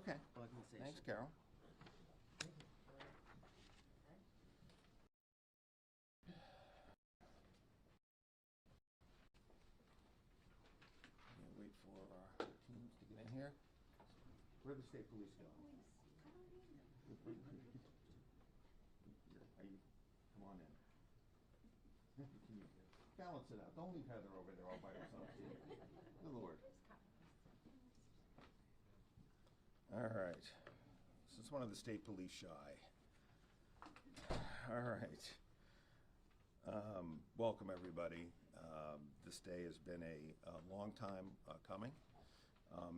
Okay. organization. Thanks, Carol. Wait for our teams to get in here. Where'd the state police go? Come on in. Can you balance it out? Don't leave Heather over there all by herself. Good Lord. All right. Since one of the state police shy. All right. Welcome, everybody. This day has been a long time coming.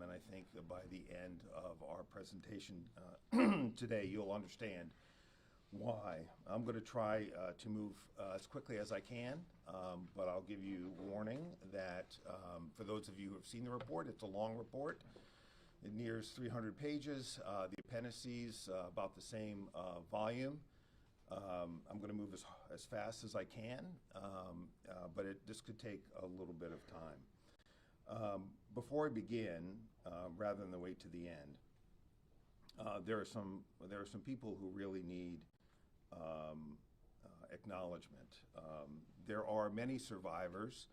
And I think that by the end of our presentation today, you'll understand why. I'm going to try to move as quickly as I can, but I'll give you warning that for those of you who have seen the report, it's a long report. It nears 300 pages. The appendices about the same volume. I'm going to move as fast as I can, but this could take a little bit of time. Before I begin, rather than wait to the end, there are some people who really need acknowledgement. There are many survivors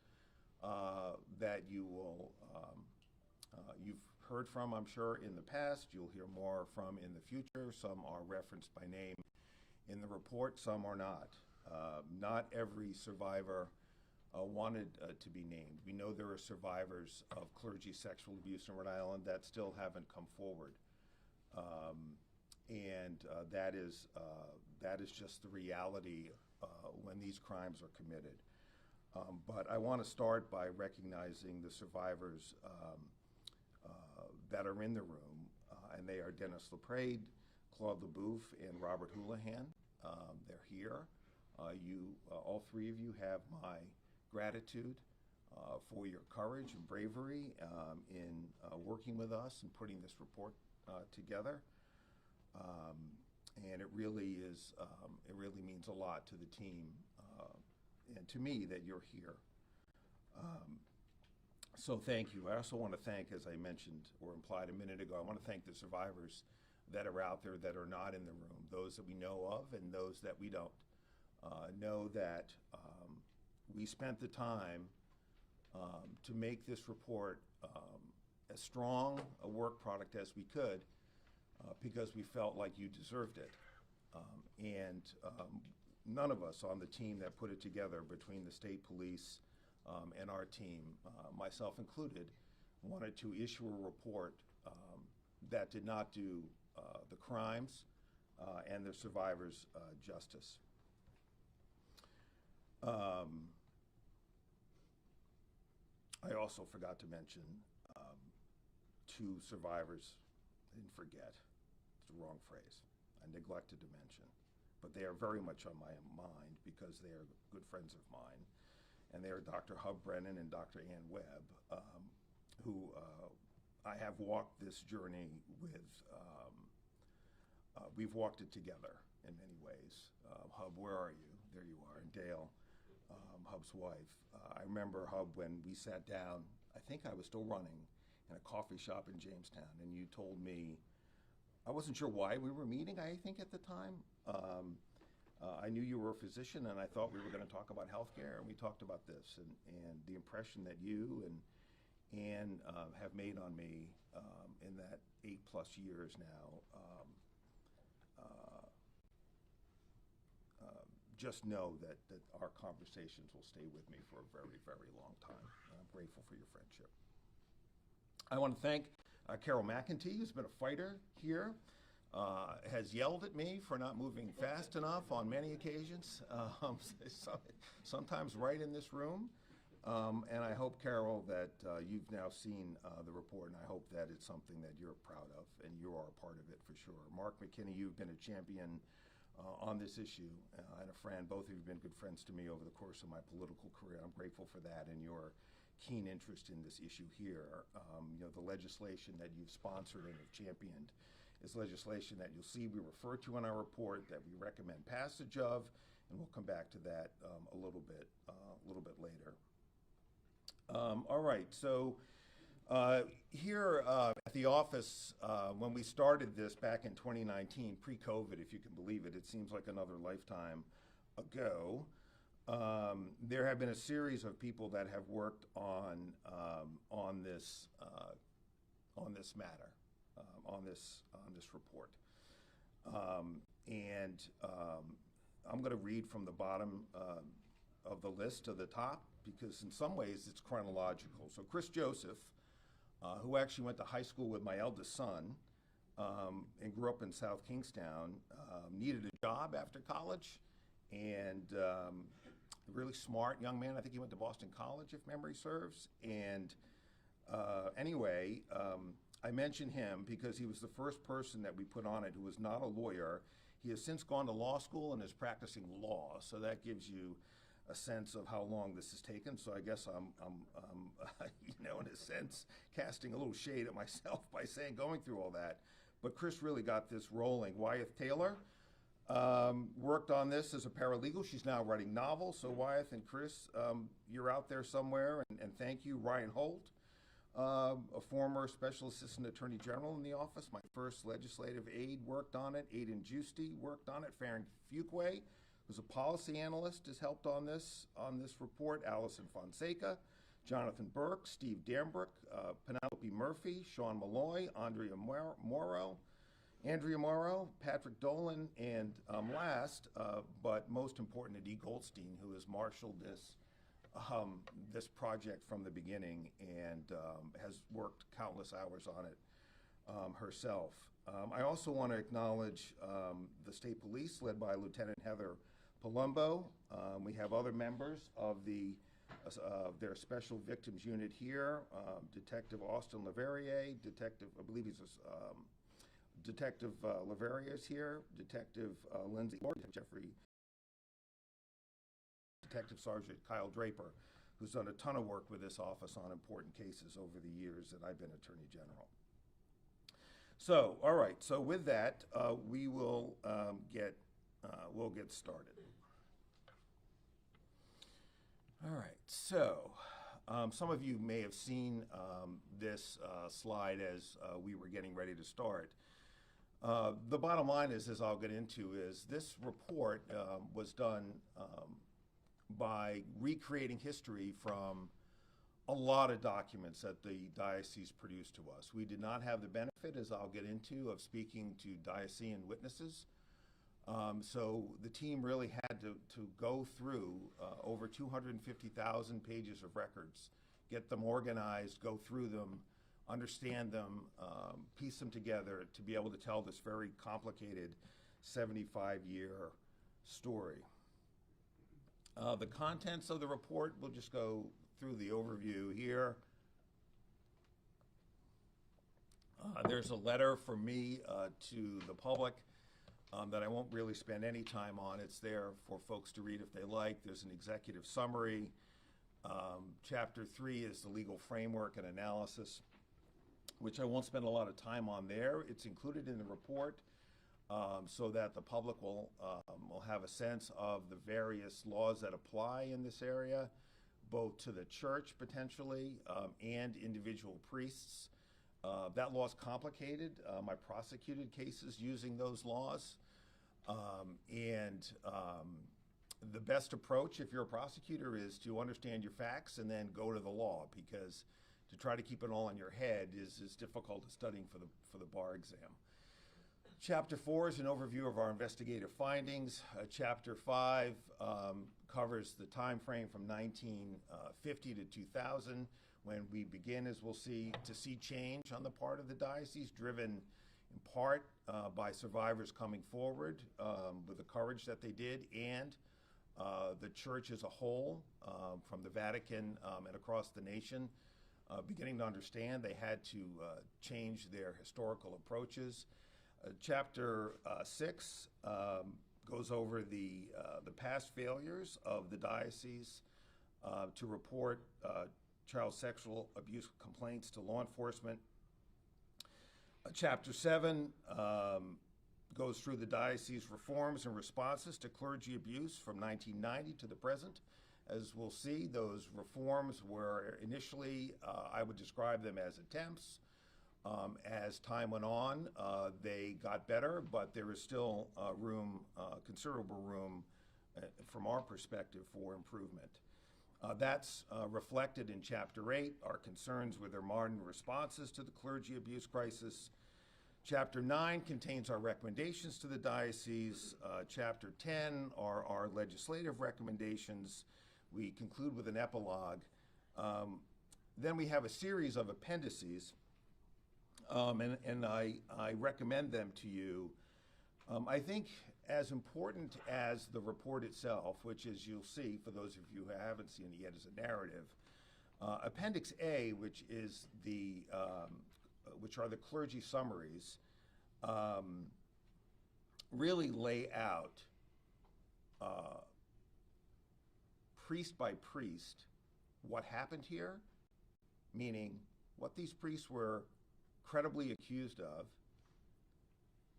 that you've heard from, I'm sure, in the past. You'll hear more from in the future. Some are referenced by name in the report, some are not. Not every survivor wanted to be named. We know there are survivors of clergy sexual abuse in Rhode Island that still haven't come forward. And that is just the reality when these crimes are committed. But I want to start by recognizing the survivors that are in the room, and they are Dennis LaPrade, Claude LeBouf, and Robert Houlihan. They're here. All three of you have my gratitude for your courage and bravery in working with us and putting this report together. And it really means a lot to the team and to me that you're here. So thank you. I also want to thank, as I mentioned or implied a minute ago, I want to thank the survivors that are out there that are not in the room, those that we know of and those that we don't. Know that we spent the time to make this report as strong a work product as we could because we felt like you deserved it. And none of us on the team that put it together, between the state police and our team, myself included, wanted to issue a report that did not do the crimes and the survivors justice. I also forgot to mention two survivors. I didn't forget. It's the wrong phrase. I neglected to mention. But they are very much on my mind because they are good friends of mine. And they are Dr. Hub Brennan and Dr. Ann Webb, who I have walked this journey with. We've walked it together in many ways. Hub, where are you? There you are. And Dale, Hub's wife. I remember, Hub, when we sat down, I think I was still running in a coffee shop in Jamestown, and you told me, I wasn't sure why we were meeting, I think at the time. I knew you were a physician, and I thought we were going to talk about healthcare, and we talked about this, and the impression that you and Ann have made on me in that 8+ years now. Just know that our conversations will stay with me for a very, very long time. And I'm grateful for your friendship. I want to thank Carol McEntee, who's been a fighter here, has yelled at me for not moving fast enough on many occasions, sometimes right in this room. And I hope, Carol, that you've now seen the report, and I hope that it's something that you're proud of, and you are a part of it for sure. Mark McKinney, you've been a champion on this issue, and a friend. Both of you have been good friends to me over the course of my political career. I'm grateful for that and your keen interest in this issue here. The legislation that you've sponsored and have championed is legislation that you'll see we refer to in our report, that we recommend passage of, and we'll come back to that a little bit later. All right, so Here at the office, when we started this back in 2019, pre-COVID, if you can believe it, it seems like another lifetime ago. There have been a series of people that have worked on this matter, on this report, and I'm going to read from the bottom of the list to the top because in some ways it's chronological. So Chris Joseph, who actually went to high school with my eldest son and grew up in South Kingstown, needed a job after college, and really smart young man. I think he went to Boston College, if memory serves. And anyway, I mention him because he was the first person that we put on it who was not a lawyer. He has since gone to law school and is practicing law, so that gives you a sense of how long this has taken. So I guess I'm in a sense, casting a little shade at myself by saying going through all that. But Chris really got this rolling. Wyeth Taylor worked on this as a paralegal. She's now writing novels. So Wyeth and Chris, you're out there somewhere, and thank you. Ryan Holt, a former Special Assistant Attorney General in the office. My first legislative aide worked on it. Aidan Giusti worked on it. Farron Fuqua, who's a policy analyst, has helped on this report. Allison Fonseca, Jonathan Burke, Steve Dambrook, Penelope Murphy, Sean Malloy, Andrea Morrow, Patrick Dolan, and last, but most important, Adee Goldstein, who has marshaled this project from the beginning and has worked countless hours on it herself. I also want to acknowledge the state police led by Lieutenant Heather Palumbo. We have other members of their special victims unit here, Detective Austin Leverrier, Detective Leverrier is here, Detective Lindsay Lord, Detective Sergeant Kyle Draper, who's done a ton of work with this office on important cases over the years that I've been Attorney General. So, all right, so with that, we'll get started. All right, so some of you may have seen this slide as we were getting ready to start. The bottom line is, as I'll get into, is this report was done by recreating history from a lot of documents that the diocese produced to us. We did not have the benefit, as I'll get into, of speaking to diocesan witnesses. So the team really had to go through over 250,000 pages of records, get them organized, go through them, understand them, piece them together to be able to tell this very complicated 75-year story. The contents of the report, we'll just go through the overview here. There's a letter from me to the public that I won't really spend any time on. It's there for folks to read if they like. There's an executive summary. Chapter 3 is the legal framework and analysis, which I won't spend a lot of time on there. It's included in the report so that the public will have a sense of the various laws that apply in this area, both to the church potentially and individual priests. That law is complicated. I prosecuted cases using those laws. The best approach, if you're a prosecutor, is to understand your facts and then go to the law, because to try to keep it all in your head is difficult as studying for the bar exam. Chapter 4 is an overview of our investigative findings. Chapter 5 covers the time frame from 1950 to 2000, when we begin, as we'll see, to see change on the part of the diocese, driven in part by survivors coming forward with the courage that they did, and the church as a whole, from the Vatican and across the nation, beginning to understand they had to change their historical approaches. Chapter 6 goes over the past failures of the diocese to report child sexual abuse complaints to law enforcement. Chapter 7 goes through the diocese reforms and responses to clergy abuse from 1990 to the present, As we'll see, those reforms were initially, I would describe them as attempts. As time went on, they got better, but there is still considerable room from our perspective for improvement. That's reflected in Chapter 8, our concerns with their modern responses to the clergy abuse crisis. Chapter 9 contains our recommendations to the diocese. Chapter 10 are our legislative recommendations. We conclude with an epilogue. Then we have a series of appendices, and I recommend them to you. I think as important as the report itself, which, as you'll see, for those of you who haven't seen it yet, is a narrative, Appendix A, which are the clergy summaries, really lay out priest by priest what happened here, meaning what these priests were credibly accused of,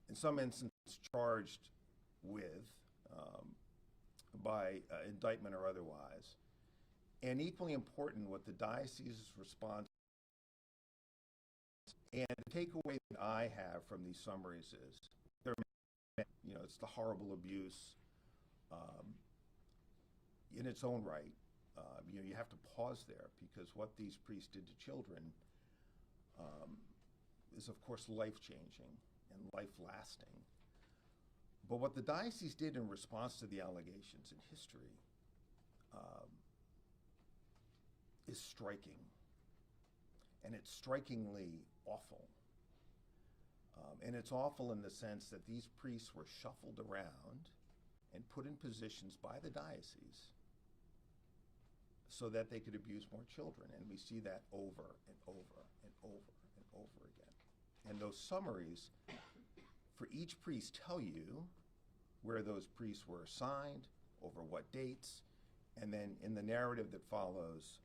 in some instances charged with by indictment or otherwise, and equally important, what the diocese's response. And the takeaway that I have from these summaries is, it's the horrible abuse in its own right. You have to pause there, because what these priests did to children is, of course, life-changing and life-lasting. But what the diocese did in response to the allegations in history is striking, and it's strikingly awful. And it's awful in the sense that these priests were shuffled around and put in positions by the diocese so that they could abuse more children. And we see that over and over and over and over again. And those summaries for each priest tell you where those priests were assigned, over what dates, and then in the narrative that follows,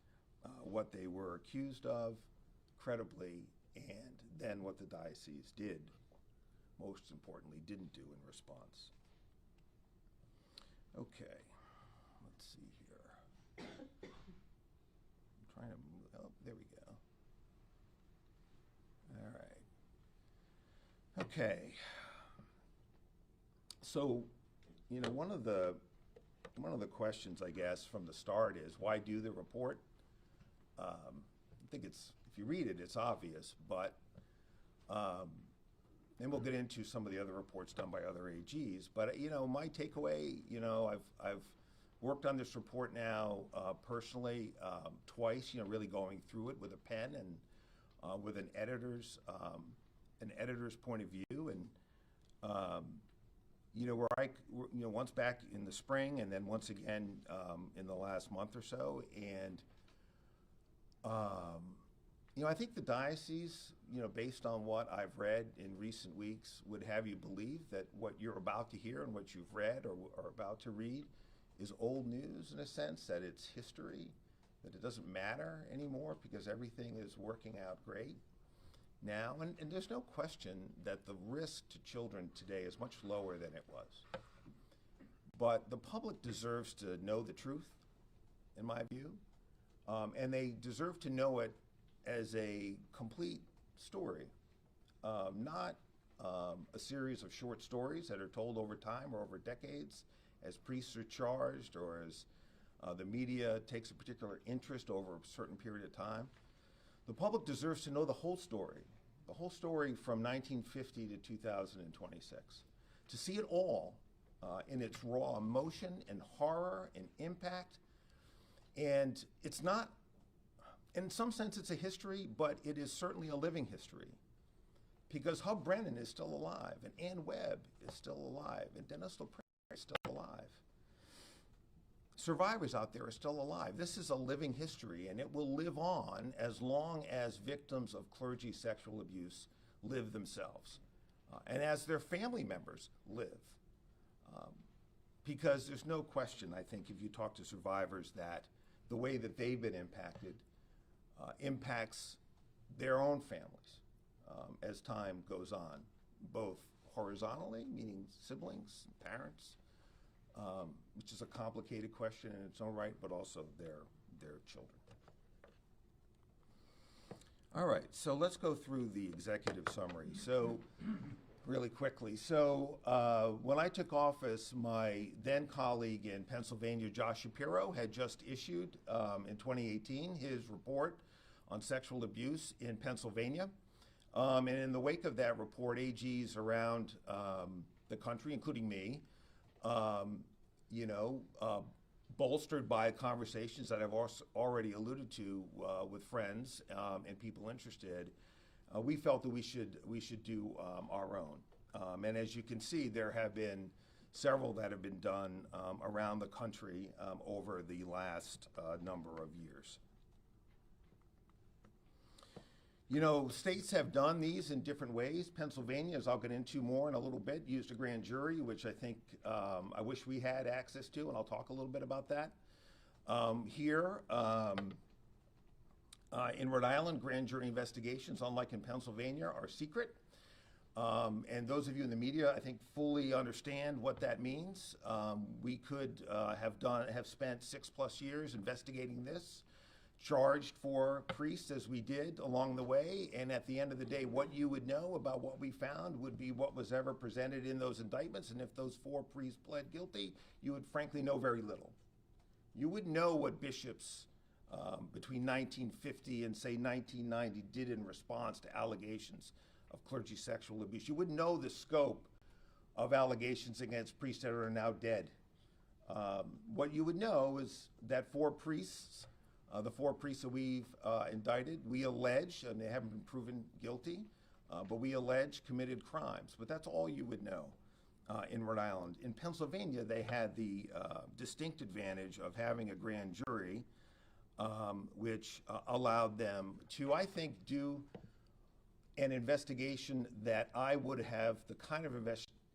what they were accused of credibly, and then what the diocese did, most importantly, didn't do in response. Okay, let's see here. I'm trying to move, oh, there we go. All right. Okay. So, one of the questions, I guess, from the start is, why do the report? I think if you read it, it's obvious, but and we'll get into some of the other reports done by other AGs. But my takeaway, I've worked on this report now personally twice. Really going through it with a pen and with an editor's point of view, and once back in the spring, and then once again in the last month or so, and I think the diocese, based on what I've read in recent weeks, would have you believe that what you're about to hear and what you've read or are about to read is old news, in a sense, that it's history, that it doesn't matter anymore because everything is working out great now. And there's no question that the risk to children today is much lower than it was. But the public deserves to know the truth, in my view, and they deserve to know it as a complete story, not a series of short stories that are told over time or over decades as priests are charged, or as the media takes a particular interest over a certain period of time. The public deserves to know the whole story from 1950 to 2026, to see it all in its raw emotion and horror and impact. And it's not, in some sense, it's a history, but it is certainly a living history, because Hub Brennan is still alive, and Ann Webb is still alive, and Dennis LaPrade is still alive. Survivors out there are still alive. This is a living history, and it will live on as long as victims of clergy sexual abuse live themselves, and as their family members live. Because there's no question, I think, if you talk to survivors, that the way that they've been impacted impacts their own families as time goes on, both horizontally, meaning siblings, parents, which is a complicated question in its own right, but also their children. All right, so let's go through the executive summary. So, really quickly. So, when I took office, my then colleague in Pennsylvania, Josh Shapiro, had just issued in 2018 his report on sexual abuse in Pennsylvania. And in the wake of that report, AGs around the country, including me, bolstered by conversations that I've already alluded to with friends and people interested, we felt that we should do our own. And as you can see, there have been several that have been done around the country over the last number of years. You know, states have done these in different ways. Pennsylvania, as I'll get into more in a little bit, used a grand jury, which I think I wish we had access to, and I'll talk a little bit about that. Here in Rhode Island, grand jury investigations, unlike in Pennsylvania, are secret. And those of you in the media, I think, fully understand what that means. We could have spent 6+ years investigating this, charged for priests as we did along the way, and at the end of the day, what you would know about what we found would be what was ever presented in those indictments, and if those 4 priests pled guilty, you would frankly know very little. You would know what bishops between 1950 and say 1990 did in response to allegations of clergy sexual abuse. You wouldn't know the scope of allegations against priests that are now dead. What you would know is that 4 priests, the 4 priests that we've indicted, we allege, and they haven't been proven guilty, but we allege committed crimes. But that's all you would know in Rhode Island. In Pennsylvania, they had the distinct advantage of having a grand jury, which allowed them to, I think, do an investigation that I would have, the kind of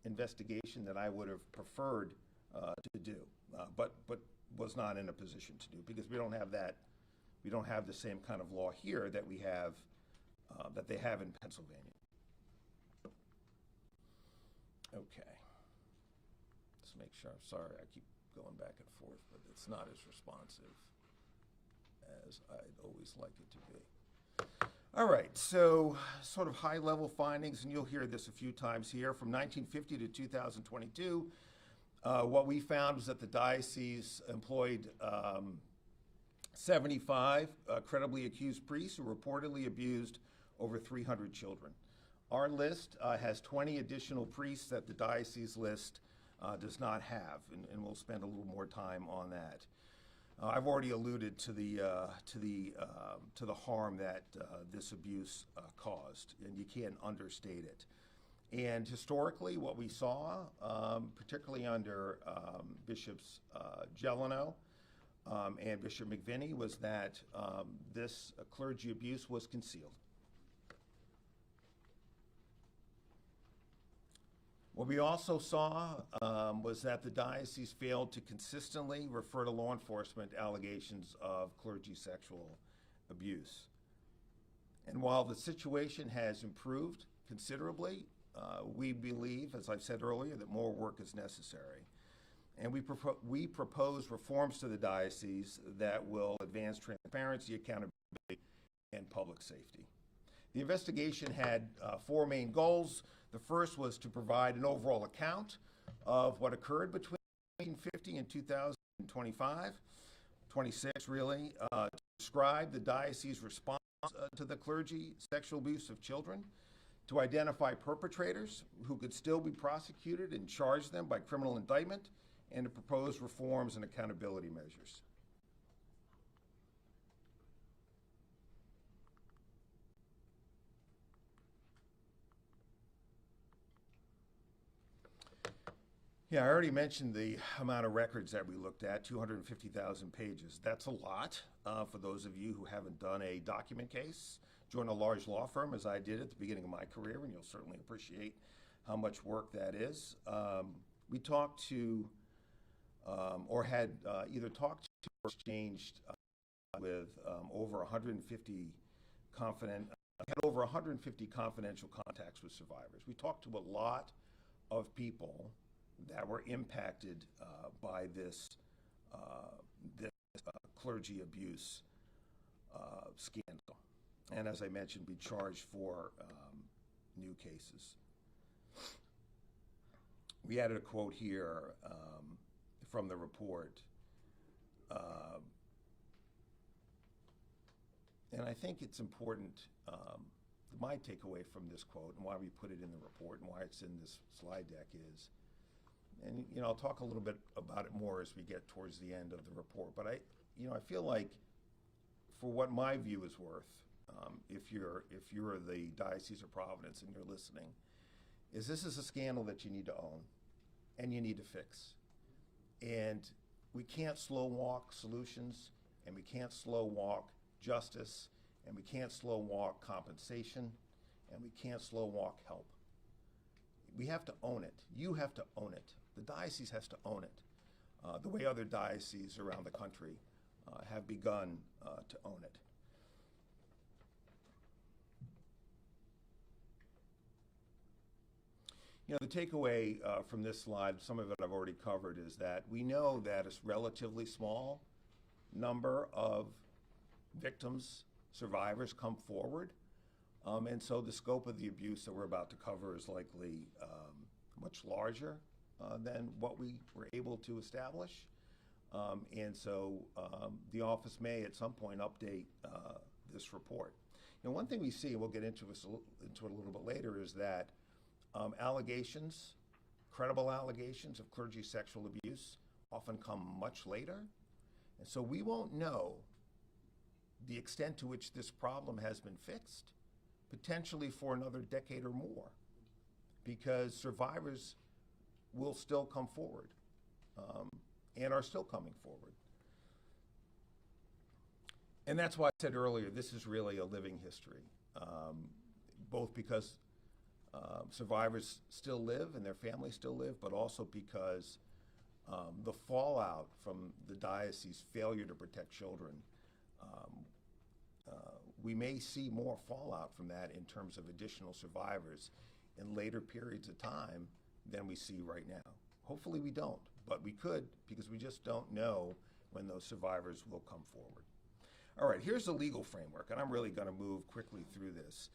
investigation that I would have preferred to do, but was not in a position to do, because we don't have that. We don't have the same kind of law here that we have, that they have in Pennsylvania. Okay. Let's make sure. I'm sorry, I keep going back and forth, but it's not as responsive as I'd always like it to be. All right, so sort of high-level findings, and you'll hear this a few times here. From 1950 to 2022, what we found was that the diocese employed 75 credibly accused priests who reportedly abused over 300 children. Our list has 20 additional priests that the diocese list does not have, and we'll spend a little more time on that. I've already alluded to the harm that this abuse caused, and you can't understate it. And historically, what we saw, particularly under Bishops Gelano and Bishop McVinney, was that this clergy abuse was concealed. What we also saw was that the diocese failed to consistently refer to law enforcement allegations of clergy sexual abuse. And while the situation has improved considerably, we believe, as I've said earlier, that more work is necessary. And we propose reforms to the diocese that will advance transparency, accountability, and public safety. The investigation had 4 main goals. The first was to provide an overall account of what occurred between 1950 and 2025, 26 really, to describe the diocese's response to the clergy sexual abuse of children, to identify perpetrators who could still be prosecuted and charge them by criminal indictment, and to propose reforms and accountability measures. Yeah, I already mentioned the amount of records that we looked at, 250,000 pages. That's a lot for those of you who haven't done a document case. Join a large law firm, as I did at the beginning of my career, and you'll certainly appreciate how much work that is. We talked to, or had either talked to or exchanged with over 150 confidential contacts with survivors. We talked to a lot of people that were impacted by this clergy abuse scandal. And as I mentioned, be charged for new cases. We added a quote here from the report. And I think it's important, my takeaway from this quote and why we put it in the report and why it's in this slide deck is, and I'll talk a little bit about it more as we get towards the end of the report, but I feel like for what my view is worth, if you're the Diocese of Providence and you're listening, is this is a scandal that you need to own and you need to fix. And we can't slow walk solutions, and we can't slow walk justice, and we can't slow walk compensation, and we can't slow walk help. We have to own it. You have to own it. The diocese has to own it, the way other dioceses around the country have begun to own it. The takeaway from this slide, some of it I've already covered, is that we know that a relatively small number of victims, survivors come forward. And so the scope of the abuse that we're about to cover is likely much larger than what we were able to establish. And so the office may at some point update this report. One thing we see, and we'll get into it a little bit later, is that allegations, credible allegations of clergy sexual abuse often come much later. And so we won't know the extent to which this problem has been fixed, potentially for another decade or more, because survivors will still come forward and are still coming forward. And that's why I said earlier, this is really a living history, both because survivors still live and their families still live, but also because the fallout from the diocese's failure to protect children, we may see more fallout from that in terms of additional survivors in later periods of time than we see right now. Hopefully we don't, but we could, because we just don't know when those survivors will come forward. All right, here's the legal framework, and I'm really going to move quickly through this.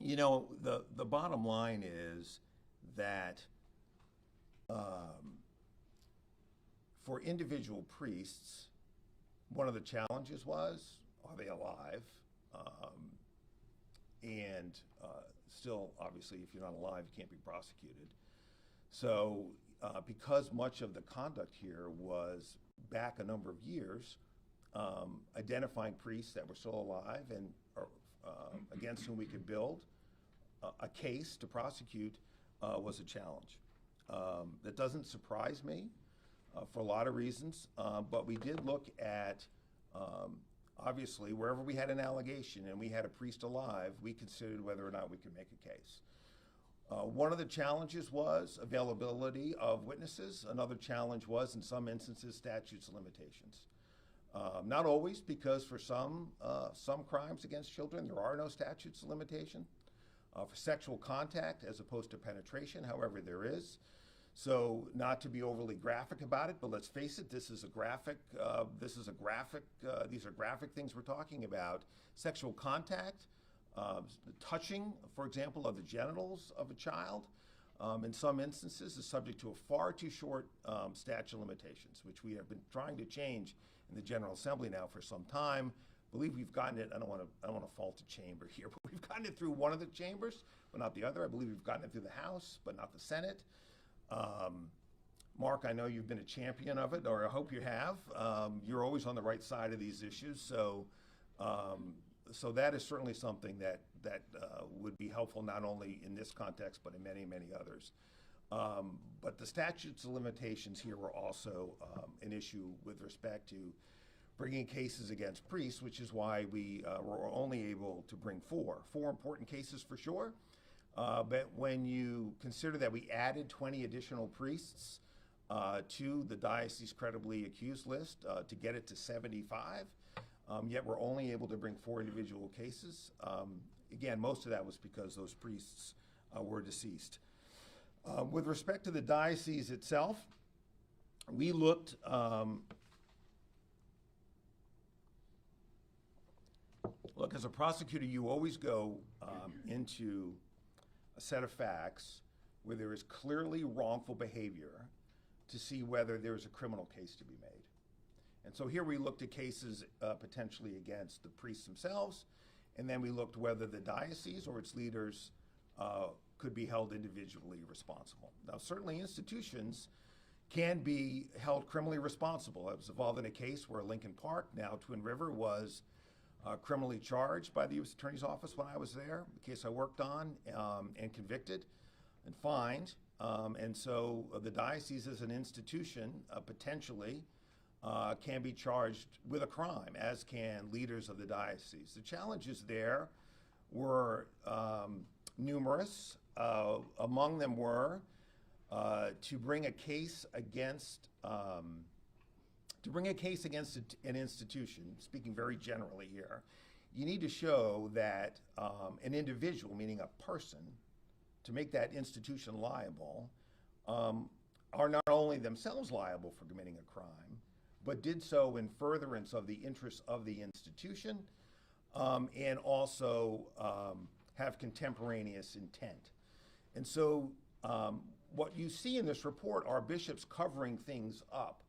The bottom line is that for individual priests, one of the challenges was, are they alive? And still, obviously, if you're not alive, you can't be prosecuted. So because much of the conduct here was back a number of years, identifying priests that were still alive and against whom we could build a case to prosecute was a challenge. That doesn't surprise me for a lot of reasons, but we did look at, obviously, wherever we had an allegation and we had a priest alive, we considered whether or not we could make a case. One of the challenges was availability of witnesses. Another challenge was, in some instances, statutes of limitations. Not always, because for some crimes against children, there are no statutes of limitation. For sexual contact as opposed to penetration, however, there is. So not to be overly graphic about it, but let's face it, these are graphic things we're talking about. Sexual contact, touching, for example, of the genitals of a child, in some instances is subject to a far too short statute of limitations, which we have been trying to change in the General Assembly now for some time. I believe we've gotten it, I don't want to fault the chamber here, but we've gotten it through one of the chambers, but not the other. I believe we've gotten it through the House, but not the Senate. Mark, I know you've been a champion of it, or I hope you have. You're always on the right side of these issues, so that is certainly something that would be helpful not only in this context, but in many, many others. But the statutes of limitations here were also an issue with respect to bringing cases against priests, which is why we were only able to bring four important cases for sure. But when you consider that we added 20 additional priests to the diocese credibly accused list to get it to 75, yet we're only able to bring 4 individual cases. Again, most of that was because those priests were deceased. With respect to the diocese itself, we looked look, as a prosecutor, you always go into a set of facts where there is clearly wrongful behavior to see whether there's a criminal case to be made. And so here we looked at cases potentially against the priests themselves, and then we looked whether the diocese or its leaders could be held individually responsible. Now, certainly institutions can be held criminally responsible. I was involved in a case where Lincoln Park, now Twin River, was criminally charged by the U.S. Attorney's Office when I was there, the case I worked on, and convicted and fined. And so the diocese as an institution potentially can be charged with a crime, as can leaders of the diocese. The challenges there were numerous. Among them were to bring a case against an institution, speaking very generally here, you need to show that an individual, meaning a person, to make that institution liable, are not only themselves liable for committing a crime, but did so in furtherance of the interests of the institution, and also have contemporaneous intent. And so what you see in this report are bishops covering things up,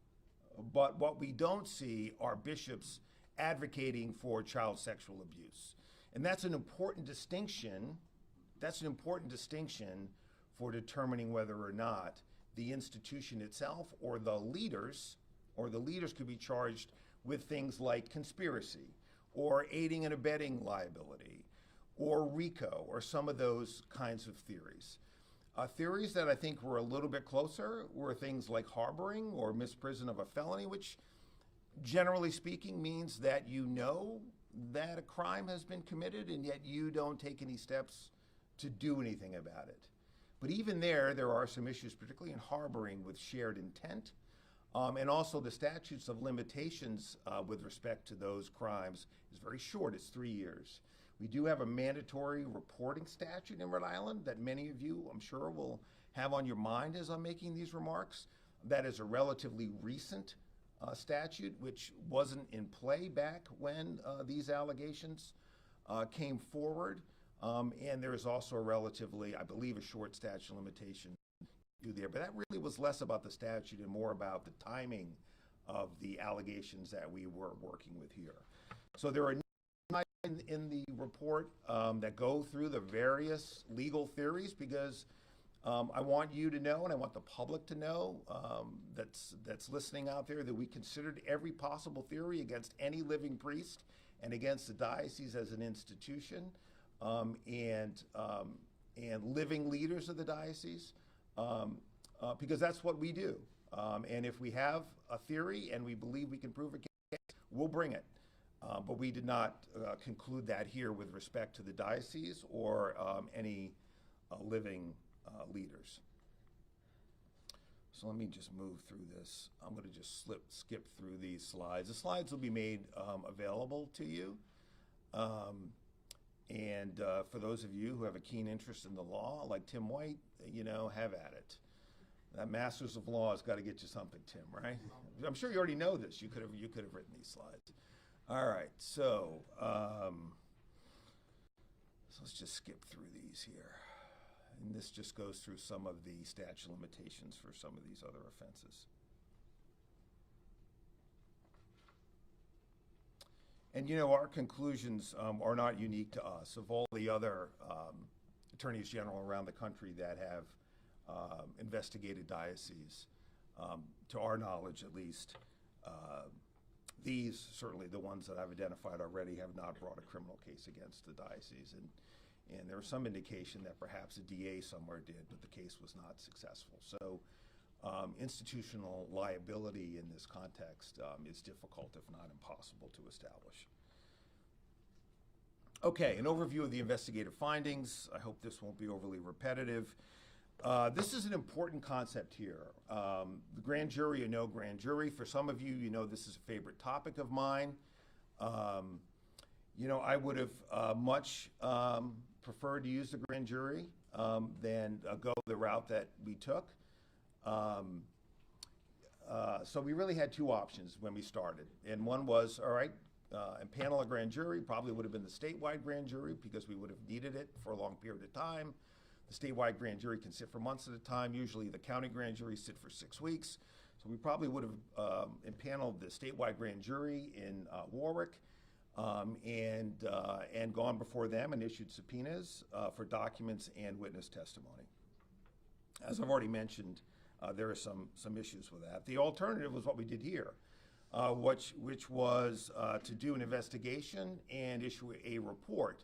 but what we don't see are bishops advocating for child sexual abuse. And that's an important distinction. That's an important distinction for determining whether or not the institution itself or the leaders could be charged with things like conspiracy or aiding and abetting liability or RICO or some of those kinds of theories. Theories that I think were a little bit closer were things like harboring or misprision of a felony, which generally speaking means that you know that a crime has been committed and yet you don't take any steps to do anything about it. But even there are some issues, particularly in harboring, with shared intent. And also the statutes of limitations with respect to those crimes is very short. It's 3 years. We do have a mandatory reporting statute in Rhode Island that many of you, I'm sure, will have on your mind as I'm making these remarks. That is a relatively recent statute, which wasn't in play back when these allegations came forward. And there is also a relatively, I believe, a short statute of limitation there. But that really was less about the statute and more about the timing of the allegations that we were working with here. So there are in the report that go through the various legal theories, because I want you to know, and I want the public to know that's listening out there, that we considered every possible theory against any living priest and against the diocese as an institution, and living leaders of the diocese, because that's what we do. And if we have a theory and we believe we can prove a case, we'll bring it. But we did not conclude that here with respect to the diocese or any living leaders. So let me just move through this. I'm going to just skip through these slides. The slides will be made available to you. And for those of you who have a keen interest in the law, like Tim White, have at it. That Masters of Law has got to get you something, Tim, right? I'm sure you already know this. You could have written these slides. All right, so let's just skip through these here. And this just goes through some of the statute of limitations for some of these other offenses. And our conclusions are not unique to us. Of all the other attorneys general around the country that have investigated dioceses, to our knowledge at least, these, certainly the ones that I've identified already, have not brought a criminal case against the diocese. And there was some indication that perhaps a DA somewhere did, but the case was not successful. So institutional liability in this context is difficult, if not impossible, to establish. Okay, an overview of the investigative findings. I hope this won't be overly repetitive. This is an important concept here. The grand jury or no grand jury. For some of you, this is a favorite topic of mine. I would have much preferred to use the grand jury than go the route that we took. So we really had two options when we started. And one was, all right, impanel a grand jury, probably would have been the statewide grand jury because we would have needed it for a long period of time. The statewide grand jury can sit for months at a time. Usually the county grand juries sit for 6 weeks. So we probably would have impaneled the statewide grand jury in Warwick and gone before them and issued subpoenas for documents and witness testimony. As I've already mentioned, there are some issues with that. The alternative was what we did here, which was to do an investigation and issue a report.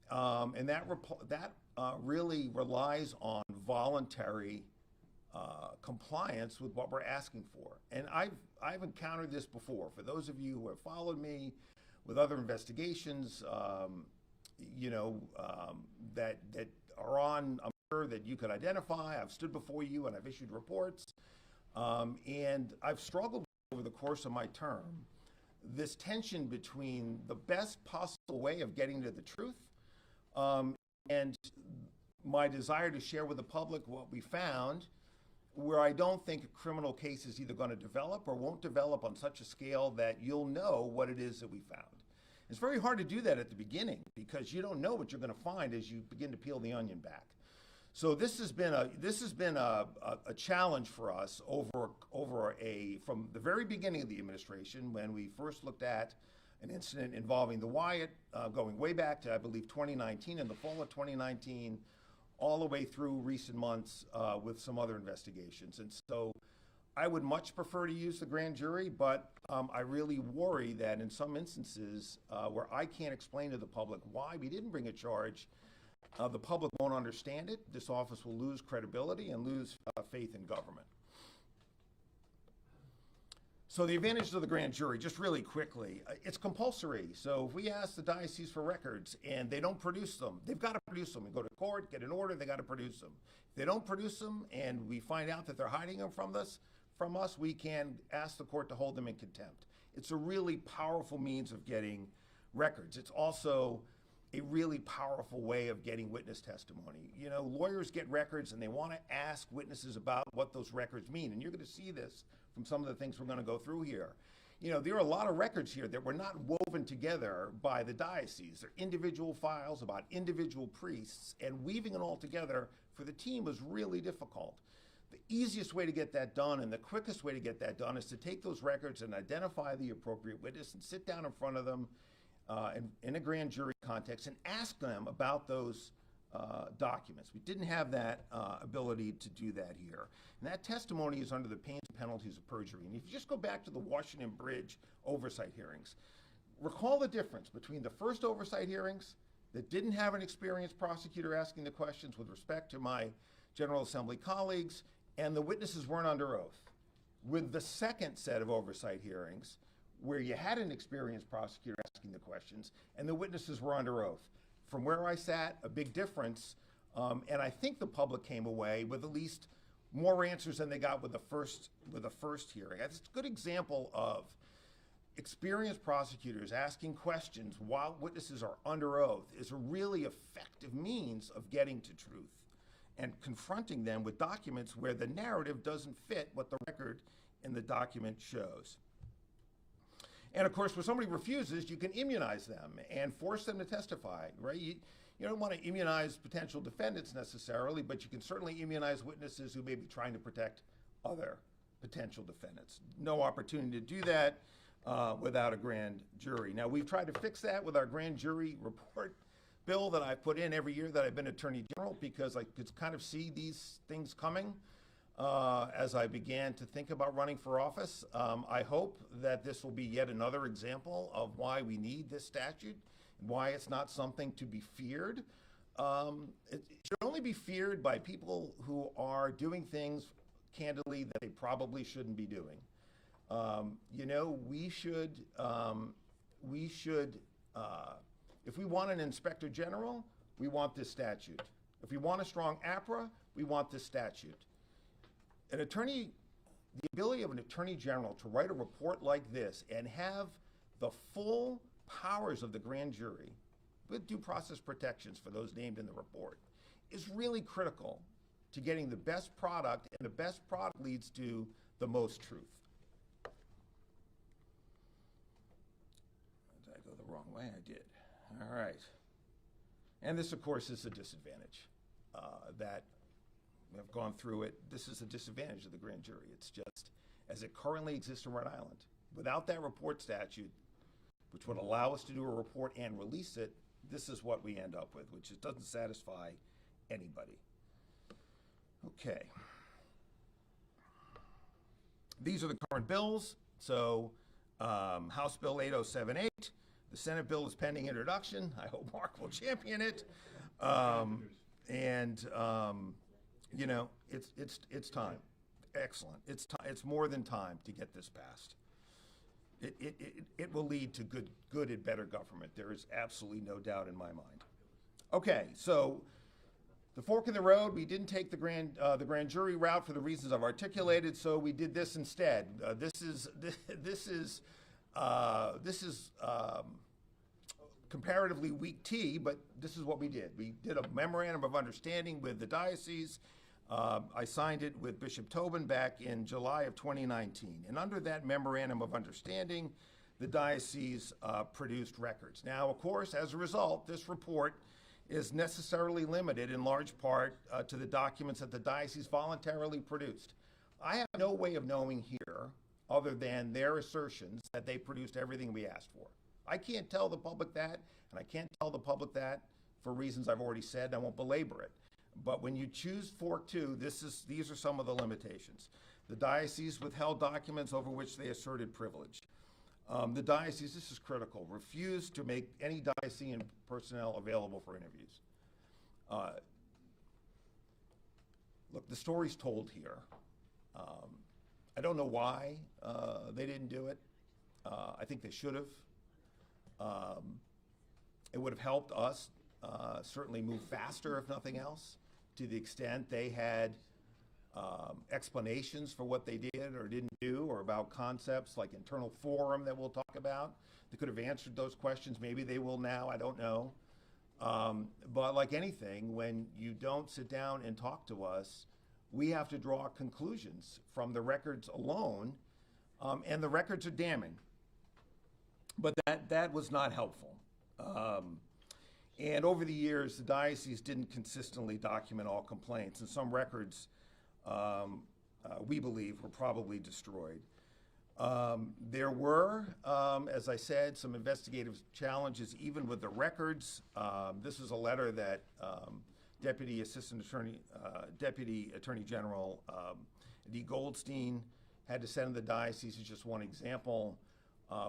And that really relies on voluntary compliance with what we're asking for. And I've encountered this before. For those of you who have followed me with other investigations, that are on, I'm sure that you could identify. I've stood before you and I've issued reports. And I've struggled over the course of my term, this tension between the best possible way of getting to the truth and my desire to share with the public what we found, where I don't think a criminal case is either going to develop or won't develop on such a scale that you'll know what it is that we found. It's very hard to do that at the beginning because you don't know what you're going to find as you begin to peel the onion back. So this has been a challenge for us from the very beginning of the administration when we first looked at an incident involving the Wyatt, going way back to, I believe, 2019, in the fall of 2019, all the way through recent months with some other investigations. And so I would much prefer to use the grand jury, but I really worry that in some instances where I can't explain to the public why we didn't bring a charge, the public won't understand it. This office will lose credibility and lose faith in government. So the advantages of the grand jury, just really quickly, it's compulsory. So if we ask the diocese for records and they don't produce them, they've got to produce them. We go to court, get an order, they got to produce them. If they don't produce them and we find out that they're hiding them from us, we can ask the court to hold them in contempt. It's a really powerful means of getting records. It's also a really powerful way of getting witness testimony. You know, lawyers get records and they want to ask witnesses about what those records mean. And you're going to see this from some of the things we're going to go through here. You know, there are a lot of records here that were not woven together by the diocese. They're individual files about individual priests, and weaving it all together for the team was really difficult. The easiest way to get that done and the quickest way to get that done is to take those records and identify the appropriate witness and sit down in front of them in a grand jury context and ask them about those documents. We didn't have that ability to do that here. And that testimony is under the pains and penalties of perjury. And if you just go back to the Washington Bridge oversight hearings, recall the difference between the first oversight hearings that didn't have an experienced prosecutor asking the questions with respect to my General Assembly colleagues, and the witnesses weren't under oath. With the second set of oversight hearings, where you had an experienced prosecutor asking the questions, and the witnesses were under oath. From where I sat, a big difference, and I think the public came away with at least more answers than they got with the first hearing. It's a good example of experienced prosecutors asking questions while witnesses are under oath is a really effective means of getting to truth and confronting them with documents where the narrative doesn't fit what the record in the document shows. And of course, when somebody refuses, you can immunize them and force them to testify, right? You don't want to immunize potential defendants necessarily, but you can certainly immunize witnesses who may be trying to protect other potential defendants. No opportunity to do that without a grand jury. Now, we've tried to fix that with our grand jury report bill that I put in every year that I've been Attorney General, because I could kind of see these things coming. As I began to think about running for office. I hope that this will be yet another example of why we need this statute, and why it's not something to be feared. It should only be feared by people who are doing things, candidly, that they probably shouldn't be doing. We should, if we want an inspector general, we want this statute. If we want a strong APRA, we want this statute. The ability of an attorney general to write a report like this and have the full powers of the grand jury with due process protections for those named in the report, is really critical to getting the best product, and the best product leads to the most truth. Did I go the wrong way? I did. All right. And this, of course, is a disadvantage that I've gone through it. This is a disadvantage of the grand jury. It's just, as it currently exists in Rhode Island, without that report statute, which would allow us to do a report and release it, this is what we end up with, which it doesn't satisfy anybody. Okay. These are the current bills. So House Bill 8078, the Senate bill is pending introduction. I hope Mark will champion it. You know, it's time. Excellent. It's more than time to get this passed. It will lead to good and better government. There is absolutely no doubt in my mind. Okay, so the fork in the road, we didn't take the grand jury route for the reasons I've articulated, so we did this instead. This is comparatively weak tea, but this is what we did. We did a memorandum of understanding with the diocese. I signed it with Bishop Tobin back in July of 2019. And under that memorandum of understanding, the diocese produced records. Now, of course, as a result, this report is necessarily limited in large part to the documents that the diocese voluntarily produced. I have no way of knowing here other than their assertions that they produced everything we asked for. I can't tell the public that, and I can't tell the public that for reasons I've already said, and I won't belabor it. But when you choose Fork 2, these are some of the limitations. The diocese withheld documents over which they asserted privilege. The diocese, this is critical, refused to make any diocesan personnel available for interviews. Look, the story's told here. I don't know why they didn't do it. I think they should have. It would have helped us certainly move faster, if nothing else, to the extent they had explanations for what they did or didn't do, or about concepts like internal forum that we'll talk about. They could have answered those questions. Maybe they will now, I don't know. But like anything, when you don't sit down and talk to us, we have to draw conclusions from the records alone, and the records are damning. But that was not helpful. And over the years, the diocese didn't consistently document all complaints, and some records, we believe, were probably destroyed. There were, as I said, some investigative challenges even with the records. This is a letter that Deputy Attorney General D. Goldstein had to send to the diocese. Is just one example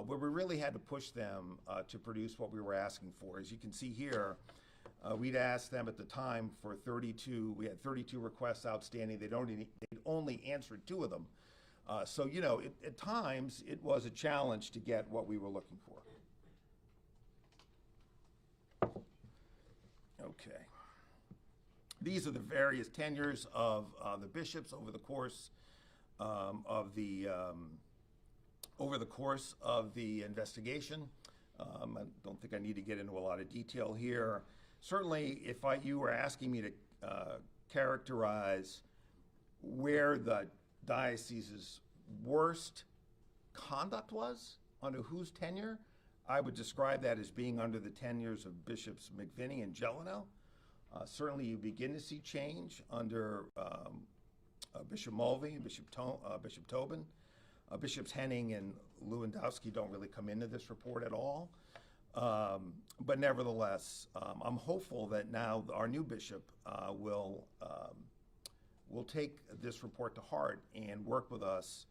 where we really had to push them to produce what we were asking for. As you can see here, we'd asked them at the time for 32. We had 32 requests outstanding. They'd only answered 2 of them. So, you know, at times it was a challenge to get what we were looking for. Okay. These are the various tenures of the bishops over the course of the investigation. I don't think I need to get into a lot of detail here. Certainly, if you were asking me to characterize where the diocese's worst conduct was, under whose tenure, I would describe that as being under the tenures of Bishops McVinney and Gelano. Certainly, you begin to see change under Bishop Mulvey and Bishop Tobin. Bishops Henning and Lewandowski don't really come into this report at all. But nevertheless, I'm hopeful that now our new bishop will take this report to heart and work with us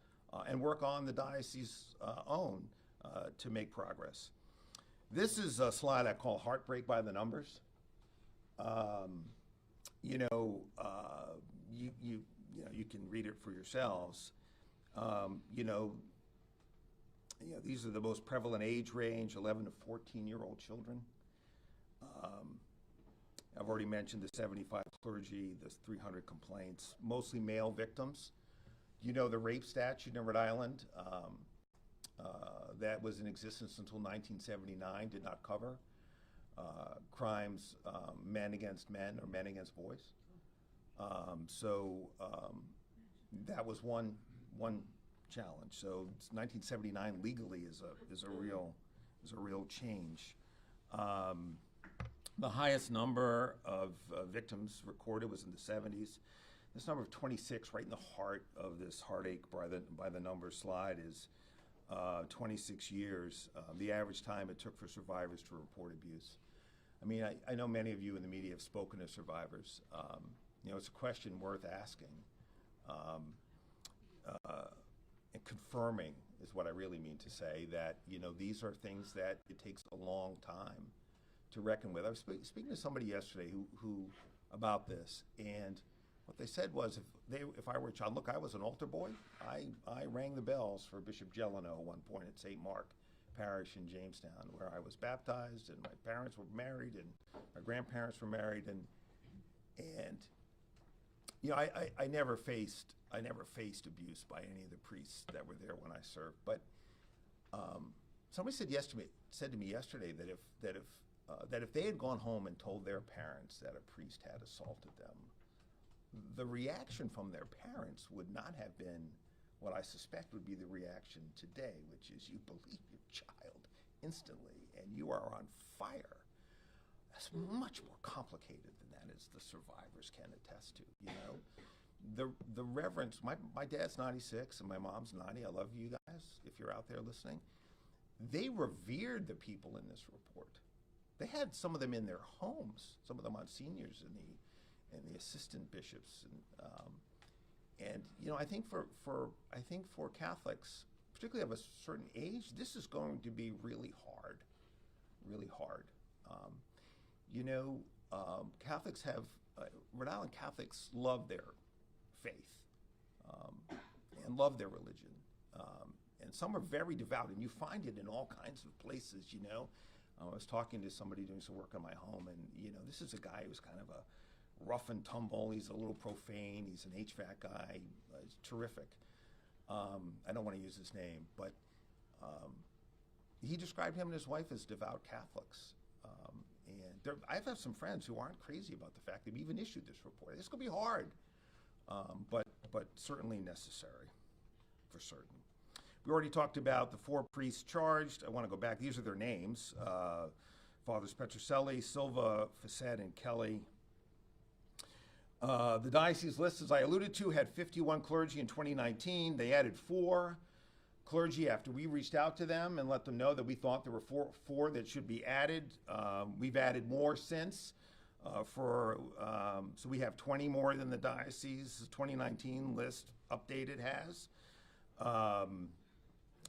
and work on the diocese's own to make progress. This is a slide I call Heartbreak by the numbers. You can read it for yourselves. These are the most prevalent age range, 11 to 14-year-old children. I've already mentioned the 75 clergy, the 300 complaints, mostly male victims. You know the rape statute in Rhode Island that was in existence until 1979 did not cover crimes, men against men or men against boys. That was one challenge. So 1979 legally is a real change. The highest number of victims recorded was in the 70s. This number of 26, right in the heart of this heartache by the numbers slide, is 26 years. The average time it took for survivors to report abuse. I mean, I know many of you in the media have spoken to survivors. It's a question worth asking. And confirming is what I really mean to say, that, these are things that it takes a long time to reckon with. I was speaking to somebody yesterday who about this, and what they said was, if I were a child, look, I was an altar boy. I rang the bells for Bishop Jeleno at one point at St. Mark Parish in Jamestown, where I was baptized, and my parents were married, and my grandparents were married, and I never faced abuse by any of the priests that were there when I served. But somebody said to me yesterday that if they had gone home and told their parents that a priest had assaulted them, the reaction from their parents would not have been what I suspect would be the reaction today, which is you believe your child instantly and you are on fire. That's much more complicated than that, as the survivors can attest to. The reverence. My dad's 96 and my mom's 90. I love you guys if you're out there listening. They revered the people in this report. They had some of them in their homes, some of the monsignors and the assistant bishops, and I think for Catholics, particularly of a certain age, this is going to be really hard. Catholics have Rhode Island Catholics love their faith and love their religion, and some are very devout, and you find it in all kinds of places. I was talking to somebody doing some work on my home, and this is a guy who's kind of a rough and tumble. He's a little profane. He's an HVAC guy. He's terrific. I don't want to use his name, but he described him and his wife as devout Catholics. And I've had some friends who aren't crazy about the fact they've even issued this report. It's going to be hard, but certainly necessary, for certain. We already talked about the 4 priests charged. I want to go back. These are their names. Fathers Petrocelli, Silva, Facette, and Kelly. The diocese list, as I alluded to, had 51 clergy in 2019. They added 4 clergy after we reached out to them and let them know that we thought there were four that should be added. We've added more since. So we have 20 more than the diocese 2019 list updated has.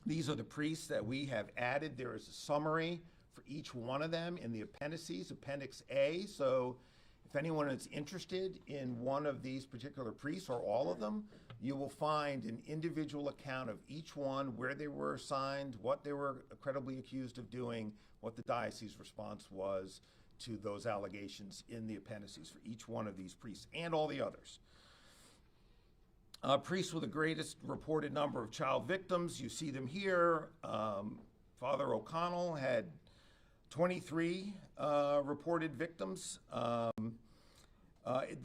These are the priests that we have added. There is a summary for each one of them in the appendices, Appendix A. So if anyone is interested in one of these particular priests or all of them, you will find an individual account of each one, where they were assigned, what they were credibly accused of doing, what the diocese response was to those allegations in the appendices for each one of these priests and all the others. Priests with the greatest reported number of child victims, you see them here. Father O'Connell had 23 reported victims. The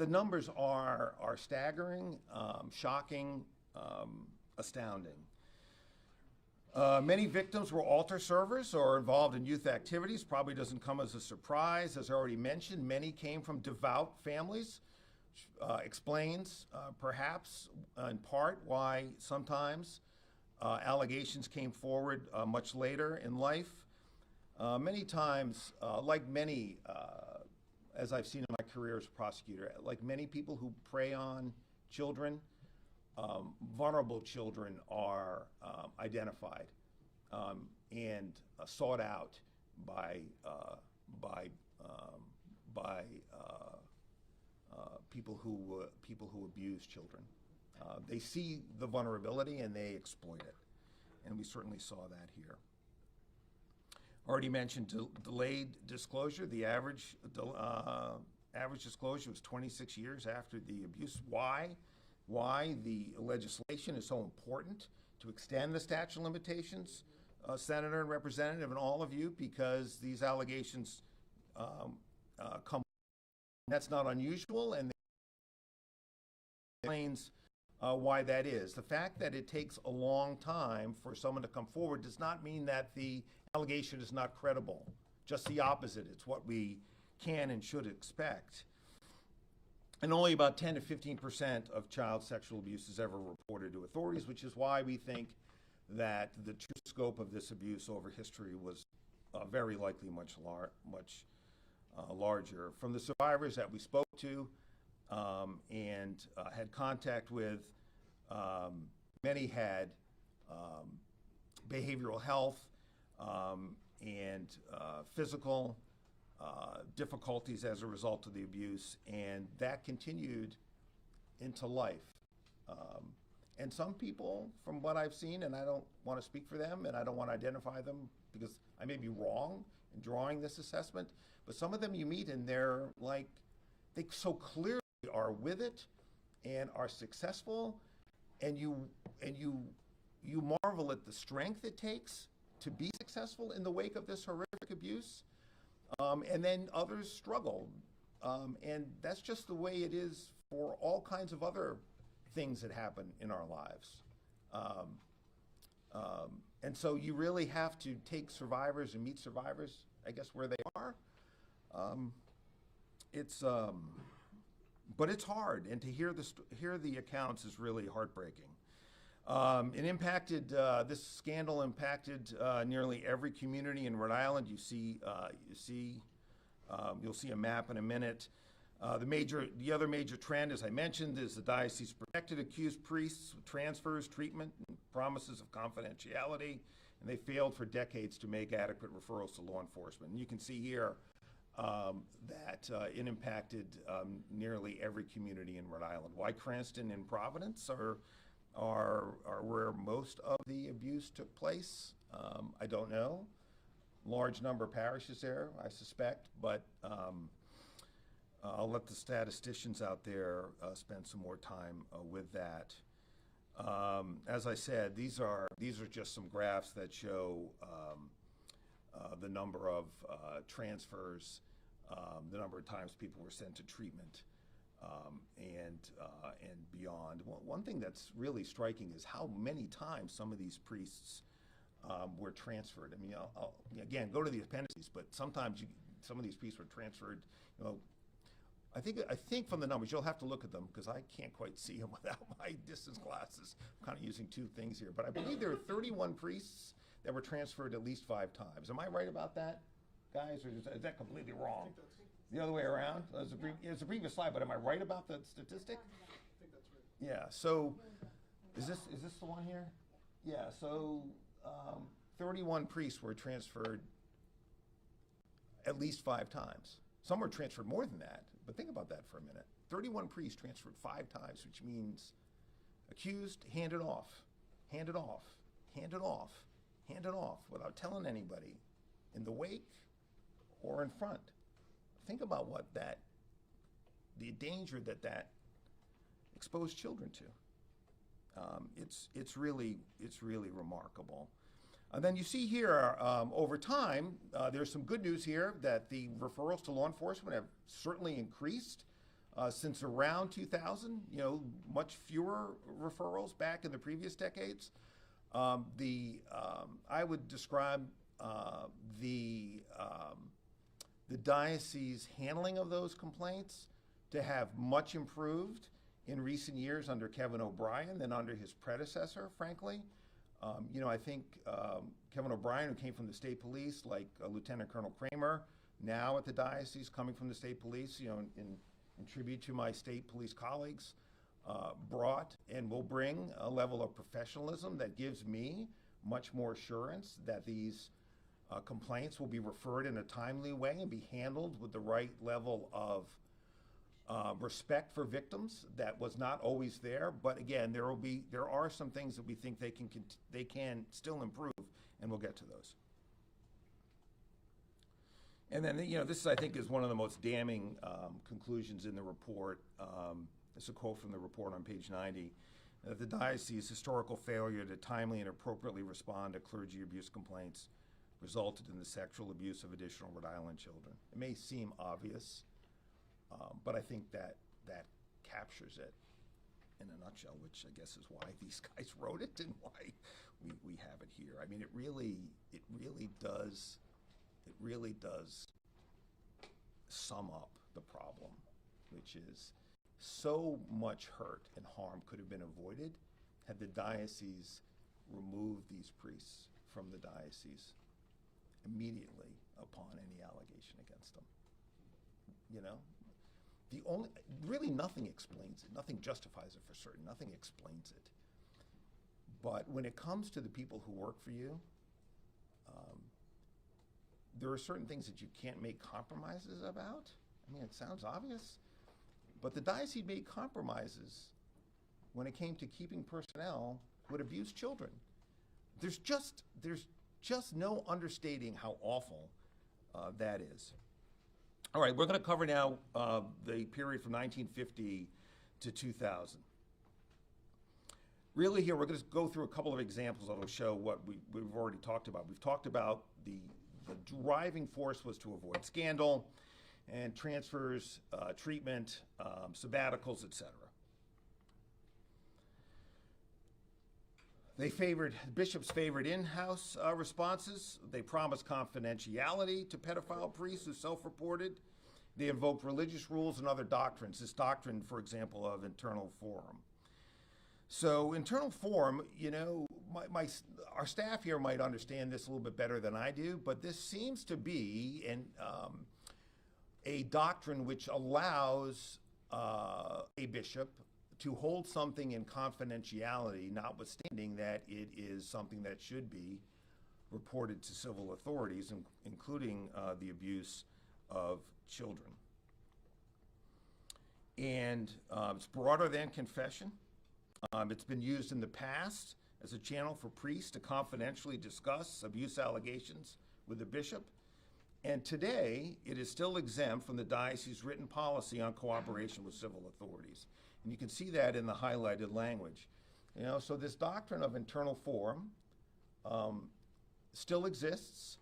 numbers are staggering, shocking, astounding. Many victims were altar servers or involved in youth activities. Probably doesn't come as a surprise. As I already mentioned, many came from devout families. Explains, perhaps, in part, why sometimes allegations came forward much later in life. Many times, like many, as I've seen in my career as a prosecutor, like many people who prey on children, vulnerable children are identified and sought out by people who abuse children. They see the vulnerability and they exploit it, and we certainly saw that here. Already mentioned delayed disclosure. The average disclosure was 26 years after the abuse. Why the legislation is so important to extend the statute of limitations, Senator and Representative and all of you, because these allegations come. That's not unusual, and explains why that is. The fact that it takes a long time for someone to come forward does not mean that the allegation is not credible. Just the opposite. It's what we can and should expect. And only about 10 to 15% of child sexual abuse is ever reported to authorities, which is why we think that the true scope of this abuse over history was very likely much larger. From the survivors that we spoke to and had contact with, many had behavioral health and physical difficulties as a result of the abuse, and that continued into life. And some people, from what I've seen, and I don't want to speak for them, and I don't want to identify them because I may be wrong in drawing this assessment, but some of them you meet and they're like, they so clearly are with it and are successful, and you marvel at the strength it takes to be successful in the wake of this horrific abuse. And then others struggle. And that's just the way it is for all kinds of other things that happen in our lives. And so you really have to take survivors and meet survivors, I guess, where they are. But it's hard, and to hear the accounts is really heartbreaking. This scandal impacted nearly every community in Rhode Island. You'll see a map in a minute. The other major trend, as I mentioned, is the diocese protected accused priests with transfers, treatment, and promises of confidentiality, and they failed for decades to make adequate referrals to law enforcement. And you can see here that it impacted nearly every community in Rhode Island. Why Cranston and Providence are where most of the abuse took place, I don't know. Large number of parishes there, I suspect, but I'll let the statisticians out there spend some more time with that. As I said, these are just some graphs that show the number of transfers, the number of times people were sent to treatment, and beyond. One thing that's really striking is how many times some of these priests were transferred. I mean, I'll again go to the appendices, but sometimes some of these priests were transferred. You know, I think from the numbers, you'll have to look at them because I can't quite see them without my distance glasses. I'm kind of using two things here, but I believe there are 31 priests that were transferred at least 5 times. Am I right about that, guys, or is that completely wrong? The other way around? It's a previous slide, but am I right about the statistic? I think that's right. Yeah. So, is this the one here? Yeah. So, 31 priests were transferred at least 5 times. Some were transferred more than that, but think about that for a minute. 31 priests transferred 5 times, which means accused, handed off, handed off, handed off, handed off, without telling anybody, in the wake or in front. Think about what the danger that exposed children to. It's really remarkable. And then you see here, over time, there's some good news here that the referrals to law enforcement have certainly increased since around 2000. You know, much fewer referrals back in the previous decades. I would describe the diocese handling of those complaints to have much improved in recent years under Kevin O'Brien than under his predecessor, frankly. You know, I think Kevin O'Brien, who came from the state police, like Lieutenant Colonel Kramer, now at the diocese, coming from the state police, you know, in tribute to my state police colleagues, brought and will bring a level of professionalism that gives me much more assurance that these complaints will be referred in a timely way and be handled with the right level of respect for victims that was not always there. But again, there are some things that we think they can still improve, and we'll get to those. And then, you know, this I think is one of the most damning conclusions in the report. It's a quote from the report on page 90. The diocese's historical failure to timely and appropriately respond to clergy abuse complaints resulted in the sexual abuse of additional Rhode Island children. It may seem obvious, but I think that captures it in a nutshell, which I guess is why these guys wrote it and why we have it here. I mean, it really does sum up the problem, which is so much hurt and harm could have been avoided had the diocese removed these priests from the diocese immediately upon any allegation against them. You know, really nothing explains it, nothing justifies it for certain, nothing explains it. But when it comes to the people who work for you, there are certain things that you can't make compromises about. I mean, it sounds obvious, but the diocese made compromises when it came to keeping personnel who had abused children. There's just no understating how awful that is. All right, we're going to cover now the period from 1950 to 2000. Really here, we're going to go through a couple of examples that will show what we've already talked about. We've talked about the driving force was to avoid scandal and transfers, treatment, sabbaticals, etc. Bishops favored in-house responses. They promised confidentiality to pedophile priests who self-reported. They invoked religious rules and other doctrines. This doctrine, for example, of internal forum. So internal forum, you know, our staff here might understand this a little bit better than I do, but this seems to be a doctrine which allows a bishop to hold something in confidentiality, notwithstanding that it is something that should be reported to civil authorities, including the abuse of children. And it's broader than confession. It's been used in the past as a channel for priests to confidentially discuss abuse allegations with the bishop. And today, it is still exempt from the diocese's written policy on cooperation with civil authorities. And you can see that in the highlighted language. You know, so this doctrine of internal forum still exists.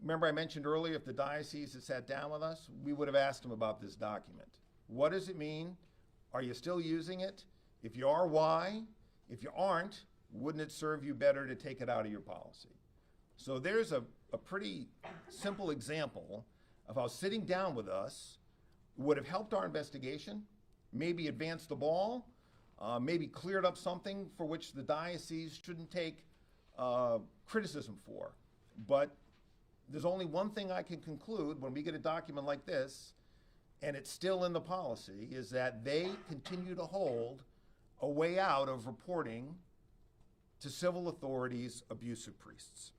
Remember I mentioned earlier, if the diocese had sat down with us, we would have asked them about this document. What does it mean? Are you still using it? If you are, why? If you aren't, wouldn't it serve you better to take it out of your policy? So there's a pretty simple example of how sitting down with us would have helped our investigation, maybe advanced the ball, maybe cleared up something for which the diocese shouldn't take criticism for. But there's only one thing I can conclude when we get a document like this, and it's still in the policy, is that they continue to hold a way out of reporting to civil authorities abusive priests.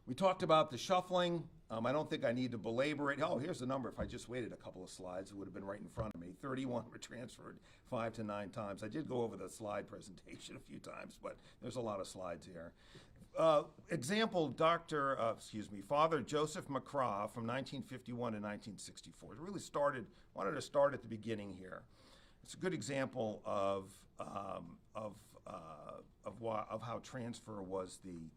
We talked about the shuffling. I don't think I need to belabor it. Oh, here's the number. If I just waited a couple of slides, it would have been right in front of me. 31 were transferred 5 to 9 times. I did go over the slide presentation a few times, but there's a lot of slides here. Example, Father Joseph McCraw from 1951 to 1964. It really wanted to start at the beginning here. It's a good example of how transfer was the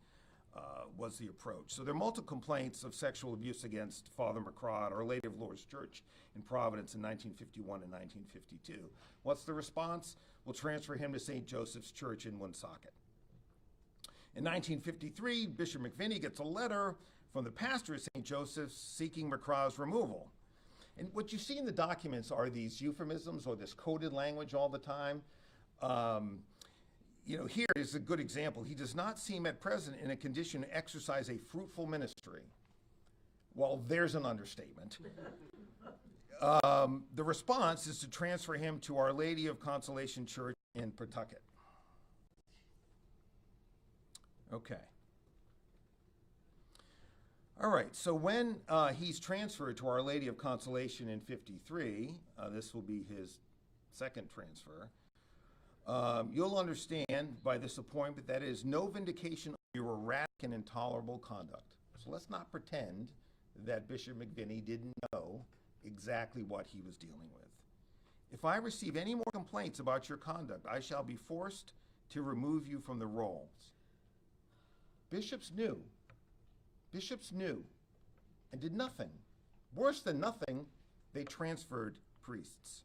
approach. So there are multiple complaints of sexual abuse against Father McCraw at Our Lady of Lourdes Church in Providence in 1951 and 1952. What's the response? We'll transfer him to St. Joseph's Church in Woonsocket. In 1953, Bishop McVinney gets a letter from the pastor at St. Joseph's seeking McCraw's removal. And what you see in the documents are these euphemisms or this coded language all the time. You know, here is a good example. He does not seem at present in a condition to exercise a fruitful ministry. Well, there's an understatement. The response is to transfer him to Our Lady of Consolation Church in Pawtucket. Okay. All right, so when he's transferred to Our Lady of Consolation in 53, this will be his second transfer, you'll understand by this appointment that it is no vindication of your erratic and intolerable conduct. So let's not pretend that Bishop McVinney didn't know exactly what he was dealing with. If I receive any more complaints about your conduct, I shall be forced to remove you from the rolls. Bishops knew. Bishops knew and did nothing. Worse than nothing, they transferred priests.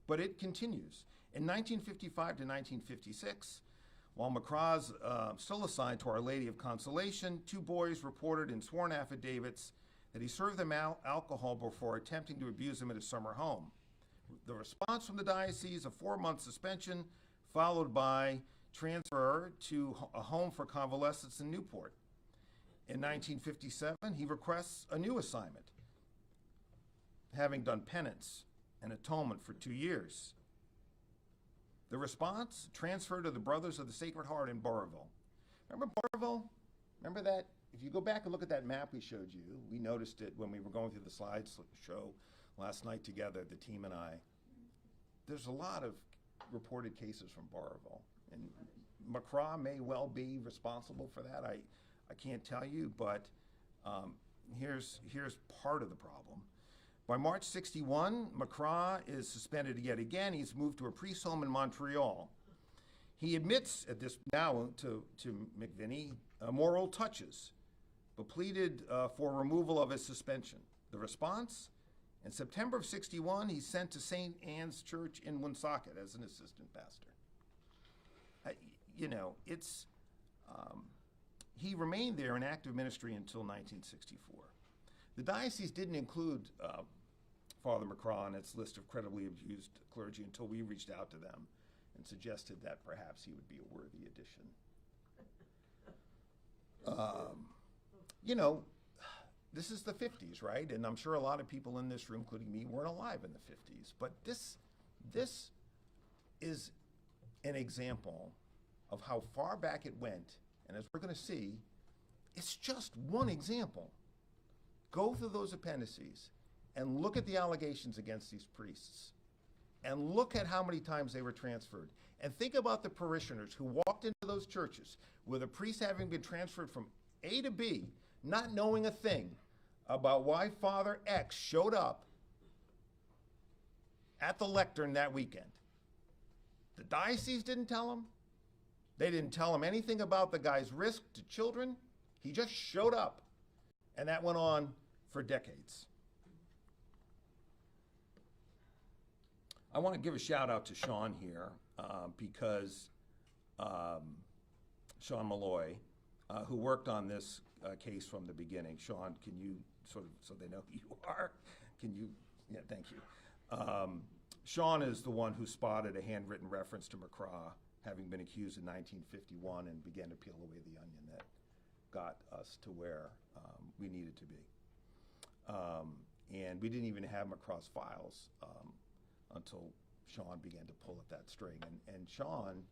But it continues. In 1955 to 1956, while Macraw's still assigned to Our Lady of Consolation, 2 boys reported in sworn affidavits that he served them alcohol before attempting to abuse them at his summer home. The response from the diocese, a 4-month suspension, followed by transfer to a home for convalescents in Newport. In 1957, he requests a new assignment, having done penance and atonement for 2 years. The response, transfer to the Brothers of the Sacred Heart in Burrillville. Remember Burrillville? Remember that? If you go back and look at that map we showed you, we noticed it when we were going through the slideshow last night together, the team and I. There's a lot of reported cases from Burrillville, and Macraw may well be responsible for that. I can't tell you, but here's part of the problem. By March 61, Macraw is suspended yet again. He's moved to a priest's home in Montreal. He admits at this now to McVinney moral touches, but pleaded for removal of his suspension. The response? In September of 61, he's sent to St. Anne's Church in Woonsocket as an assistant pastor. He remained there in active ministry until 1964. The diocese didn't include Father Macraw on its list of credibly abused clergy until we reached out to them and suggested that perhaps he would be a worthy addition. This is the 50s, right? And I'm sure a lot of people in this room, including me, weren't alive in the 50s. But this is an example of how far back it went. And as we're going to see, it's just one example. Go through those appendices and look at the allegations against these priests and look at how many times they were transferred. And think about the parishioners who walked into those churches with a priest having been transferred from A to B, not knowing a thing about why Father X showed up at the lectern that weekend. The diocese didn't tell him. They didn't tell him anything about the guy's risk to children. He just showed up. And that went on for decades. I want to give a shout out to Sean here because Sean Malloy, who worked on this case from the beginning. Sean, can you sort of, so they know who you are, yeah, thank you. Sean is the one who spotted a handwritten reference to Macraw having been accused in 1951 and began to peel away the onion that got us to where we needed to be. And we didn't even have Macraw's files until Sean began to pull at that string. And Sean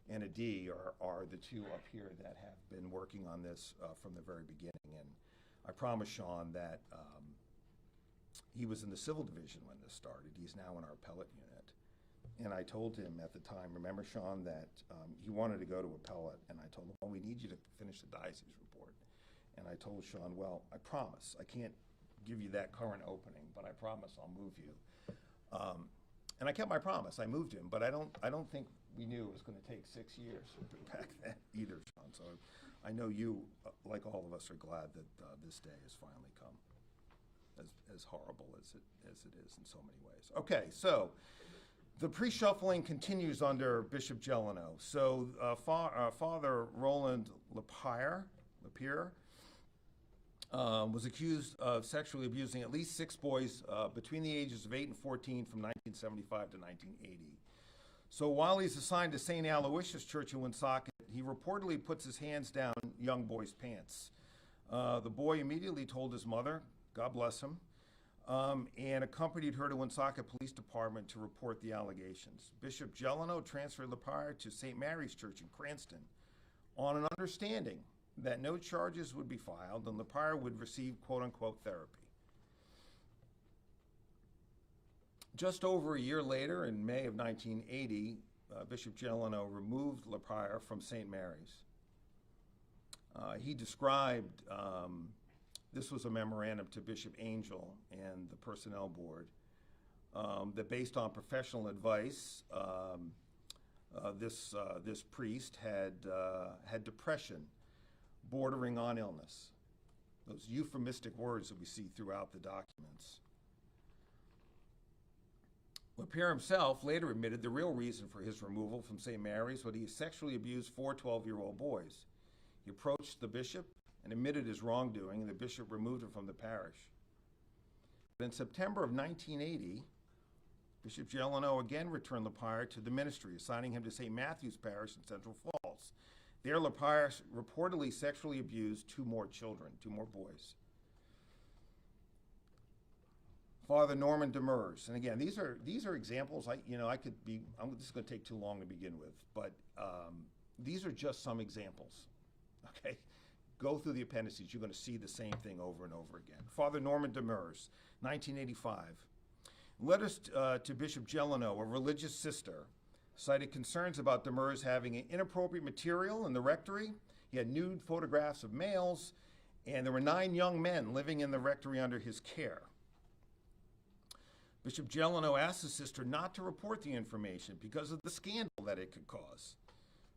and Adi are the two up here that have been working on this from the very beginning. And I promised Sean that he was in the civil division when this started. He's now in our appellate unit. And I told him at the time, remember, Sean, that he wanted to go to appellate. And I told him, well, we need you to finish the diocese report. And I told Sean, well, I promise. I can't give you that current opening, but I promise I'll move you. And I kept my promise. I moved him, but I don't think we knew it was going to take 6 years back then either, Sean. So I know you, like all of us, are glad that this day has finally come, as horrible as it is in so many ways. Okay, so the pre-shuffling continues under Bishop Jeleno. So Father Roland Lapierre was accused of sexually abusing at least 6 boys between the ages of 8 and 14 from 1975 to 1980. So while he's assigned to St. Aloysius Church in Woonsocket, he reportedly puts his hands down young boys' pants. The boy immediately told his mother, God bless him, and accompanied her to Woonsocket Police Department to report the allegations. Bishop Jeleno transferred Lapierre to St. Mary's Church in Cranston on an understanding that no charges would be filed and Lapierre would receive quote-unquote therapy. Just over a year later, in May of 1980, Bishop Jeleno removed Lapierre from St. Mary's. He described, this was a memorandum to Bishop Angel and the Personnel Board, that based on professional advice, this priest had depression, bordering on illness. Those euphemistic words that we see throughout the documents. Lapierre himself later admitted the real reason for his removal from St. Mary's was he sexually abused 4 12-year-old boys. He approached the bishop and admitted his wrongdoing, and the bishop removed him from the parish. But in September of 1980, Bishop Jeleno again returned Lapierre to the ministry, assigning him to St. Matthew's Parish in Central Falls. There, Lapierre reportedly sexually abused 2 more children, 2 more boys. Father Norman Demers, and again, these are examples. This is going to take too long to begin with, but these are just some examples. Okay, go through the appendices. You're going to see the same thing over and over again. Father Norman Demers, 1985. Letters to Bishop Jeleno, a religious sister, cited concerns about Demers having inappropriate material in the rectory. He had nude photographs of males, and there were 9 young men living in the rectory under his care. Bishop Jeleno asked his sister not to report the information because of the scandal that it could cause,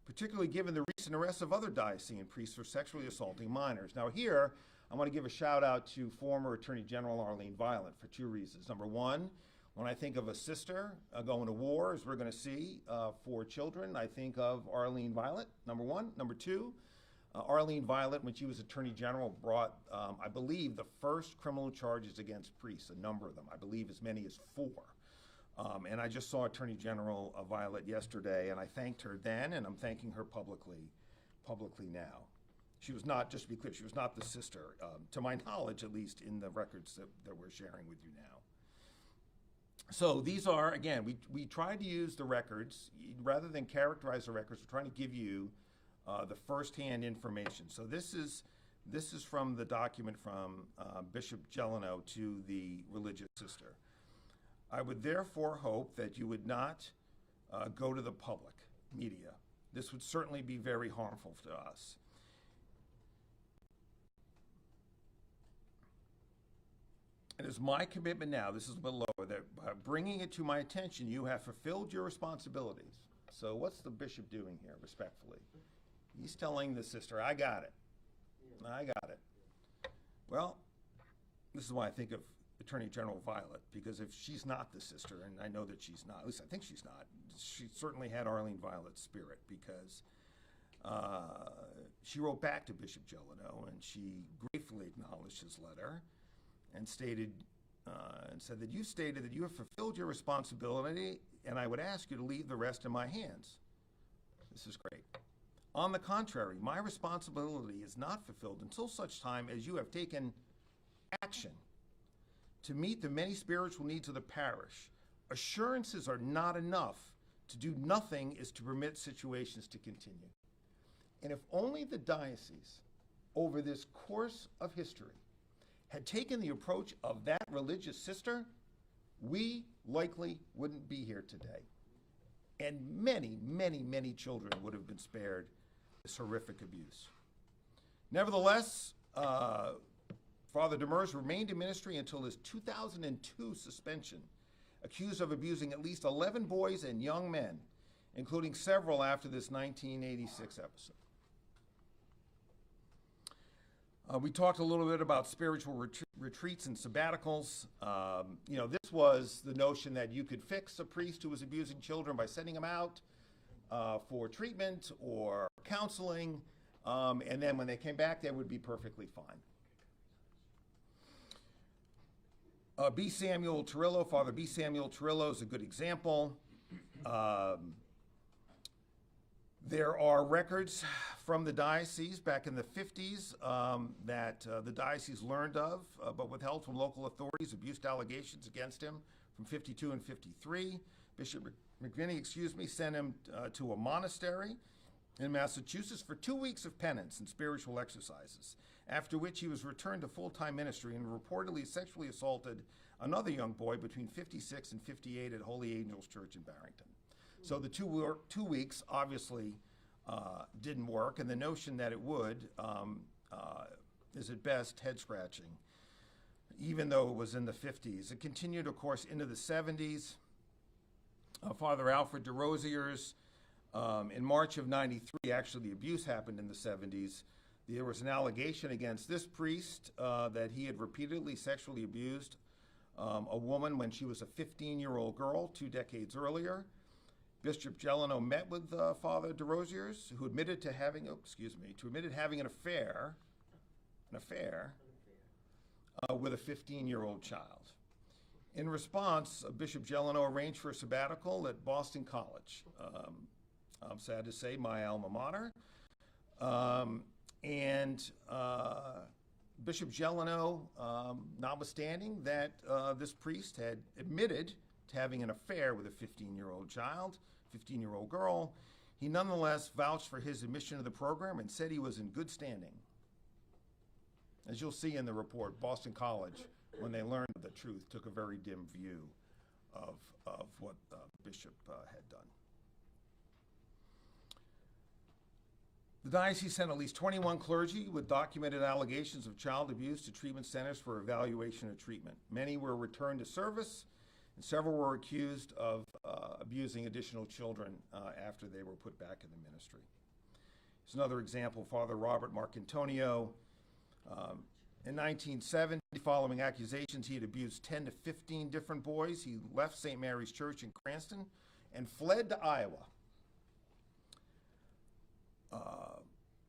particularly given the recent arrests of other diocesan priests for sexually assaulting minors. Now here, I want to give a shout out to former Attorney General Arlene Violet for 2 reasons. Number one, when I think of a sister going to war, as we're going to see, for children, I think of Arlene Violet, number one. Number two, Arlene Violet, when she was Attorney General, brought, I believe, the first criminal charges against priests, a number of them, I believe as many as 4. And I just saw Attorney General Violet yesterday, and I thanked her then, and I'm thanking her publicly now. She was not, just to be clear, she was not the sister, to my knowledge, at least in the records that we're sharing with you now. So these are, again, we tried to use the records, rather than characterize the records, we're trying to give you the firsthand information. So this is from the document from Bishop Jeleno to the religious sister. I would therefore hope that you would not go to the public media. This would certainly be very harmful to us. It is my commitment now, this is a bit lower, that by bringing it to my attention, you have fulfilled your responsibilities. So what's the bishop doing here, respectfully? He's telling the sister, I got it. I got it. Well, this is why I think of Attorney General Violet, because if she's not the sister, and I know that she's not, at least I think she's not, she certainly had Arlene Violet's spirit, because she wrote back to Bishop Jeleno, and she gratefully acknowledged his letter, and stated, and said that you stated that you have fulfilled your responsibility, and I would ask you to leave the rest in my hands. This is great. On the contrary, my responsibility is not fulfilled until such time as you have taken action to meet the many spiritual needs of the parish. Assurances are not enough. To do nothing is to permit situations to continue. And if only the diocese, over this course of history, had taken the approach of that religious sister, we likely wouldn't be here today. And many, many, many children would have been spared this horrific abuse. Nevertheless, Father Demers remained in ministry until his 2002 suspension, accused of abusing at least 11 boys and young men, including several after this 1986 episode. We talked a little bit about spiritual retreats and sabbaticals. This was the notion that you could fix a priest who was abusing children by sending them out for treatment or counseling, and then when they came back, they would be perfectly fine. B. Samuel Torillo, Father B. Samuel Torillo is a good example. There are records from the diocese back in the 50s that the diocese learned of, but withheld from local authorities, abuse allegations against him from 52 and 53. Bishop McVinney, sent him to a monastery in Massachusetts for 2 weeks of penance and spiritual exercises, after which he was returned to full-time ministry and reportedly sexually assaulted another young boy between 56 and 58 at Holy Angels Church in Barrington. So the 2 weeks obviously didn't work, and the notion that it would is at best head-scratching, even though it was in the 50s. It continued, of course, into the 70s. Father Alfred DeRosiers, in March of '93, actually the abuse happened in the 70s. There was an allegation against this priest that he had repeatedly sexually abused a woman when she was a 15-year-old girl 2 decades earlier. Bishop Gelano met with Father DeRosiers, who admitted to having, having an affair with a 15-year-old child. In response, Bishop Gelano arranged for a sabbatical at Boston College. I'm sad to say, my alma mater. Bishop Gelano, notwithstanding that this priest had admitted to having an affair with a 15-year-old child, 15-year-old girl, he nonetheless vouched for his admission to the program and said he was in good standing. As you'll see in the report, Boston College, when they learned the truth, took a very dim view of what the bishop had done. The diocese sent at least 21 clergy with documented allegations of child abuse to treatment centers for evaluation and treatment. Many were returned to service, and several were accused of abusing additional children after they were put back in the ministry. Here's another example, Father Robert Marcantonio. In 1970, following accusations he had abused 10 to 15 different boys, he left St. Mary's Church in Cranston and fled to Iowa.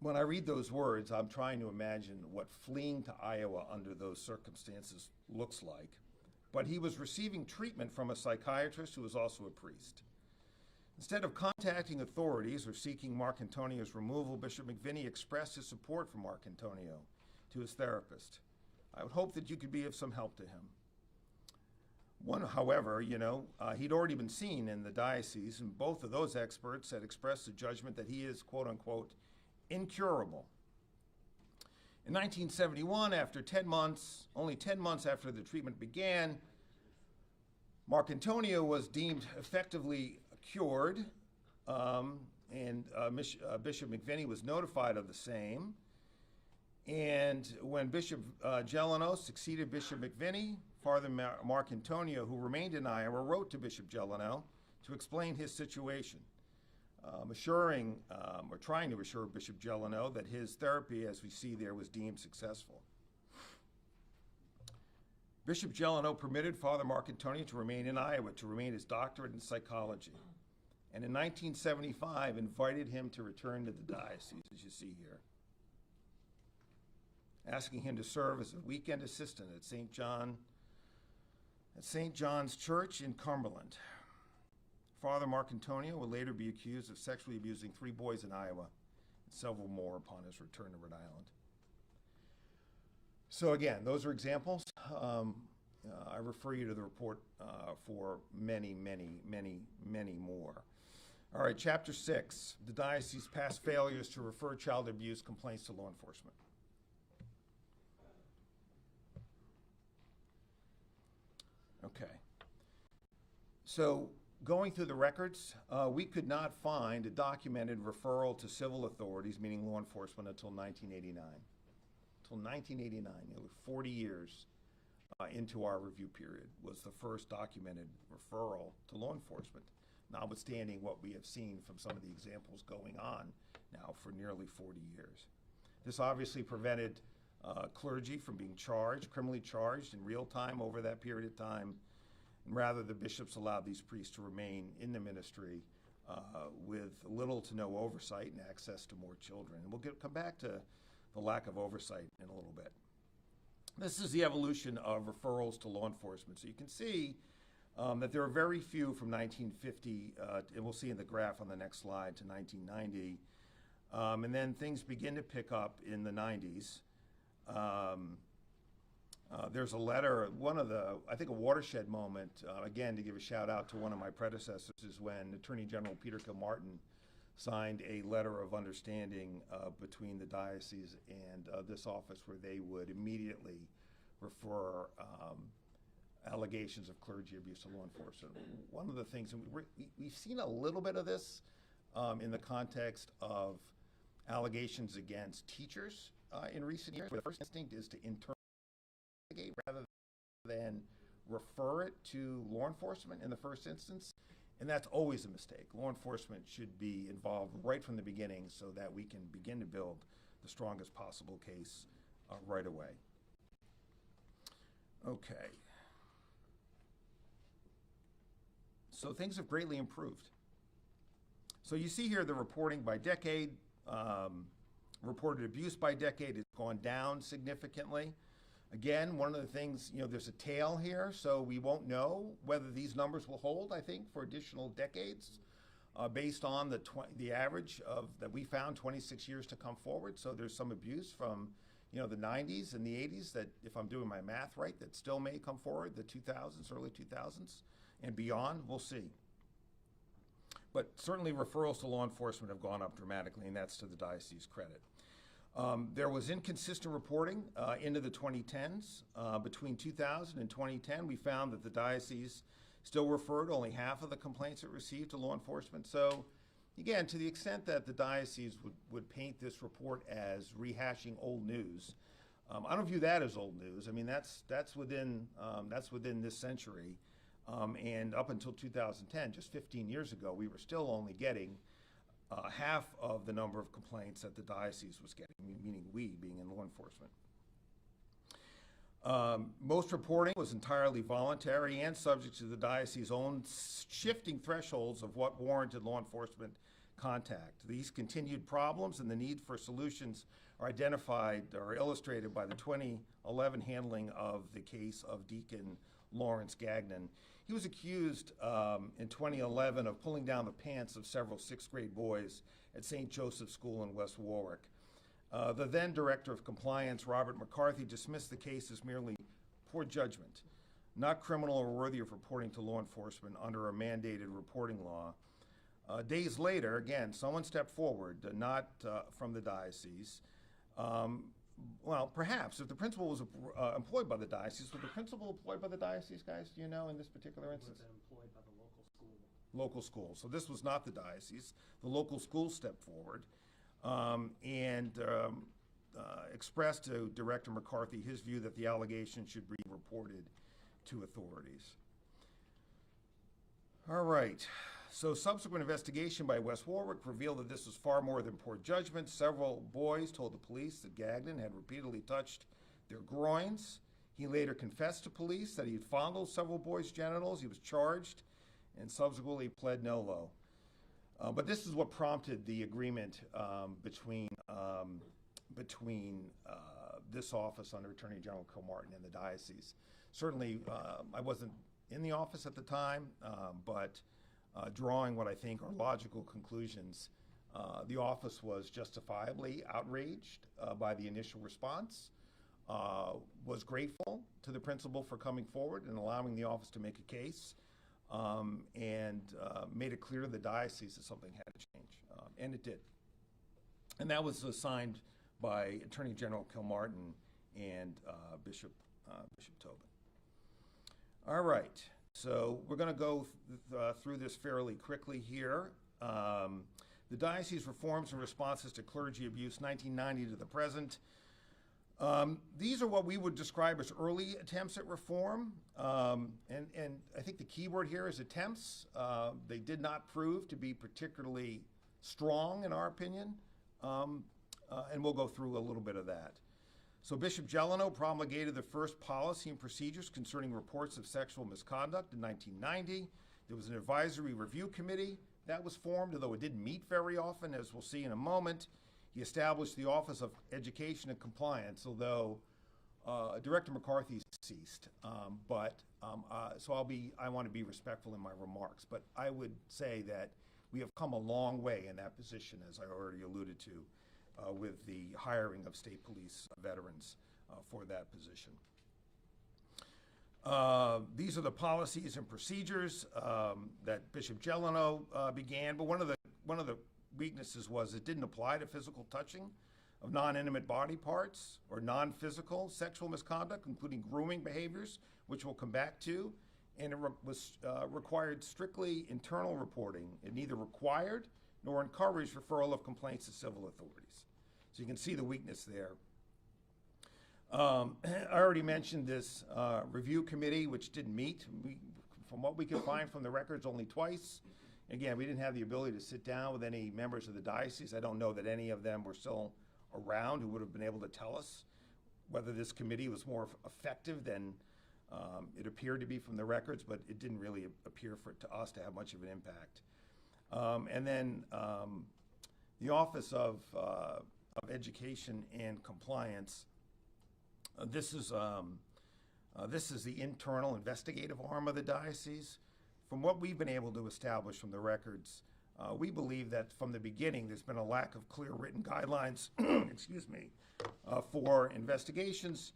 When I read those words, I'm trying to imagine what fleeing to Iowa under those circumstances looks like. But he was receiving treatment from a psychiatrist who was also a priest. Instead of contacting authorities or seeking Marcantonio's removal, Bishop McVinney expressed his support for Marcantonio to his therapist. I would hope that you could be of some help to him. However, he'd already been seen in the diocese, and both of those experts had expressed the judgment that he is, quote unquote, incurable. In 1971, only 10 months after the treatment began, Marcantonio was deemed effectively cured, and Bishop McVinney was notified of the same. And when Bishop Gelano succeeded Bishop McVinney, Father Marcantonio, who remained in Iowa, wrote to Bishop Gelano to explain his situation, trying to assure Bishop Gelano that his therapy, as we see there, was deemed successful. Bishop Gelano permitted Father Marcantonio to remain in Iowa, to remain his doctorate in psychology, and in 1975 invited him to return to the diocese, as you see here, asking him to serve as a weekend assistant at St. John's Church in Cumberland. Father Marcantonio would later be accused of sexually abusing 3 boys in Iowa and several more upon his return to Rhode Island. So again, those are examples. I refer you to the report for many, many, many, many more. All right, Chapter 6, the diocese past failures to refer child abuse complaints to law enforcement. Okay. So going through the records, we could not find a documented referral to civil authorities, meaning law enforcement, until 1989. Until 1989, nearly 40 years into our review period, was the first documented referral to law enforcement, notwithstanding what we have seen from some of the examples going on now for nearly 40 years. This obviously prevented clergy from being criminally charged in real time over that period of time. And rather, the bishops allowed these priests to remain in the ministry with little to no oversight and access to more children. And we'll come back to the lack of oversight in a little bit. This is the evolution of referrals to law enforcement. So you can see that there are very few from 1950, and we'll see in the graph on the next slide, to 1990. And then things begin to pick up in the 90s. There's a letter, I think a watershed moment, again, to give a shout out to one of my predecessors, is when Attorney General Peter Kilmartin signed a letter of understanding between the diocese and this office, where they would immediately refer allegations of clergy abuse to law enforcement. One of the things, and we've seen a little bit of this in the context of allegations against teachers in recent years, where the first instinct is to investigate rather than refer it to law enforcement in the first instance. And that's always a mistake. Law enforcement should be involved right from the beginning so that we can begin to build the strongest possible case right away. Okay. So things have greatly improved. So you see here the reporting by decade, reported abuse by decade has gone down significantly. Again, one of the things, there's a tail here, so we won't know whether these numbers will hold, I think, for additional decades, based on the average that we found, 26 years to come forward. So there's some abuse from, the 90s and the 80s that, if I'm doing my math right, that still may come forward, the 2000s, early 2000s, and beyond, we'll see. But certainly referrals to law enforcement have gone up dramatically, and that's to the diocese's credit. There was inconsistent reporting into the 2010s. Between 2000 and 2010, we found that the diocese still referred only half of the complaints it received to law enforcement. So, again, to the extent that the diocese would paint this report as rehashing old news, I don't view that as old news. I mean, that's within this century. And up until 2010, just 15 years ago, we were still only getting half of the number of complaints that the diocese was getting, meaning we being in law enforcement. Most reporting was entirely voluntary and subject to the diocese's own shifting thresholds of what warranted law enforcement contact. These continued problems and the need for solutions are identified or illustrated by the 2011 handling of the case of Deacon Lawrence Gagnon. He was accused in 2011 of pulling down the pants of several sixth grade boys at St. Joseph's School in West Warwick. The then Director of Compliance, Robert McCarthy, dismissed the case as merely poor judgment, not criminal or worthy of reporting to law enforcement under a mandated reporting law. Days later, again, someone stepped forward, not from the diocese. Well, perhaps, if the principal was employed by the diocese, was the principal employed by the diocese, guys, do you know, in this particular instance? Was employed by the local school. Local school. So this was not the diocese. The local school stepped forward and expressed to Director McCarthy his view that the allegation should be reported to authorities. All right. So subsequent investigation by West Warwick revealed that this was far more than poor judgment. Several boys told the police that Gagnon had repeatedly touched their groins. He later confessed to police that he had fondled several boys' genitals. He was charged and subsequently pled nolo. But this is what prompted the agreement between this office under Attorney General Kilmartin and the diocese. Certainly, I wasn't in the office at the time, but drawing what I think are logical conclusions, the office was justifiably outraged by the initial response, was grateful to the principal for coming forward and allowing the office to make a case, and made it clear to the diocese that something had to change, and it did. And that was signed by Attorney General Kilmartin and Bishop Tobin. All right. So we're going to go through this fairly quickly here. The diocese reforms and responses to clergy abuse, 1990 to the present. These are what we would describe as early attempts at reform. And I think the key word here is attempts. They did not prove to be particularly strong, in our opinion. And we'll go through a little bit of that. So Bishop Jeleno promulgated the first policy and procedures concerning reports of sexual misconduct in 1990. There was an advisory review committee that was formed, although it didn't meet very often, as we'll see in a moment. He established the Office of Education and Compliance, although Director McCarthy ceased. So I want to be respectful in my remarks, but I would say that we have come a long way in that position, as I already alluded to, with the hiring of state police veterans for that position. These are the policies and procedures that Bishop Jeleno began, but one of the weaknesses was it didn't apply to physical touching of non-intimate body parts or non-physical sexual misconduct, including grooming behaviors, which we'll come back to, and it was required strictly internal reporting. It neither required nor encouraged referral of complaints to civil authorities. So you can see the weakness there. I already mentioned this review committee, which didn't meet. From what we could find from the records, only twice. Again, we didn't have the ability to sit down with any members of the diocese. I don't know that any of them were still around who would have been able to tell us whether this committee was more effective than it appeared to be from the records, but it didn't really appear to us to have much of an impact. And then the Office of Education and Compliance. This is the internal investigative arm of the diocese. From what we've been able to establish from the records, we believe that from the beginning there's been a lack of clear written guidelines, excuse me, for investigations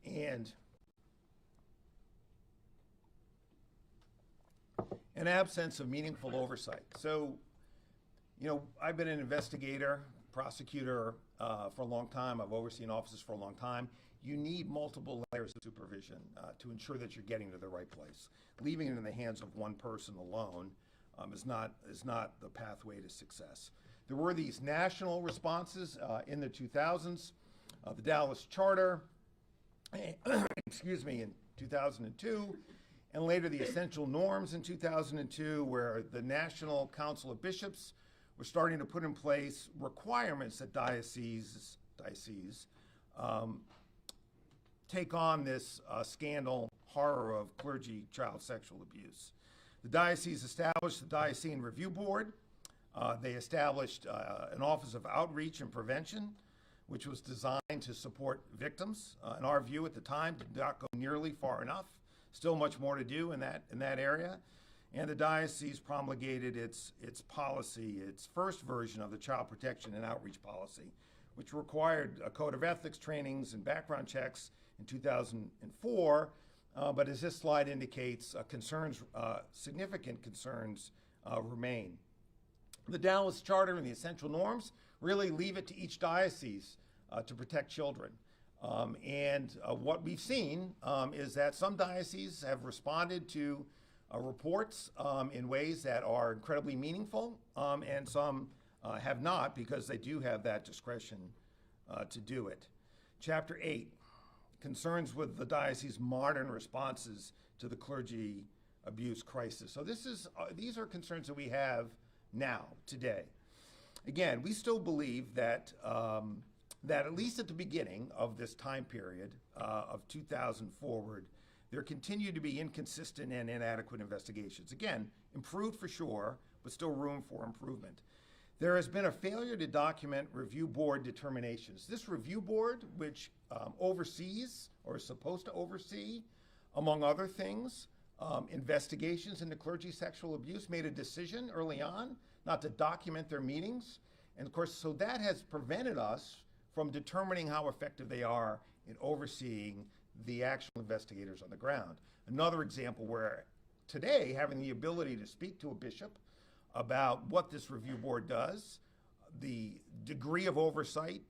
and an absence of meaningful oversight. So, I've been an investigator, prosecutor for a long time. I've overseen offices for a long time. You need multiple layers of supervision to ensure that you're getting to the right place. Leaving it in the hands of one person alone is not the pathway to success. There were these national responses in the 2000s, the Dallas Charter, excuse me, in 2002, and later the Essential Norms in 2002, where the National Council of Bishops were starting to put in place requirements that dioceses take on this scandal horror of clergy child sexual abuse. The diocese established the Diocesan Review Board. They established an Office of Outreach and Prevention, which was designed to support victims. In our view at the time, did not go nearly far enough. Still much more to do in that area. And the diocese promulgated its policy, its first version of the Child Protection and Outreach Policy, which required a code of ethics trainings and background checks in 2004. But as this slide indicates, significant concerns remain. The Dallas Charter and the Essential Norms really leave it to each diocese to protect children. What we've seen is that some dioceses have responded to reports in ways that are incredibly meaningful, and some have not, because they do have that discretion to do it. Chapter 8, concerns with the diocese's modern responses to the clergy abuse crisis. So these are concerns that we have now, today. Again, we still believe that that at least at the beginning of this time period of 2000 forward, there continue to be inconsistent and inadequate investigations. Again, improved for sure, but still room for improvement. There has been a failure to document review board determinations. This review board, which oversees or is supposed to oversee, among other things, investigations into clergy sexual abuse, made a decision early on not to document their meetings. And of course, so that has prevented us from determining how effective they are in overseeing the actual investigators on the ground. Another example where today, having the ability to speak to a bishop about what this review board does, the degree of oversight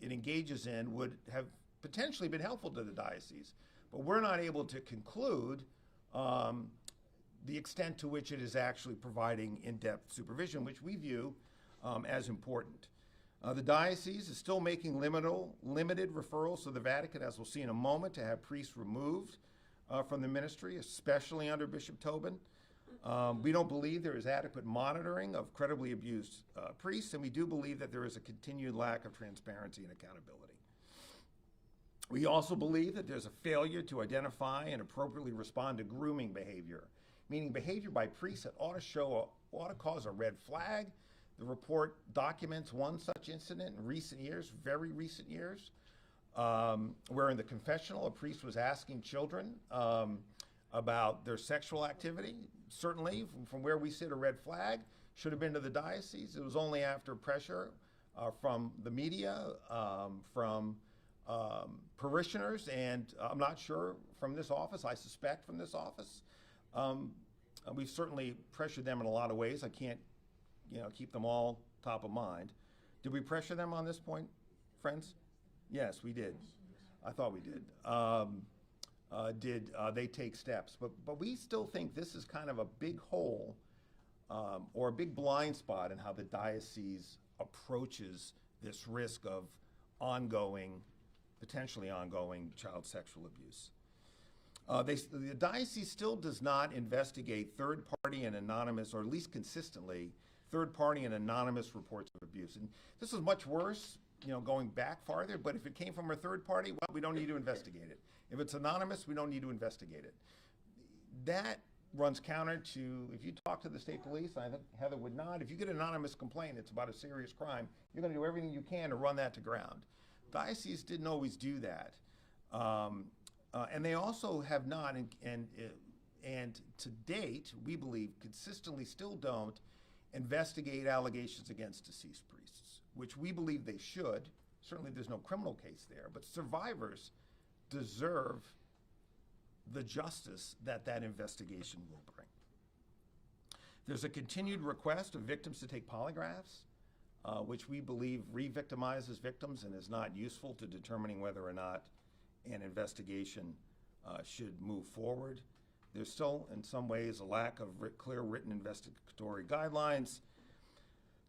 it engages in would have potentially been helpful to the diocese. But we're not able to conclude the extent to which it is actually providing in-depth supervision, which we view as important. The diocese is still making limited referrals to the Vatican, as we'll see in a moment, to have priests removed from the ministry, especially under Bishop Tobin. We don't believe there is adequate monitoring of credibly abused priests, and we do believe that there is a continued lack of transparency and accountability. We also believe that there's a failure to identify and appropriately respond to grooming behavior, meaning behavior by priests that ought to cause a red flag. The report documents one such incident in recent years, very recent years, where in the confessional, a priest was asking children about their sexual activity. Certainly, from where we sit, a red flag should have been to the diocese. It was only after pressure from the media, from parishioners, and I'm not sure from this office, I suspect from this office. We've certainly pressured them in a lot of ways. I can't keep them all top of mind. Did we pressure them on this point, friends? Yes, we did. I thought we did. Did they take steps? But we still think this is kind of a big hole or a big blind spot in how the diocese approaches this risk of potentially ongoing child sexual abuse. The diocese still does not investigate third-party and anonymous, or at least consistently, third-party and anonymous reports of abuse. And this is much worse going back farther, but if it came from a third party, well, we don't need to investigate it. If it's anonymous, we don't need to investigate it. That runs counter to, if you talk to the state police, I think Heather would nod, if you get an anonymous complaint, it's about a serious crime, you're going to do everything you can to run that to ground. Dioceses didn't always do that. And they also have not, and to date, we believe, consistently still don't investigate allegations against deceased priests, which we believe they should. Certainly there's no criminal case there, but survivors deserve the justice that that investigation will bring. There's a continued request of victims to take polygraphs, which we believe re-victimizes victims and is not useful to determining whether or not an investigation should move forward. There's still, in some ways, a lack of clear written investigatory guidelines.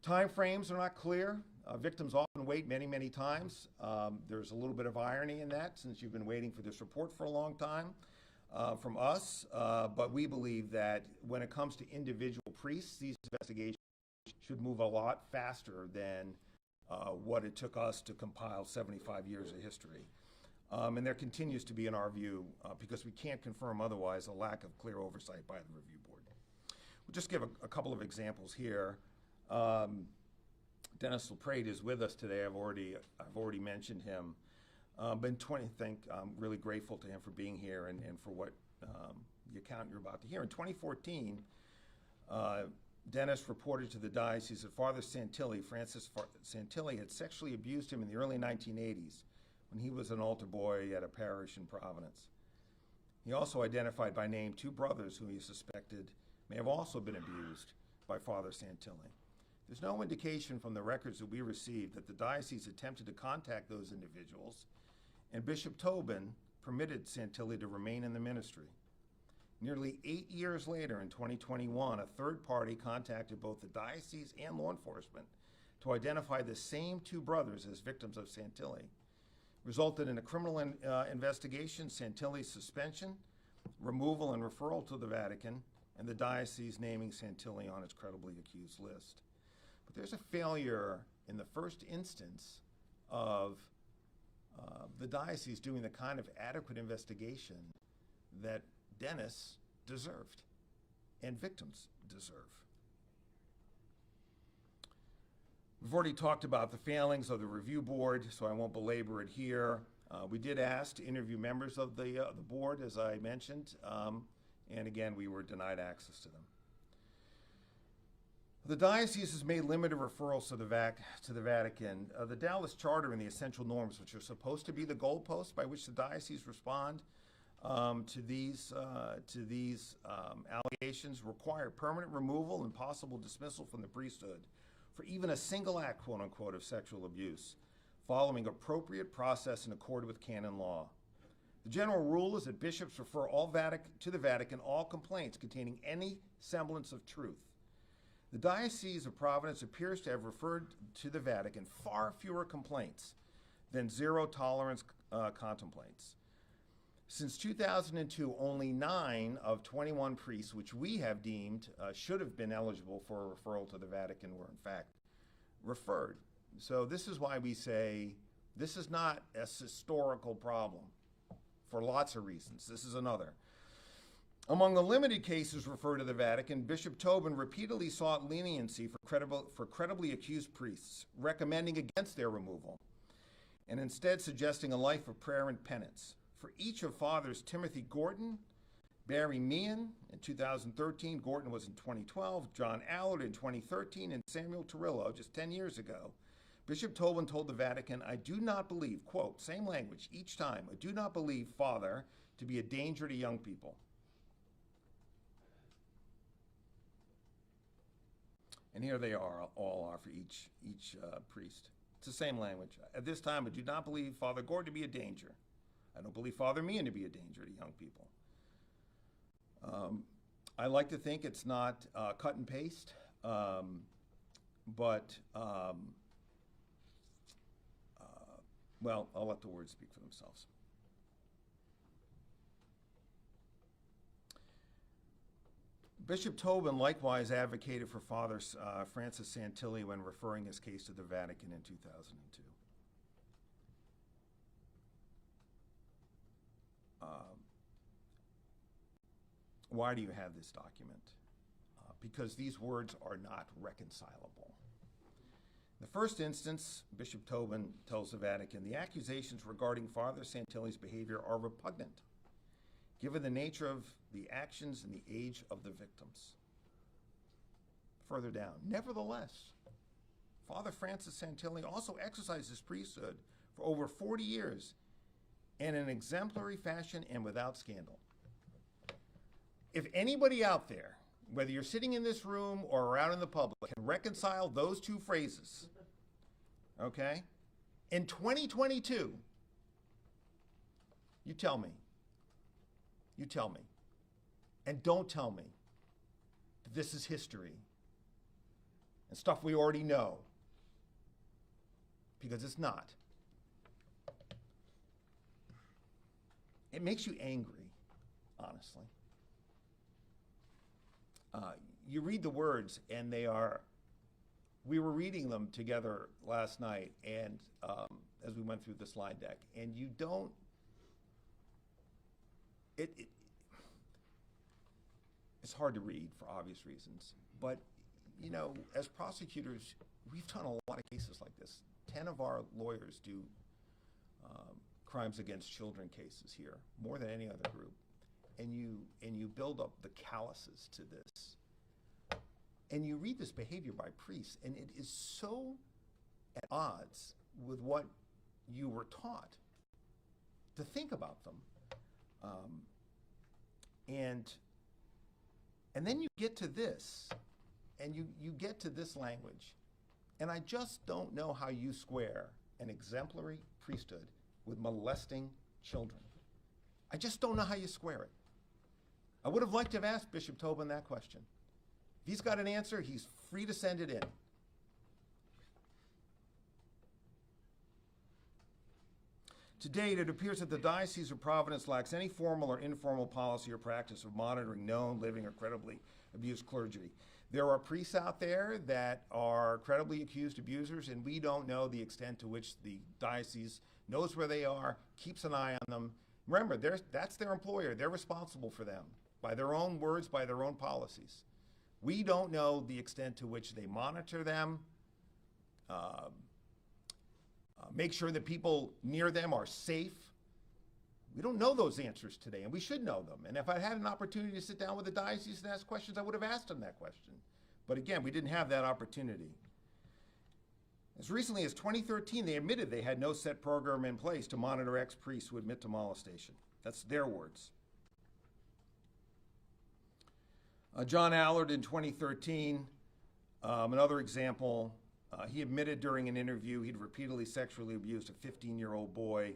Timeframes are not clear. Victims often wait many, many times. There's a little bit of irony in that, since you've been waiting for this report for a long time from us. But we believe that when it comes to individual priests, these investigations should move a lot faster than what it took us to compile 75 years of history. And there continues to be, in our view, because we can't confirm otherwise, a lack of clear oversight by the review board. We'll just give a couple of examples here. Dennis LaPrade is with us today. I've already mentioned him. I'm really grateful to him for being here and for what the account you're about to hear. In 2014, Dennis reported to the diocese that Father Santilli, Francis Santilli, had sexually abused him in the early 1980s when he was an altar boy at a parish in Providence. He also identified by name two brothers who he suspected may have also been abused by Father Santilli. There's no indication from the records that we received that the diocese attempted to contact those individuals, and Bishop Tobin permitted Santilli to remain in the ministry. Nearly 8 years later, in 2021, a third party contacted both the diocese and law enforcement to identify the same two brothers as victims of Santilli. Resulted in a criminal investigation, Santilli's suspension, removal and referral to the Vatican, and the diocese naming Santilli on its credibly accused list. But there's a failure in the first instance of the diocese doing the kind of adequate investigation that Dennis deserved and victims deserve. We've already talked about the failings of the review board, so I won't belabor it here. We did ask to interview members of the board, as I mentioned, and again, we were denied access to them. The diocese has made limited referrals to the Vatican. The Dallas Charter and the essential norms, which are supposed to be the goalposts by which the diocese respond to these allegations, require permanent removal and possible dismissal from the priesthood for even a single act, quote unquote, of sexual abuse, following appropriate process in accord with canon law. The general rule is that bishops refer to the Vatican all complaints containing any semblance of truth. The Diocese of Providence appears to have referred to the Vatican far fewer complaints than zero tolerance contemplates. Since 2002, only 9 of 21 priests, which we have deemed should have been eligible for a referral to the Vatican, were in fact referred. So this is why we say this is not a historical problem for lots of reasons. This is another. Among the limited cases referred to the Vatican, Bishop Tobin repeatedly sought leniency for credibly accused priests, recommending against their removal, and instead suggesting a life of prayer and penance. For each of Fathers Timothy Gorton, Barry Meehan in 2013, Gorton was in 2012, John Allard in 2013, and Samuel Torillo just 10 years ago, Bishop Tobin told the Vatican, "I do not believe," quote, same language each time, "I do not believe Father to be a danger to young people." And here they all are for each priest. It's the same language. At this time, I do not believe Father Gordon to be a danger. I don't believe Father Meehan to be a danger to young people. I like to think it's not cut and paste, but well, I'll let the words speak for themselves. Bishop Tobin likewise advocated for Father Francis Santilli when referring his case to the Vatican in 2002. Why do you have this document? Because these words are not reconcilable. In the first instance, Bishop Tobin tells the Vatican, the accusations regarding Father Santilli's behavior are repugnant, given the nature of the actions and the age of the victims. Further down, nevertheless, Father Francis Santilli also exercised his priesthood for over 40 years in an exemplary fashion and without scandal. If anybody out there, whether you're sitting in this room or out in the public, can reconcile those two phrases, okay, in 2022, you tell me. You tell me. And don't tell me that this is history and stuff we already know, because it's not. It makes you angry, honestly. You read the words, and they are, we were reading them together last night, and as we went through the slide deck, and you don't, it's hard to read for obvious reasons, but you know, as prosecutors, we've done a lot of cases like this. 10 of our lawyers do crimes against children cases here, more than any other group. And you build up the calluses to this. And you read this behavior by priests, and it is so at odds with what you were taught to think about them. And then you get to this, and you get to this language. And I just don't know how you square an exemplary priesthood with molesting children. I just don't know how you square it. I would have liked to have asked Bishop Tobin that question. If he's got an answer, he's free to send it in. To date, it appears that the Diocese of Providence lacks any formal or informal policy or practice of monitoring known, living, or credibly abused clergy. There are priests out there that are credibly accused abusers, and we don't know the extent to which the diocese knows where they are, keeps an eye on them. Remember, that's their employer. They're responsible for them, by their own words, by their own policies. We don't know the extent to which they monitor them, make sure that people near them are safe. We don't know those answers today, and we should know them. And if I had an opportunity to sit down with the diocese and ask questions, I would have asked them that question. But again, we didn't have that opportunity. As recently as 2013, they admitted they had no set program in place to monitor ex-priests who admit to molestation. That's their words. John Allard in 2013, another example, he admitted during an interview he'd repeatedly sexually abused a 15-year-old boy.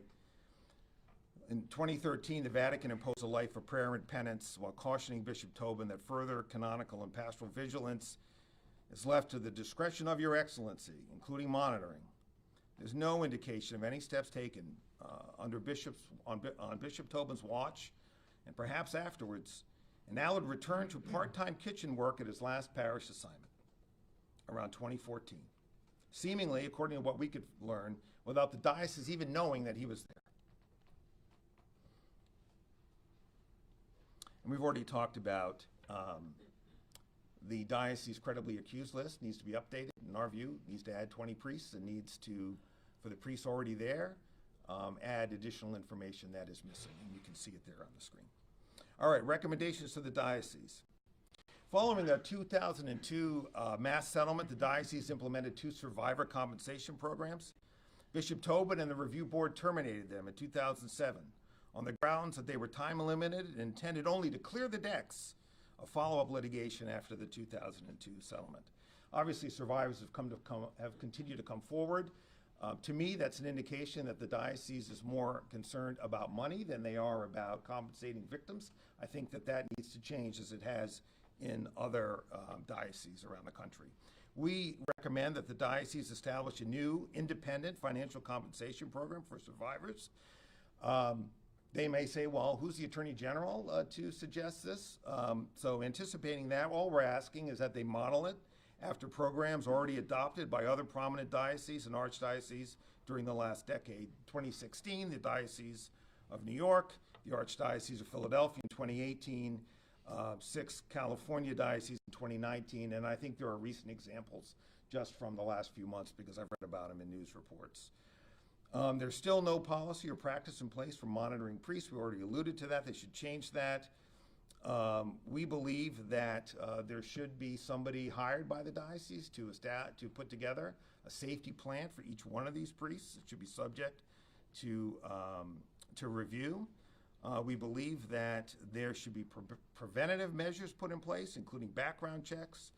In 2013, the Vatican imposed a life of prayer and penance while cautioning Bishop Tobin that further canonical and pastoral vigilance is left to the discretion of Your Excellency, including monitoring. There's no indication of any steps taken on Bishop Tobin's watch, and perhaps afterwards. And Allard returned to part-time kitchen work at his last parish assignment around 2014, seemingly, according to what we could learn, without the diocese even knowing that he was there. And we've already talked about the diocese credibly accused list needs to be updated, in our view, needs to add 20 priests and needs to, for the priests already there, add additional information that is missing, and you can see it there on the screen. All right, recommendations to the diocese. Following the 2002 mass settlement, the diocese implemented 2 survivor compensation programs. Bishop Tobin and the review board terminated them in 2007 on the grounds that they were time limited and intended only to clear the decks of follow-up litigation after the 2002 settlement. Obviously, survivors have continued to come forward. To me, that's an indication that the diocese is more concerned about money than they are about compensating victims. I think that needs to change, as it has in other dioceses around the country. We recommend that the diocese establish a new independent financial compensation program for survivors. They may say, well, who's the Attorney General to suggest this? So anticipating that, all we're asking is that they model it after programs already adopted by other prominent dioceses and archdioceses during the last decade. 2016, the Diocese of New York, the Archdiocese of Philadelphia in 2018, 6 California dioceses in 2019, and I think there are recent examples just from the last few months because I've read about them in news reports. There's still no policy or practice in place for monitoring priests. We already alluded to that. They should change that. We believe that there should be somebody hired by the diocese to put together a safety plan for each one of these priests. It should be subject to review. We believe that there should be preventative measures put in place, including background checks,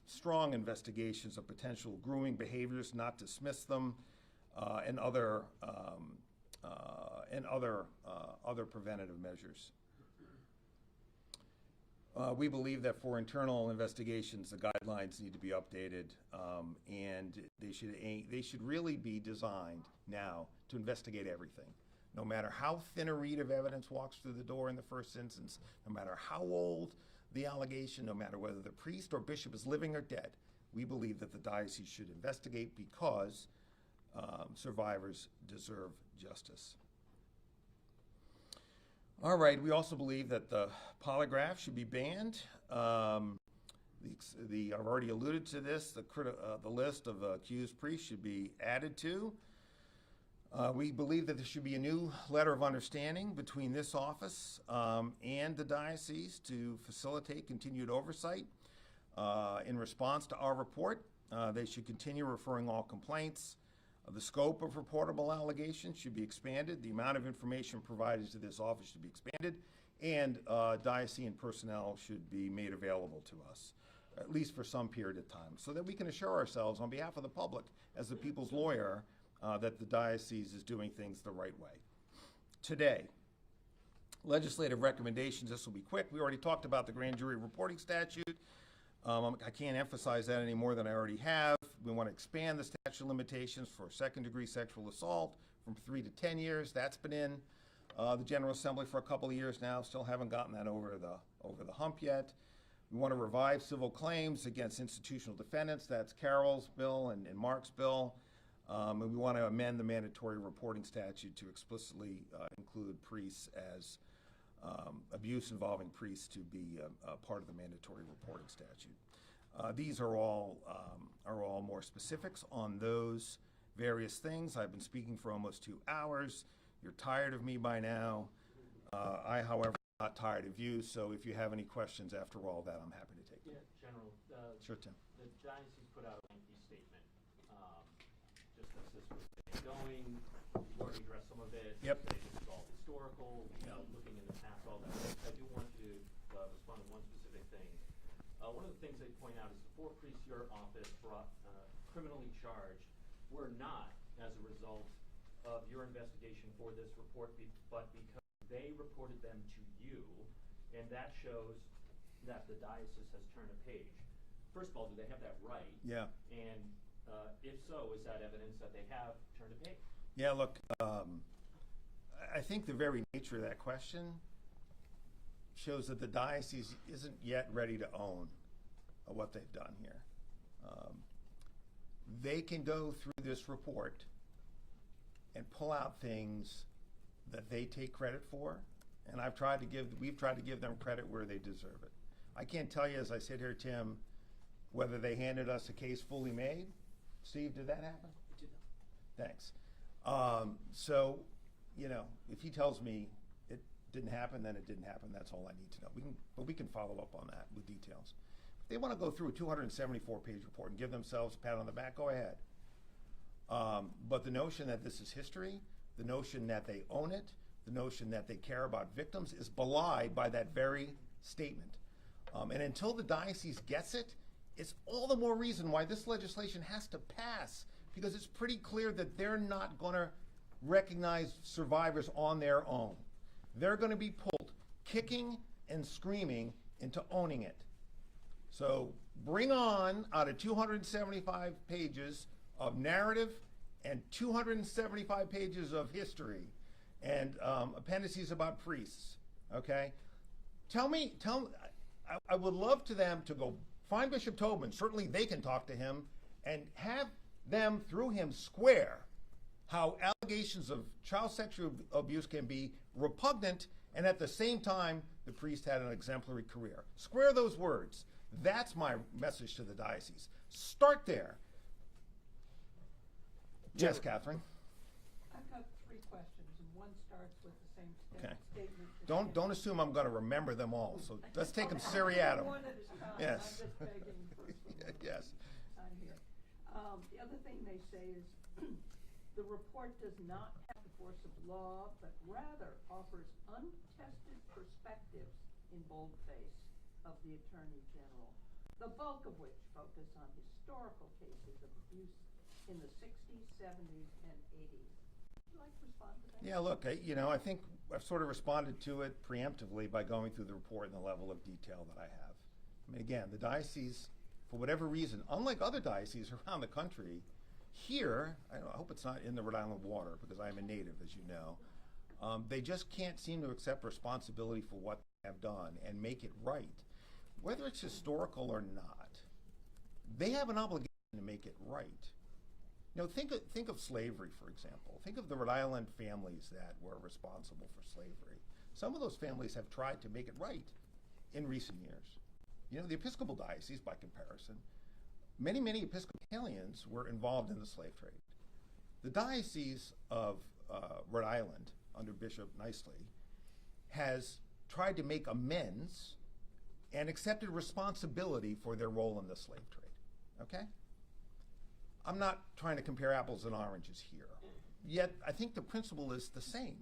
strong investigations of potential grooming behaviors, not dismiss them, and other preventative measures. We believe that for internal investigations, the guidelines need to be updated, and they should really be designed now to investigate everything. No matter how thin a reed of evidence walks through the door in the first instance, no matter how old the allegation, no matter whether the priest or bishop is living or dead, we believe that the diocese should investigate because survivors deserve justice. All right, we also believe that the polygraph should be banned. I've already alluded to this. The list of accused priests should be added to. We believe that there should be a new letter of understanding between this office and the diocese to facilitate continued oversight. In response to our report, they should continue referring all complaints. The scope of reportable allegations should be expanded. The amount of information provided to this office should be expanded, and diocesan personnel should be made available to us, at least for some period of time, so that we can assure ourselves on behalf of the public, as the people's lawyer, that the diocese is doing things the right way. Today, legislative recommendations, this will be quick. We already talked about the grand jury reporting statute. I can't emphasize that any more than I already have. We want to expand the statute of limitations for second-degree sexual assault from 3 to 10 years. That's been in the General Assembly for a couple of years now. Still haven't gotten that over the hump yet. We want to revive civil claims against institutional defendants. That's Carol's bill and Mark's bill. And we want to amend the mandatory reporting statute to explicitly include priests as abuse involving priests to be a part of the mandatory reporting statute. These are all more specifics on those various things. I've been speaking for almost 2 hours. You're tired of me by now. I, however, am not tired of you, so if you have any questions after all that, I'm happy to take them. Yeah, General. Sure, Tim. The diocese put out a lengthy statement, just as this was going. You've already addressed some of it. Yep. It's all historical, looking in the past, all that. I do want to respond to one specific thing. One of the things they point out is the 4 priests your office brought criminally charged were not as a result of your investigation for this report, but because they reported them to you, and that shows that the diocese has turned a page. First of all, do they have that right? Yeah. And if so, is that evidence that they have turned a page? Yeah, look, I think the very nature of that question shows that the diocese isn't yet ready to own what they've done here. They can go through this report and pull out things that they take credit for, and we've tried to give them credit where they deserve it. I can't tell you as I sit here, Tim, whether they handed us a case fully made. Steve, did that happen? It did not. Thanks. So, if he tells me it didn't happen, then it didn't happen. That's all I need to know. We can follow up on that with details. If they want to go through a 274-page report and give themselves a pat on the back, go ahead. But the notion that this is history, the notion that they own it, the notion that they care about victims is belied by that very statement. And until the diocese gets it, it's all the more reason why this legislation has to pass, because it's pretty clear that they're not going to recognize survivors on their own. They're going to be pulled kicking and screaming into owning it. So bring on, out of 275 pages of narrative and 275 pages of history and appendices about priests, okay? I would love to them to go find Bishop Tobin. Certainly they can talk to him and have them, through him, square how allegations of child sexual abuse can be repugnant And at the same time, the priest had an exemplary career. Square those words. That's my message to the diocese. Start there. Yes, Catherine? I've got 3 questions, and one starts with the same Okay. statement. Don't assume I'm going to remember them all, so let's take them seriatim. One at a time. Yes. I'm just begging for some Yes. time here. The other thing they say is, the report does not have the force of law, but rather offers untested perspectives in boldface of the Attorney General, the bulk of which focus on historical cases of abuse in the 60s, 70s, and 80s. Would you like to respond to that? Yeah, look, I think I've sort of responded to it preemptively by going through the report and the level of detail that I have. I mean, again, the diocese, for whatever reason, unlike other dioceses around the country, here, I hope it's not in the Rhode Island water because I am a native, as you know, they just can't seem to accept responsibility for what they have done and make it right. Whether it's historical or not, they have an obligation to make it right. Think of slavery, for example. Think of the Rhode Island families that were responsible for slavery. Some of those families have tried to make it right in recent years. The Episcopal Diocese, by comparison, many Episcopalians were involved in the slave trade. The Diocese of Rhode Island, under Bishop Nicely, has tried to make amends and accepted responsibility for their role in the slave trade. Okay? I'm not trying to compare apples and oranges here. Yet, I think the principle is the same.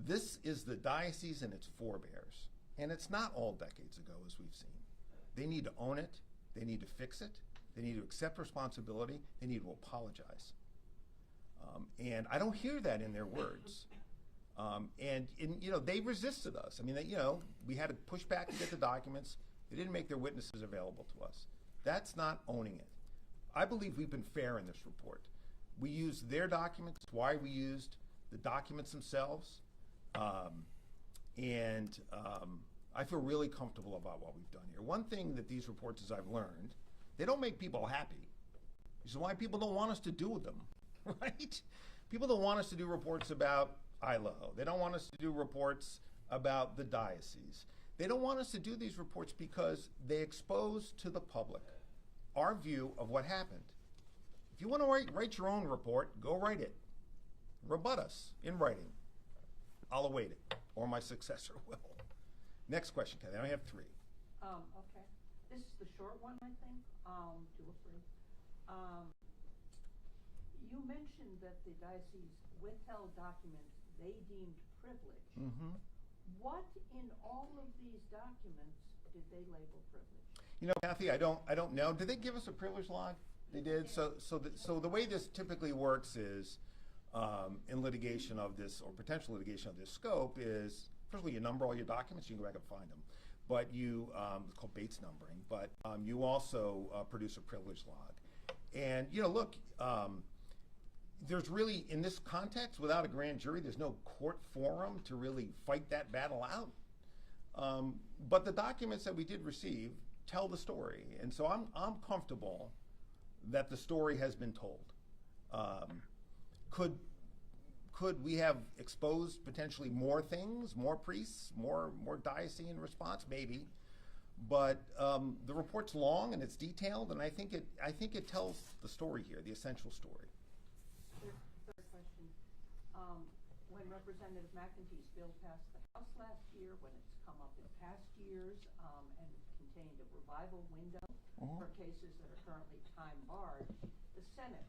This is the diocese and its forebears. And it's not all decades ago, as we've seen. They need to own it. They need to fix it. They need to accept responsibility. They need to apologize. And I don't hear that in their words. They resisted us. I mean, we had to push back to get the documents. They didn't make their witnesses available to us. That's not owning it. I believe we've been fair in this report. We used their documents, why we used the documents themselves, and I feel really comfortable about what we've done here. One thing that these reports, as I've learned, they don't make people happy. This is why people don't want us to do them, right? People don't want us to do reports about ILO. They don't want us to do reports about the diocese. They don't want us to do these reports because they expose to the public our view of what happened. If you want to write your own report, go write it. Rebut us in writing. I'll await it, or my successor will. Next question, Kathy. I only have 3. Okay. This is the short one, I think. 2 or 3. You mentioned that the diocese withheld documents they deemed privileged. Mm-hmm. What in all of these documents did they label privileged? Kathy, I don't know. Did they give us a privilege log? They did. So the way this typically works is, in litigation of this or potential litigation of this scope, is first of all you number all your documents. You can go back and find them, but it's called Bates numbering. But you also produce a privilege log, and look. There's really, in this context, without a grand jury, there's no court forum to really fight that battle out. But the documents that we did receive tell the story, and so I'm comfortable that the story has been told. Could we have exposed potentially more things, more priests, more diocesan response? Maybe, but the report's long and it's detailed, and I think it tells the story here, the essential story. Third question. When Representative McEntee's bill passed the House last year, when it's come up in past years, and contained a revival window for cases that are currently time-barred, the Senate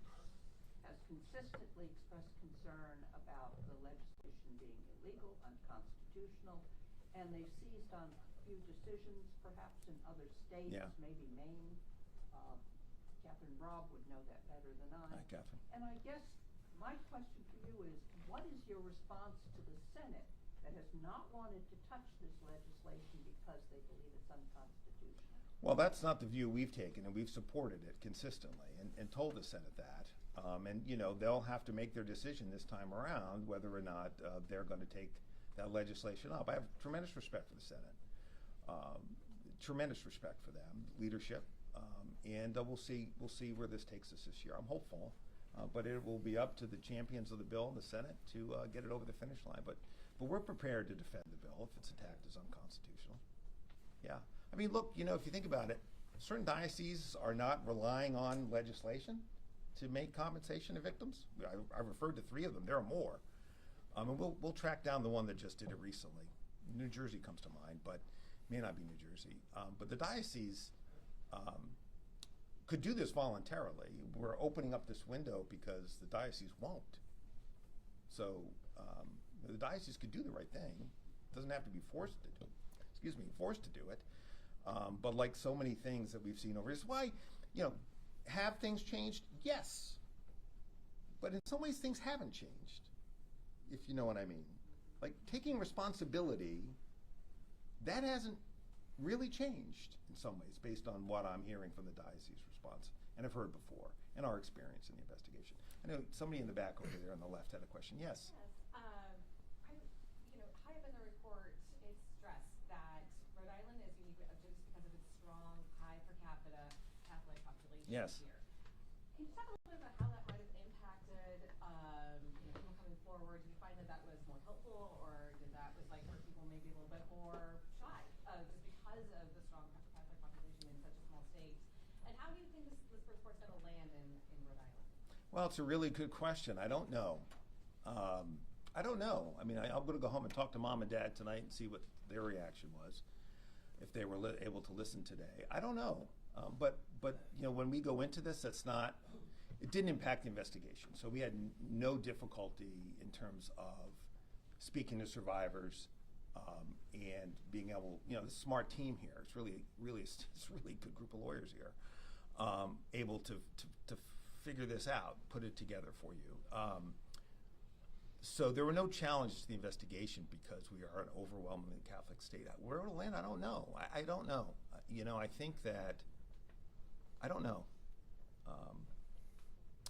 has consistently expressed concern about the legislation being illegal, unconstitutional, and they've seized on a few decisions, perhaps in other states, maybe Maine. Catherine Robb would know that better than I. Hi, Catherine. And I guess my question for you is, what is your response to the Senate that has not wanted to touch this legislation because they believe it's unconstitutional? Well, that's not the view we've taken, and we've supported it consistently and told the Senate that. And they'll have to make their decision this time around whether or not they're going to take that legislation up. I have tremendous respect for the Senate, tremendous respect for them, leadership, and we'll see where this takes us this year. I'm hopeful, but it will be up to the champions of the bill in the Senate to get it over the finish line. But but we're prepared to defend the bill if it's attacked as unconstitutional. Yeah. I mean, look, if you think about it, certain dioceses are not relying on legislation to make compensation to victims. I referred to 3 of them. There are more. And we'll track down the one that just did it recently. New Jersey comes to mind, but may not be New Jersey. But the diocese could do this voluntarily. We're opening up this window because the diocese won't. So the diocese could do the right thing. It doesn't have to be forced to do it. But like so many things that we've seen over here, why, have things changed? Yes. But in some ways, things haven't changed, if you know what I mean. Like taking responsibility, that hasn't really changed in some ways based on what I'm hearing from the diocese response and have heard before and our experience in the investigation. I know somebody in the back over there on the left had a question. Yes. High up in the report, it stressed that Rhode Island is unique just because of its strong, high per capita Catholic population Yes. here. Can you talk a little bit about how that might have impacted people coming forward? Did you find that was more helpful, or were people maybe a little bit more shy just because of the strong Catholic population in such a small state? And how do you think this report's going to land in Rhode Island? Well, it's a really good question. I don't know. I don't know. I mean, I'm going to go home and talk to Mom and Dad tonight and see what their reaction was, if they were able to listen today. I don't know. But when we go into this, it didn't impact the investigation. So we had no difficulty in terms of speaking to survivors and being able, the smart team here. It's really good group of lawyers here, able to figure this out, put it together for you. So there were no challenges to the investigation because we are an overwhelmingly Catholic state. Where it'll land, I don't know. I don't know. I think that, I don't know.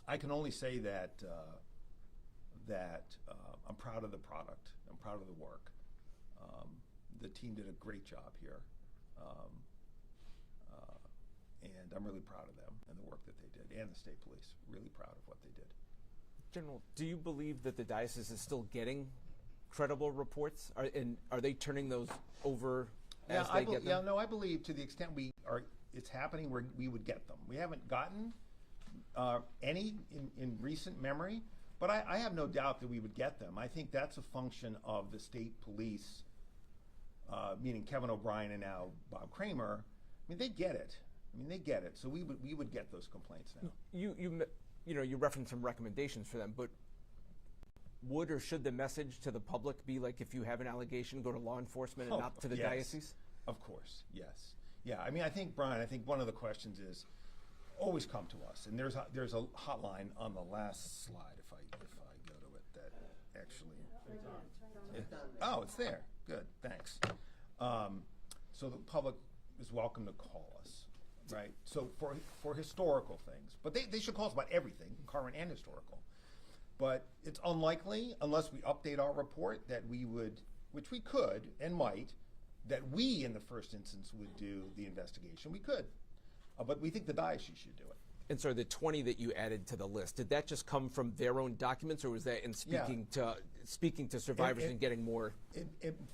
I can only say that I'm proud of the product. I'm proud of the work. The team did a great job here. And I'm really proud of them and the work that they did, and the state police. Really proud of what they did. General, do you believe that the diocese is still getting credible reports? Are they turning those over as they get them? Yeah, no, I believe to the extent it's happening where we would get them. We haven't gotten any in recent memory, but I have no doubt that we would get them. I think that's a function of the state police, meaning Kevin O'Brien and now Bob Kramer. I mean, they get it. So we would get those complaints now. You referenced some recommendations for them, but would or should the message to the public be like, if you have an allegation, go to law enforcement and not to the diocese? Of course, yes. Yeah, I think, Brian, one of the questions is always come to us. And there's a hotline on the last slide, if I go to it, that actually... It's there. Good, thanks. So the public is welcome to call us. Right, so for historical things, but they should call us about everything, current and historical. But it's unlikely, unless we update our report, that we would, which we could and might, that we in the first instance would do the investigation. We could, but we think the diocese should do it. And so the 20 that you added to the list, did that just come from their own documents, or was that in speaking to survivors and getting more?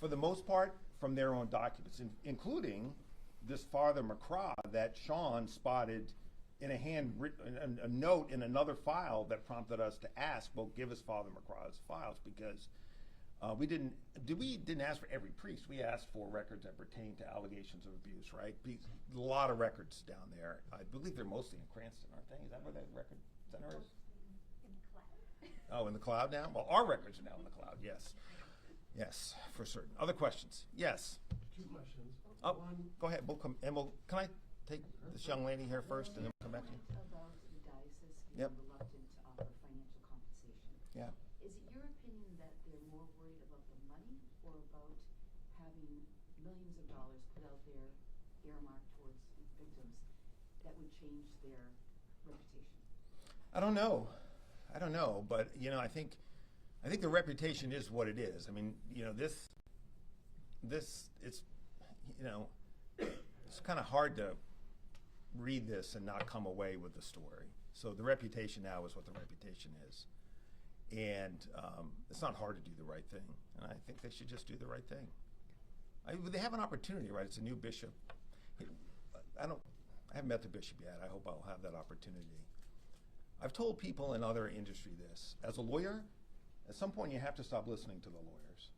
For the most part, from their own documents, including this Father McCraw that Sean spotted in a note in another file that prompted us to ask, well, give us Father McCraw's files, because we didn't ask for every priest. We asked for records that pertain to allegations of abuse, right? A lot of records down there. I believe they're mostly in Cranston, aren't they? Is that where that record center is? In the cloud. Oh, in the cloud now? Well, our records are now in the cloud, yes. Yes, for certain. Other questions? Yes. 2 questions. One, go ahead. Can I take this young lady here first, and then we'll come back to you? About the diocese Yep. being reluctant to offer financial compensation. Yeah. Is it your opinion that they're more worried about the money or about having millions of dollars put out there earmarked towards victims that would change their reputation? I don't know, but I think the reputation is what it is. I mean, this it's kind of hard to read this and not come away with the story. So the reputation now is what the reputation is. And it's not hard to do the right thing. And I think they should just do the right thing. They have an opportunity, right? It's a new bishop. I haven't met the bishop yet. I hope I'll have that opportunity. I've told people in other industry this. As a lawyer, at some point you have to stop listening to the lawyers.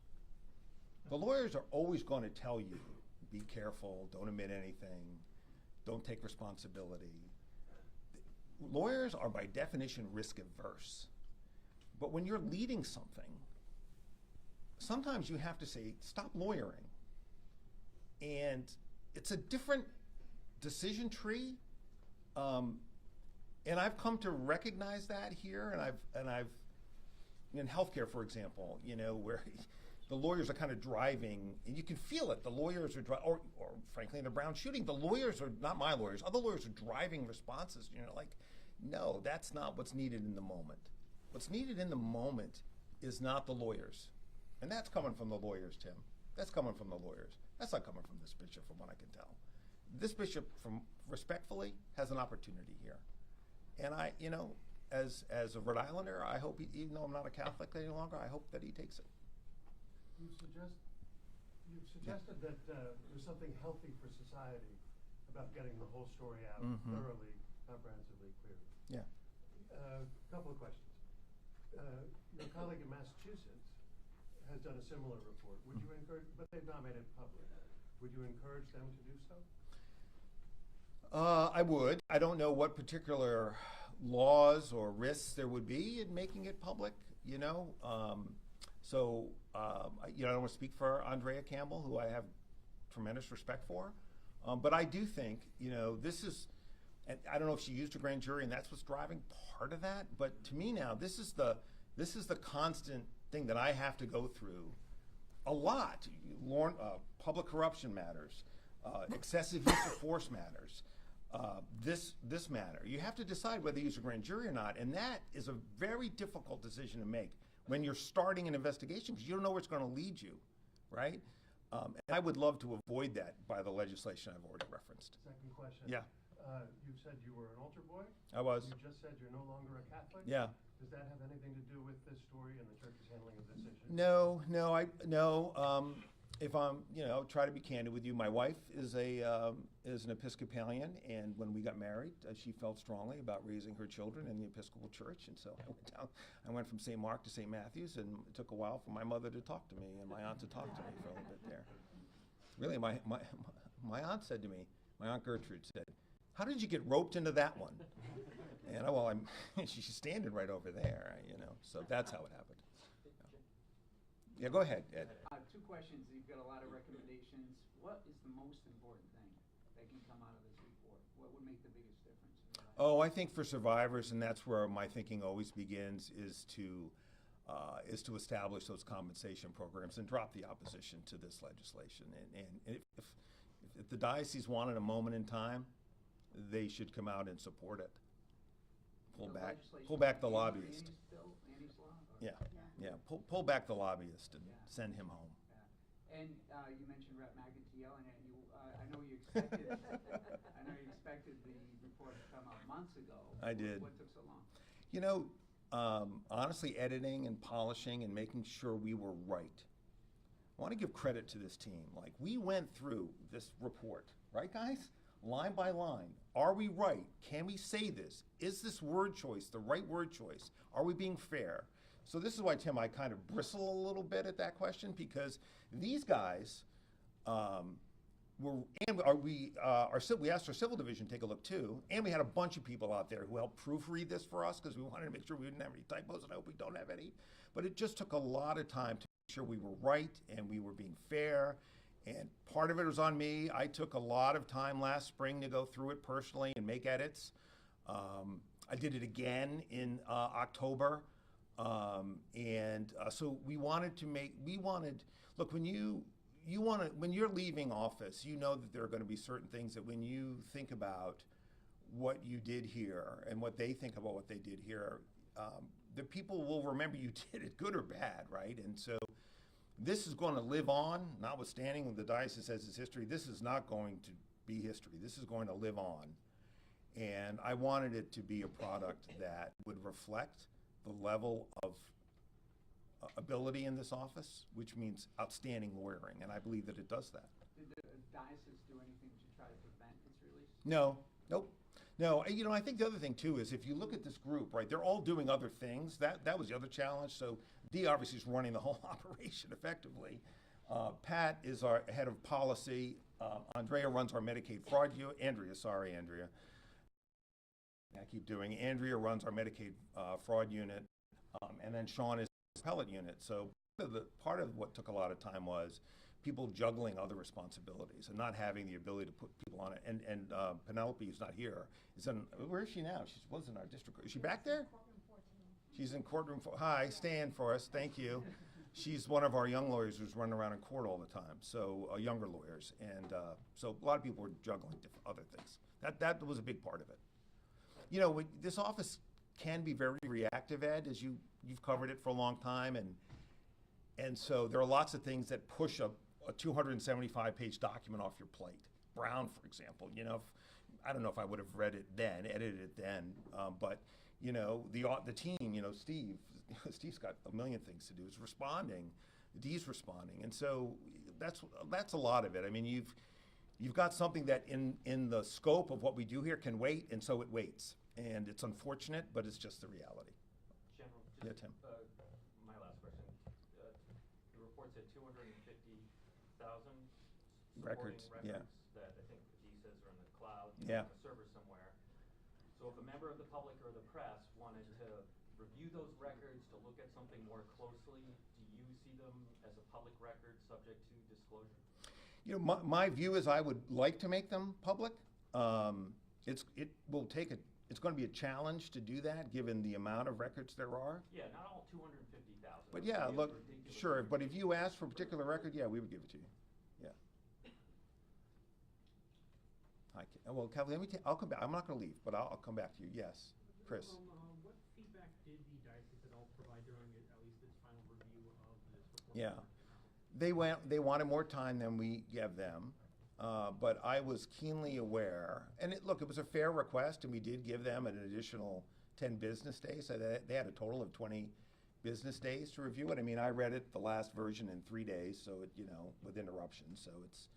The lawyers are always going to tell you, be careful, don't admit anything, don't take responsibility. Lawyers are by definition risk averse. But when you're leading something, sometimes you have to say, stop lawyering. And it's a different decision tree. And I've come to recognize that here, and I've in healthcare, for example, where the lawyers are kind of driving, and you can feel it. The lawyers are driving, or frankly, in the Brown shooting, the lawyers are not my lawyers. Other lawyers are driving responses. Like, no, that's not what's needed in the moment. What's needed in the moment is not the lawyers, and that's coming from the lawyers, Tim. That's coming from the lawyers. That's not coming from this bishop, from what I can tell. This bishop, respectfully, has an opportunity here. And I, as a Rhode Islander, I hope, even though I'm not a Catholic any longer, I hope that he takes it. You've suggested that there's something healthy for society about getting the whole story out thoroughly, comprehensively, clearly. Yeah. A couple of questions. Your colleague in Massachusetts has done a similar report. Would you encourage, but they've not made it public. Would you encourage them to do so? I would. I don't know what particular laws or risks there would be in making it public, I don't want to speak for Andrea Campbell, who I have tremendous respect for. But I do think, this is, and I don't know if she used a grand jury and that's what's driving part of that, but to me now, this is the constant thing that I have to go through a lot. Public corruption matters, excessive use of force matters. This matter. You have to decide whether you use a grand jury or not, and that is a very difficult decision to make when you're starting an investigation because you don't know where it's going to lead you, right? And I would love to avoid that by the legislation I've already referenced. Second question. Yeah. You said you were an altar boy? I was. You just said you're no longer a Catholic? Yeah. Does that have anything to do with this story and the church's handling of this issue? No. If I'm, try to be candid with you, my wife is an Episcopalian, and when we got married, she felt strongly about raising her children in the Episcopal Church, and so I went from St. Mark to St. Matthew's, and it took a while for my mother to talk to me and my aunt to talk to me for a little bit there. Really, my aunt said to me, my Aunt Gertrude said, "How did you get roped into that one?" And she's standing right over there, so that's how it happened. Yeah, go ahead, Ed. Two questions. You've got a lot of recommendations. What is the most important thing that can come out of this report? What would make the biggest difference? Oh, I think for survivors, and that's where my thinking always begins, is to establish those compensation programs and drop the opposition to this legislation. And if the diocese wanted a moment in time, they should come out and support it. Pull back the lobbyist. Annie's law? Yeah. Pull back the lobbyist and send him home. Yeah. And you mentioned Rep. McEntee yelling at you. I know you expected. I know you expected the report to come out months ago. I did. What took so long? Honestly, editing and polishing and making sure we were right. I want to give credit to this team. Like, we went through this report, right, guys? Line by line. Are we right? Can we say this? Is this word choice the right word choice? Are we being fair? So this is why, Tim, I kind of bristle a little bit at that question, because these guys we asked our civil division to take a look too, and we had a bunch of people out there who helped proofread this for us because we wanted to make sure we didn't have any typos, and I hope we don't have any. But it just took a lot of time to make sure we were right and we were being fair. And part of it was on me. I took a lot of time last spring to go through it personally and make edits. I did it again in October. So look, when you're leaving office, you know that there are going to be certain things that when you think about what you did here and what they think about what they did here, the people will remember you did it, good or bad, right? And so this is going to live on, notwithstanding the diocese has its history. This is not going to be history. This is going to live on. And I wanted it to be a product that would reflect the level of ability in this office, which means outstanding lawyering, and I believe that it does that. Did the diocese do anything to try to prevent its release? No, nope. No, and, I think the other thing too is if you look at this group, right, they're all doing other things. That was the other challenge. So Dee obviously is running the whole operation effectively. Pat is our head of policy. Andrea runs our Medicaid fraud unit. Andrea. I keep doing. Andrea runs our Medicaid fraud unit, and then Sean is the appellate unit. So part of what took a lot of time was people juggling other responsibilities and not having the ability to put people on it. And Penelope, who's not here, where is she now? She was in our district. Is she back there? She's in courtroom. Hi, stand for us. Thank you. She's one of our young lawyers who's running around in court all the time. So younger lawyers, and so a lot of people were juggling other things. That was a big part of it. This office can be very reactive, Ed, as you've covered it for a long time, and so there are lots of things that push a 275-page document off your plate. Brown, for example, I don't know if I would have read it then, edited it then, but the team, Steve's got a million things to do. Is responding, Dee's responding, and so that's a lot of it. I mean, you've got something that in the scope of what we do here can wait, and so it waits, and it's unfortunate, but it's just the reality. General, Yeah, Tim. My last question. The report said 250,000 Records, yeah. that I think Dee says are in the cloud, Yeah. on a server somewhere. So if a member of the public or the press wanted to review those records, to look at something more closely, do you see them as a public record subject to disclosure? My view is I would like to make them public. It's going to be a challenge to do that given the amount of records there are. Yeah, not all 250,000. But yeah, look, sure. But if you asked for a particular record, yeah, we would give it to you. Yeah. Well, Kathleen, I'll come back. I'm not going to leave, but I'll come back to you. Yes, Chris. What feedback did the diocese at all provide during at least its final review of this report? Yeah, they wanted more time than we gave them, but I was keenly aware. And it was a fair request, and we did give them an additional 10 business days. So they had a total of 20 business days to review it. I mean, I read it, the last version, in 3 days, so with interruptions. So it's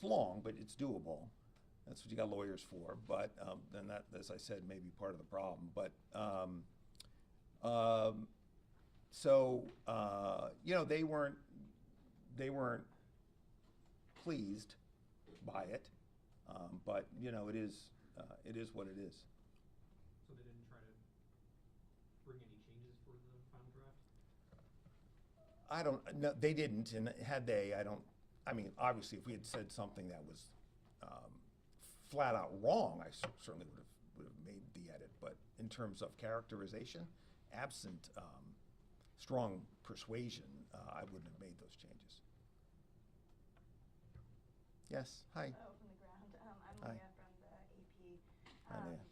long, but it's doable. That's what you got lawyers for. But then that, as I said, may be part of the problem. But they weren't pleased by it. But it is what it is. So they didn't try to bring any changes for the final draft? I don't. No, they didn't. And had they, I mean, obviously, if we had said something that was flat out wrong, I certainly would have made the edit. But in terms of characterization, absent strong persuasion, I wouldn't have made those changes. Yes. Hi. Oh, from the ground. I'm Hi. Leah from the AP. Hi, Leah.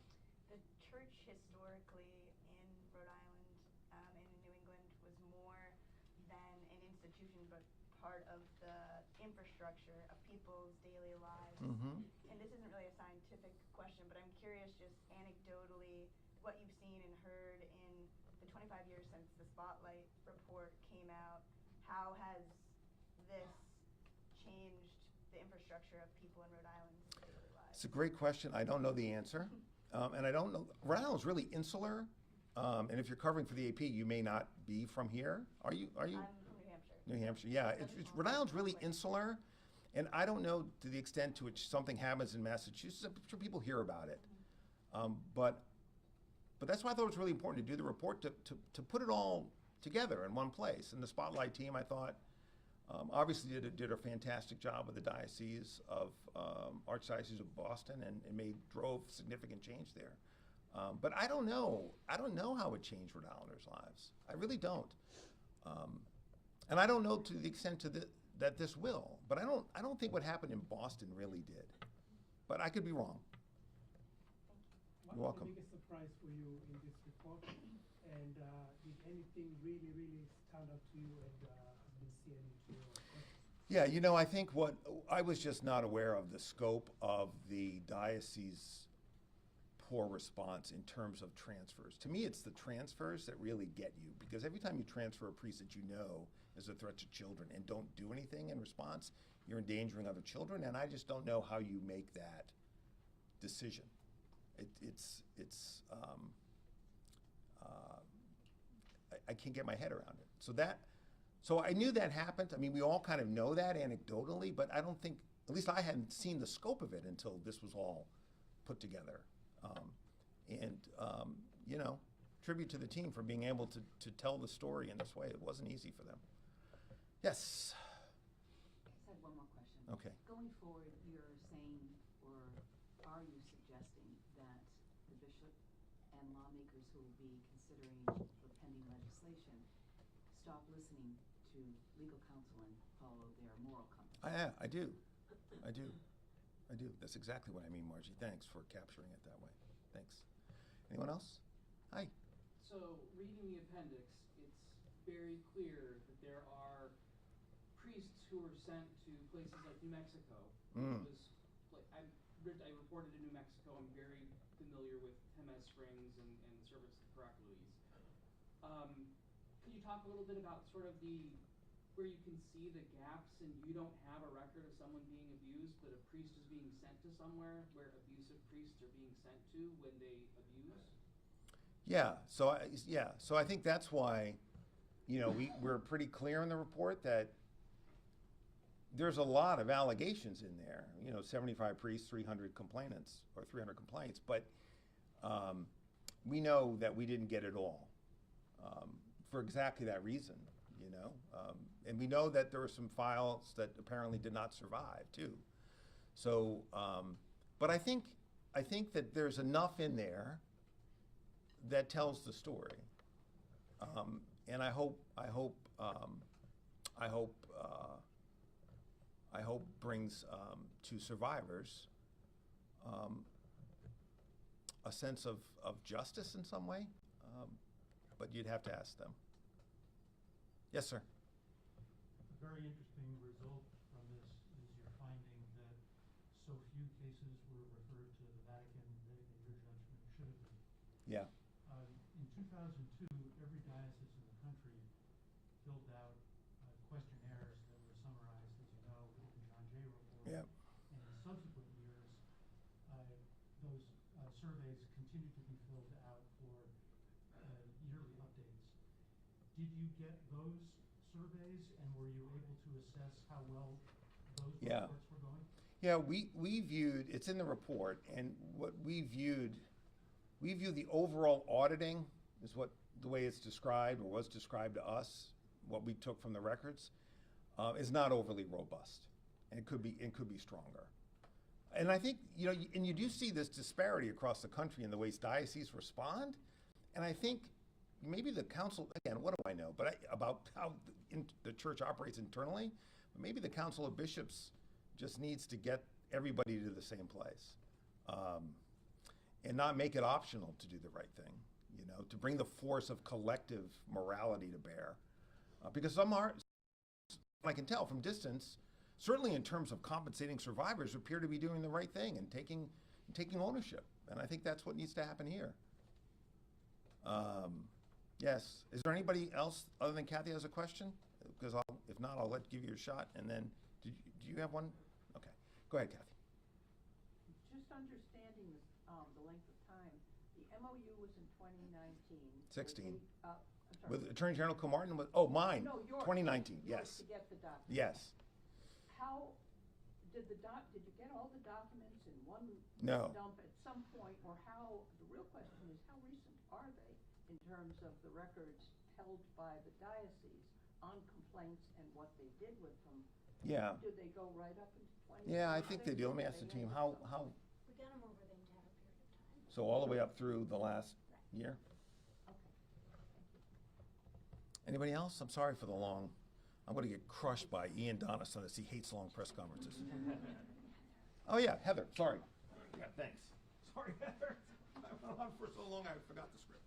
The church historically in Rhode Island and in New England was more than an institution, but part of the infrastructure of people's daily lives. Mm-hmm. And this isn't really a scientific question, but I'm curious just anecdotally what you've seen and heard in the 25 years since the Spotlight report came out. How has this changed the infrastructure of people in Rhode Island's daily lives? It's a great question. I don't know the answer. And I don't know. Rhode Island's really insular. And if you're covering for the AP, you may not be from here. Are you? I'm from New Hampshire. New Hampshire, yeah. Rhode Island's really insular. And I don't know to the extent to which something happens in Massachusetts. I'm sure people hear about it. But that's why I thought it was really important to do the report, to put it all together in one place. And the Spotlight team, I thought, obviously did a fantastic job with the Diocese of Archdiocese of Boston and drove significant change there. But I don't know how it changed Rhode Islanders' lives. I really don't. And I don't know to the extent that this will. But I don't think what happened in Boston really did. But I could be wrong. You're welcome. What was the biggest surprise for you in this report? And did anything really, really stand out to you and has been seared into your questions? Yeah, I think I was just not aware of the scope of the diocese poor response in terms of transfers. To me, it's the transfers that really get you, because every time you transfer a priest that you know is a threat to children and don't do anything in response, you're endangering other children, and I just don't know how you make that decision. I can't get my head around it. So I knew that happened. I mean, we all kind of know that anecdotally, but I don't think, at least I hadn't seen the scope of it until this was all put together. You know, tribute to the team for being able to tell the story in this way. It wasn't easy for them. Yes? I just had one more question. Okay. Going forward, you're saying, or are you suggesting that the bishop and lawmakers who will be considering the pending legislation stop listening to legal counsel and follow their moral compass? I do. That's exactly what I mean, Margie. Thanks for capturing it that way. Thanks. Anyone else? Hi. So, reading the appendix, it's very clear that there are priests who were sent to places like New Mexico. It was like I reported in New Mexico. I'm very familiar with Jemez Springs and service to Paracletes. Can you talk a little bit about sort of where you can see the gaps and you don't have a record of someone being abused, but a priest is being sent to somewhere where abusive priests are being sent to when they abuse? So I think that's why, you know, we're pretty clear in the report that there's a lot of allegations in there. You know, 75 priests, 300 complainants, or 300 complaints, but we know that we didn't get it all for exactly that reason, you know. And we know that there were some files that apparently did not survive too. So, but I think that there's enough in there that tells the story, and I hope brings to survivors a sense of justice in some way, but you'd have to ask them. Yes, sir. A very interesting result from this is your finding that so few cases were referred to the Vatican that in your judgment should have been. Yeah. In 2002, every diocese in the country filled out questionnaires that were summarized, as you know, in the John Jay report. Yeah. And in subsequent years, those surveys continued to be filled out for yearly updates. Did you get those surveys, and were you able to assess how well those reports were going? Yeah, we viewed, it's in the report, and what we view the overall auditing is the way it's described, or was described to us, what we took from the records, is not overly robust, and it could be stronger. And I think, you know, and you do see this disparity across the country in the ways dioceses respond, and I think maybe the council, again, what do I know, but about how the church operates internally, but maybe the Council of Bishops just needs to get everybody to the same place, and not make it optional to do the right thing, you know, to bring the force of collective morality to bear. Because some are, I can tell from distance, certainly in terms of compensating survivors, appear to be doing the right thing and taking ownership. And I think that's what needs to happen here. Yes. Is there anybody else other than Kathy has a question? Because if not, I'll give you a shot. And then, do you have one? Okay. Go ahead, Kathy. Just understanding the length of time, the MOU was in 2019. 16. I'm sorry. With Attorney General Kilmartin? Mine. No, yours. 2019, Yours yes. to get the documents. Yes. How did you get all the documents in one No. dump at some point, or the real question is, how recent are they in terms of the records held by the diocese on complaints and what they did with them? Yeah. Do they go right up into 20? Yeah, I think they do. Let me ask the team, how, We got them over the entire period of time. so all the way up through the last year? Okay. Anybody else? I'm sorry for the long, I'm going to get crushed by Ian Donis on this. He hates long press conferences. Oh yeah, Heather, sorry. Yeah, thanks. Sorry, Heather. I went on for so long I forgot the script.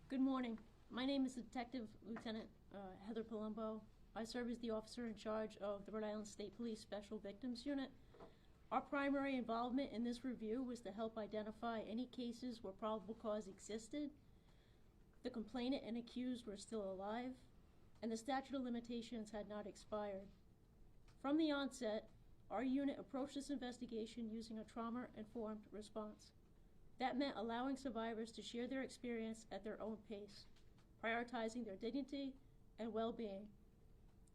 Good morning. My name is Detective Lieutenant Heather Palumbo. I serve as the officer in charge of the Rhode Island State Police Special Victims Unit. Our primary involvement in this review was to help identify any cases where probable cause existed, the complainant and accused were still alive, and the statute of limitations had not expired. From the onset, our unit approached this investigation using a trauma-informed response. That meant allowing survivors to share their experience at their own pace, prioritizing their dignity and well-being,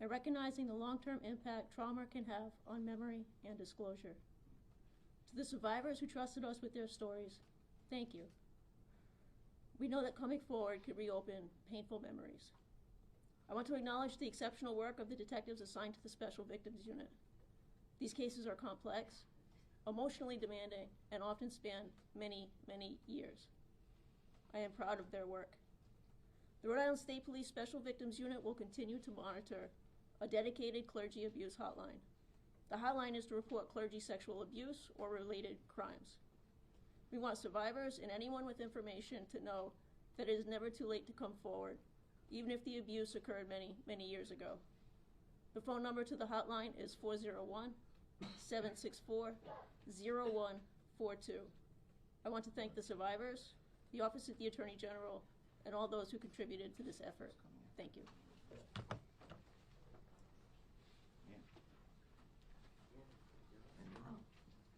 and recognizing the long-term impact trauma can have on memory and disclosure. To the survivors who trusted us with their stories, thank you. We know that coming forward could reopen painful memories. I want to acknowledge the exceptional work of the detectives assigned to the Special Victims Unit. These cases are complex, emotionally demanding, and often span many, many years. I am proud of their work. The Rhode Island State Police Special Victims Unit will continue to monitor a dedicated clergy abuse hotline. The hotline is to report clergy sexual abuse or related crimes. We want survivors and anyone with information to know that it is never too late to come forward, even if the abuse occurred many, many years ago. The phone number to the hotline is 401-764-0142. I want to thank the survivors, the Office of the Attorney General, and all those who contributed to this effort. Thank you.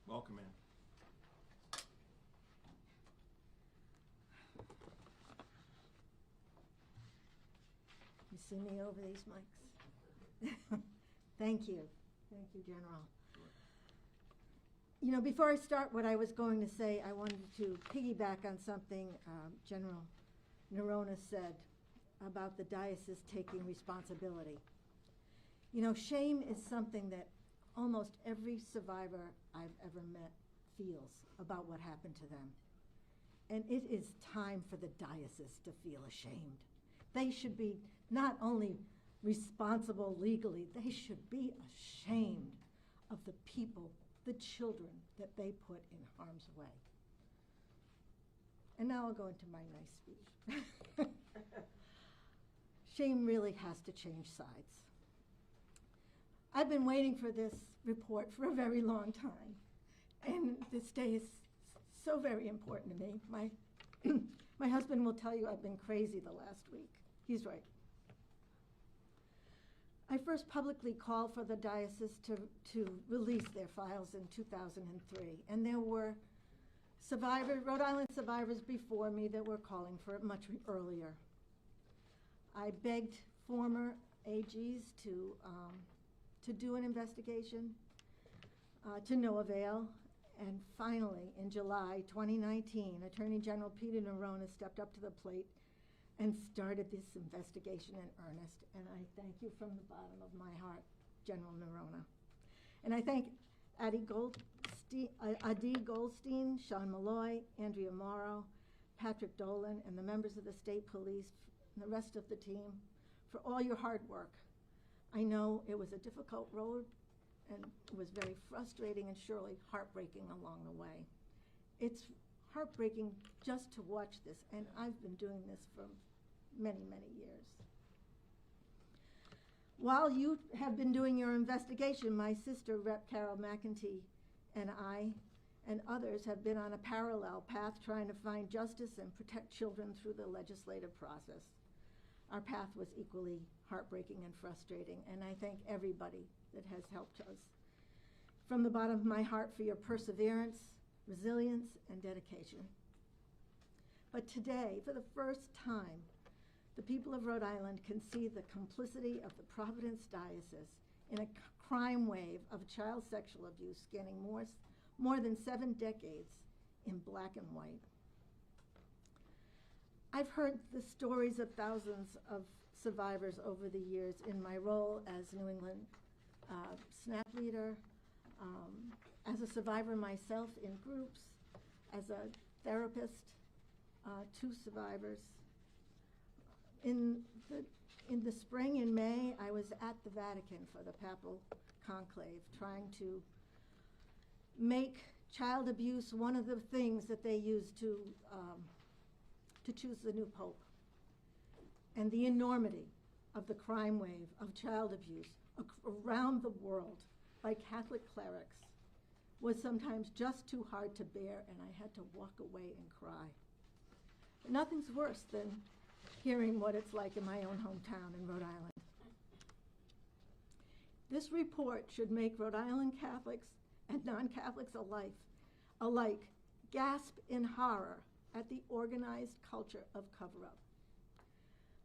Welcome in. You see me over these mics? Thank you. Thank you, General. You know, before I start what I was going to say, I wanted to piggyback on something General Nerona said about the diocese taking responsibility. You know, shame is something that almost every survivor I've ever met feels about what happened to them. And it is time for the diocese to feel ashamed. They should be not only responsible legally, they should be ashamed of the people, the children that they put in harm's way. And now I'll go into my nice speech. Shame really has to change sides. I've been waiting for this report for a very long time, and this day is so very important to me. My husband will tell you I've been crazy the last week. He's right. I first publicly called for the diocese to release their files in 2003, and there were Rhode Island survivors before me that were calling for it much earlier. I begged former AGs to do an investigation, to no avail, and finally, in July 2019, Attorney General Peter Nerona stepped up to the plate and started this investigation in earnest, and I thank you from the bottom of my heart, General Nerona. And I thank Adi Goldstein, Sean Malloy, Andrea Morrow, Patrick Dolan, and the members of the state police, and the rest of the team, for all your hard work. I know it was a difficult road, and it was very frustrating and surely heartbreaking along the way. It's heartbreaking just to watch this, and I've been doing this for many, many years. While you have been doing your investigation, my sister, Rep. Carol McEntee, and I and others have been on a parallel path trying to find justice and protect children through the legislative process. Our path was equally heartbreaking and frustrating, and I thank everybody that has helped us. From the bottom of my heart for your perseverance, resilience, and dedication. But today, for the first time, the people of Rhode Island can see the complicity of the Providence Diocese in a crime wave of child sexual abuse spanning more than 7 decades in black and white. I've heard the stories of thousands of survivors over the years in my role as New England SNAP leader, as a survivor myself in groups, as a therapist to survivors. In the spring, in May, I was at the Vatican for the Papal Conclave, trying to make child abuse one of the things that they use to choose the new pope. And the enormity of the crime wave of child abuse around the world by Catholic clerics was sometimes just too hard to bear, and I had to walk away and cry. But nothing's worse than hearing what it's like in my own hometown in Rhode Island. This report should make Rhode Island Catholics and non-Catholics alike gasp in horror at the organized culture of cover-up.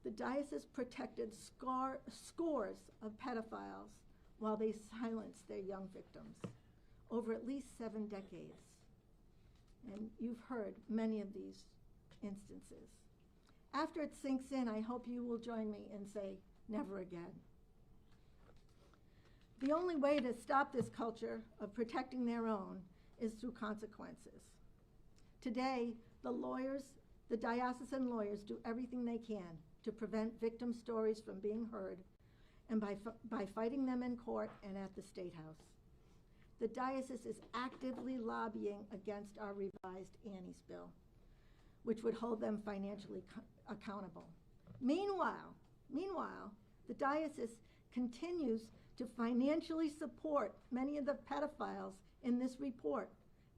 The diocese protected scores of pedophiles while they silenced their young victims over at least 7 decades. And you've heard many of these instances. After it sinks in, I hope you will join me and say, never again. The only way to stop this culture of protecting their own is through consequences. Today, the diocesan lawyers do everything they can to prevent victim stories from being heard, and by fighting them in court and at the State House. The diocese is actively lobbying against our revised Annie's bill, which would hold them financially accountable. Meanwhile, the diocese continues to financially support many of the pedophiles in this report,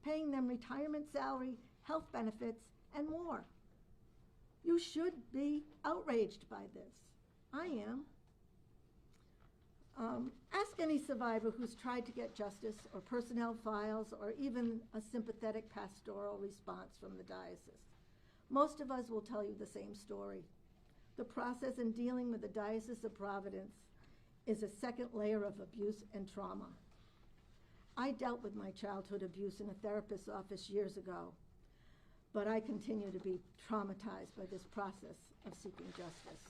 paying them retirement salary, health benefits, and more. You should be outraged by this. I am. Ask any survivor who's tried to get justice or personnel files or even a sympathetic pastoral response from the diocese. Most of us will tell you the same story. The process in dealing with the Diocese of Providence is a second layer of abuse and trauma. I dealt with my childhood abuse in a therapist's office years ago, but I continue to be traumatized by this process of seeking justice.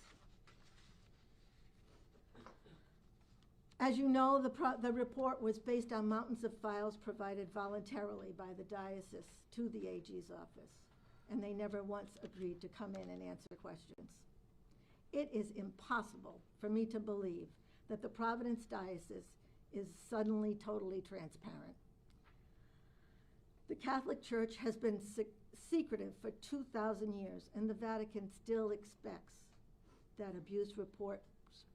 As you know, the report was based on mountains of files provided voluntarily by the diocese to the AG's office, and they never once agreed to come in and answer questions. It is impossible for me to believe that the Providence Diocese is suddenly totally transparent. The Catholic Church has been secretive for 2,000 years, and the Vatican still expects that abuse reports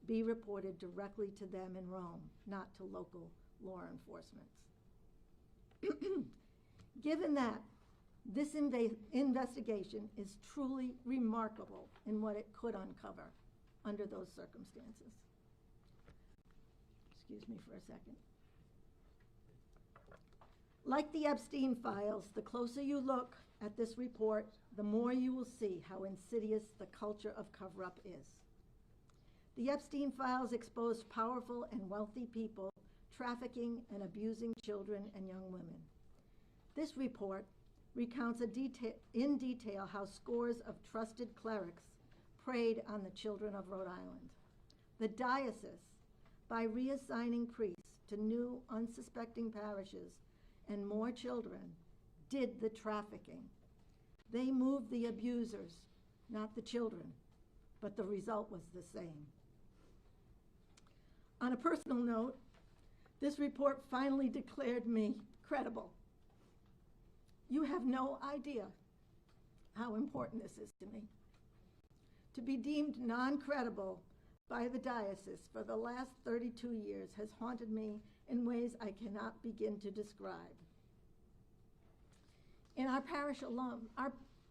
be reported directly to them in Rome, not to local law enforcement. Given that, this investigation is truly remarkable in what it could uncover under those circumstances. Excuse me for a second. Like the Epstein files, the closer you look at this report, the more you will see how insidious the culture of cover-up is. The Epstein files exposed powerful and wealthy people trafficking and abusing children and young women. This report recounts in detail how scores of trusted clerics preyed on the children of Rhode Island. The diocese, by reassigning priests to new unsuspecting parishes and more children, did the trafficking. They moved the abusers, not the children, but the result was the same. On a personal note, this report finally declared me credible. You have no idea how important this is to me. To be deemed non-credible by the diocese for the last 32 years has haunted me in ways I cannot begin to describe. In our parish alone,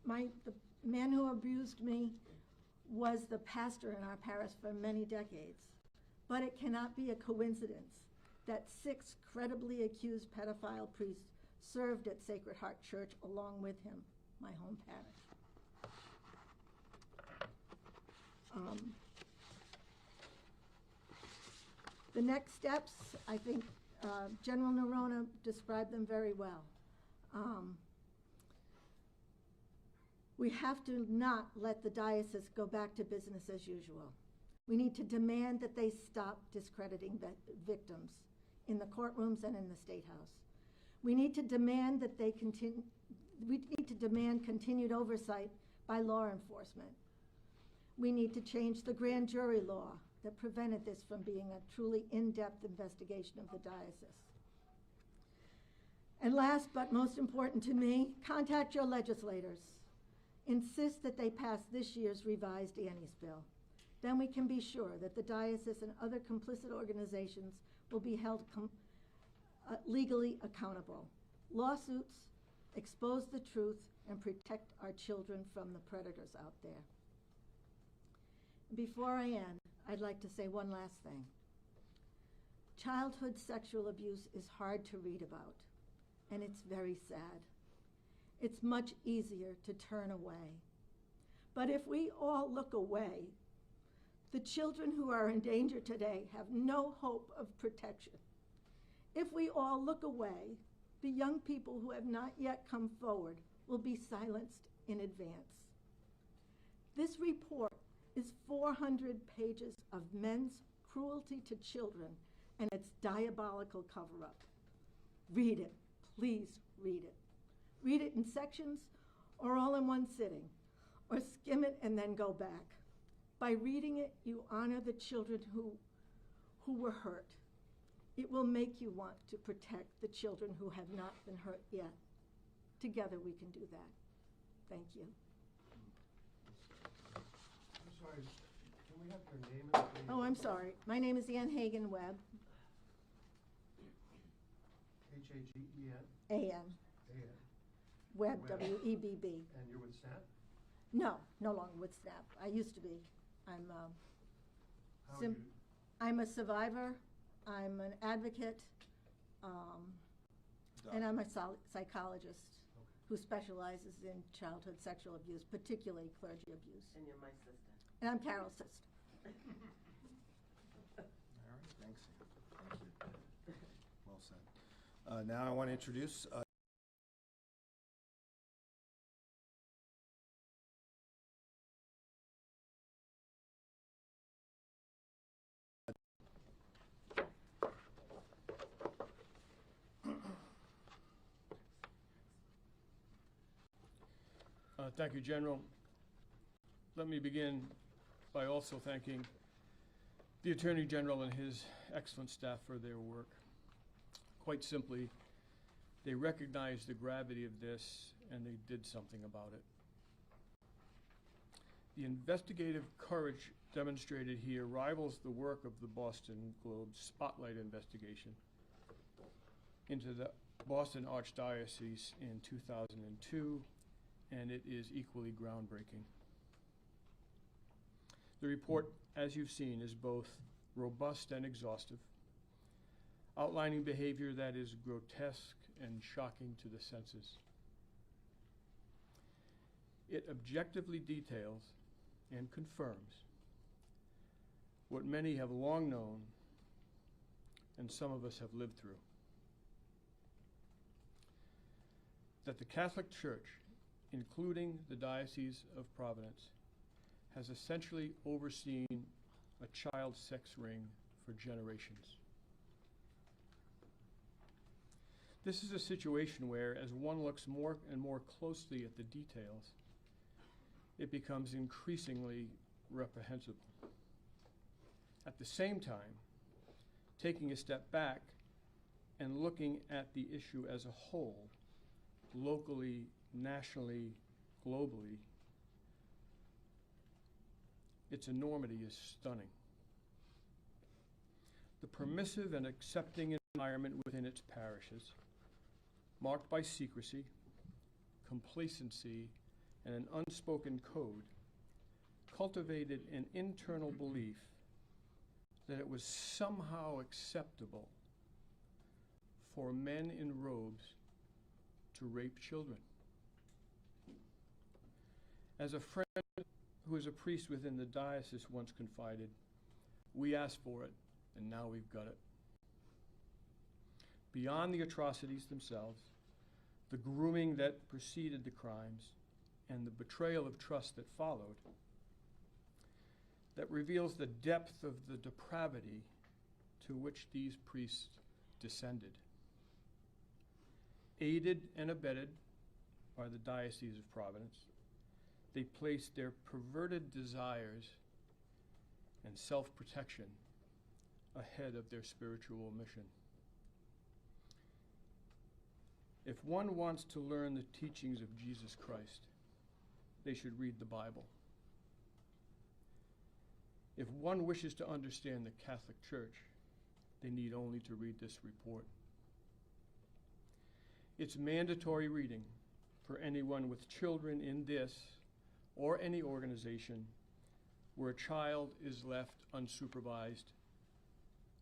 the man who abused me was the pastor in our parish for many decades. But it cannot be a coincidence that 6 credibly accused pedophile priests served at Sacred Heart Church along with him, my home parish. The next steps, I think General Nerona described them very well. We have to not let the diocese go back to business as usual. We need to demand that they stop discrediting victims in the courtrooms and in the State House. We need to demand that we need to demand continued oversight by law enforcement. We need to change the grand jury law that prevented this from being a truly in-depth investigation of the diocese. And last but most important to me, contact your legislators. Insist that they pass this year's revised Annie's bill. Then we can be sure that the diocese and other complicit organizations will be held legally accountable. Lawsuits expose the truth and protect our children from the predators out there. Before I end, I'd like to say one last thing. Childhood sexual abuse is hard to read about, and it's very sad. It's much easier to turn away. But if we all look away, the children who are in danger today have no hope of protection. If we all look away, the young people who have not yet come forward will be silenced in advance. This report is 400 pages of men's cruelty to children and its diabolical cover-up. Read it, please read it. Read it in sections or all in one sitting, or skim it and then go back. By reading it, you honor the children who were hurt. It will make you want to protect the children who have not been hurt yet. Together we can do that. Thank you. I'm sorry, can we have your name and please? Oh, I'm sorry. My name is Ann Hagen Webb. H-A-G-E-N? A-N. A-N. Webb, Webb. W-E-B-B. And you're with SNAP? No, no longer with SNAP. I used to be. I'm How are you? I'm a survivor. I'm an advocate, and I'm a psychologist who specializes in childhood sexual abuse, particularly clergy abuse. And you're my sister. And I'm Carol's sister. All right, thanks. Thank you. Well said. Now I want to introduce Thank you, General. Let me begin by also thanking the Attorney General and his excellent staff for their work. Quite simply, they recognized the gravity of this and they did something about it. The investigative courage demonstrated here rivals the work of the Boston Globe's Spotlight investigation into the Boston Archdiocese in 2002, and it is equally groundbreaking. The report, as you've seen, is both robust and exhaustive, outlining behavior that is grotesque and shocking to the senses. It objectively details and confirms what many have long known and some of us have lived through. That the Catholic Church, including the Diocese of Providence, has essentially overseen a child sex ring for generations. This is a situation where, as one looks more and more closely at the details, it becomes increasingly reprehensible. At the same time, taking a step back and looking at the issue as a whole, locally, nationally, globally, its enormity is stunning. The permissive and accepting environment within its parishes, marked by secrecy, complacency, and an unspoken code, cultivated an internal belief that it was somehow acceptable for men in robes to rape children. As a friend who is a priest within the diocese once confided, we asked for it, and now we've got it. Beyond the atrocities themselves, the grooming that preceded the crimes, and the betrayal of trust that followed, that reveals the depth of the depravity to which these priests descended. Aided and abetted by the Diocese of Providence, they placed their perverted desires and self-protection ahead of their spiritual mission. If one wants to learn the teachings of Jesus Christ, they should read the Bible. If one wishes to understand the Catholic Church, they need only to read this report. It's mandatory reading for anyone with children in this or any organization where a child is left unsupervised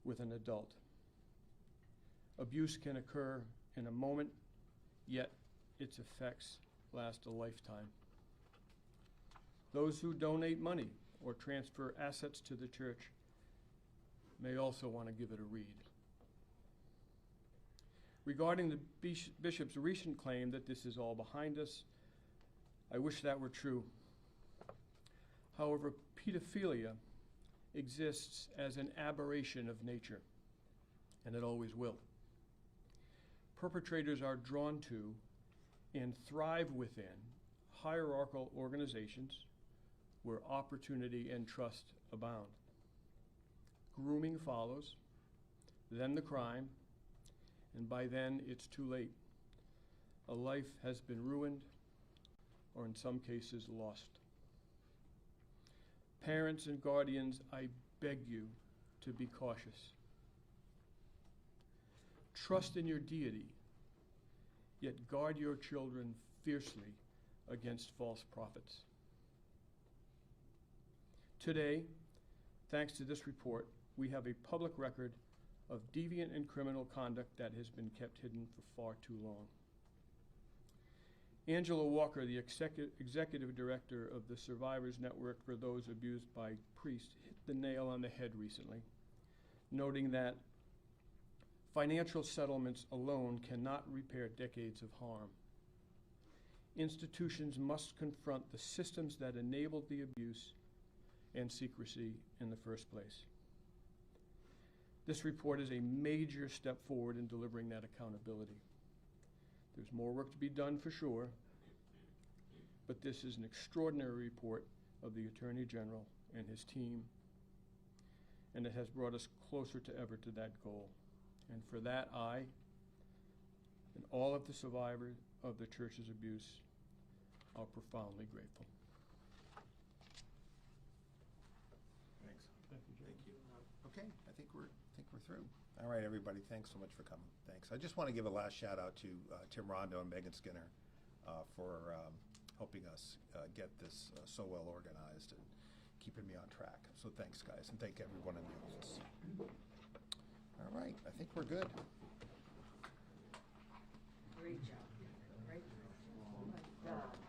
with an adult. Abuse can occur in a moment, yet its effects last a lifetime. Those who donate money or transfer assets to the church may also want to give it a read. Regarding the bishop's recent claim that this is all behind us, I wish that were true. However, pedophilia exists as an aberration of nature, and it always will. Perpetrators are drawn to and thrive within hierarchical organizations where opportunity and trust abound. Grooming follows, then the crime, and by then it's too late. A life has been ruined, or in some cases lost. Parents and guardians, I beg you to be cautious. Trust in your deity, yet guard your children fiercely against false prophets. Today, thanks to this report, we have a public record of deviant and criminal conduct that has been kept hidden for far too long. Angela Walker, the executive director of the Survivors Network for Those Abused by Priests, hit the nail on the head recently, noting that financial settlements alone cannot repair decades of harm. Institutions must confront the systems that enabled the abuse and secrecy in the first place. This report is a major step forward in delivering that accountability. There's more work to be done for sure, but this is an extraordinary report of the Attorney General and his team, and it has brought us closer to ever to that goal. And for that, I and all of the survivors of the church's abuse are profoundly grateful. Thanks. Thank you. Okay, I think we're through. All right, everybody, thanks so much for coming. Thanks. I just want to give a last shout out to Tim Rondo and Megan Skinner for helping us get this so well organized and keeping me on track. So thanks, guys, and thank everyone in the audience. All right, I think we're good. Great job. Great job. Oh my God.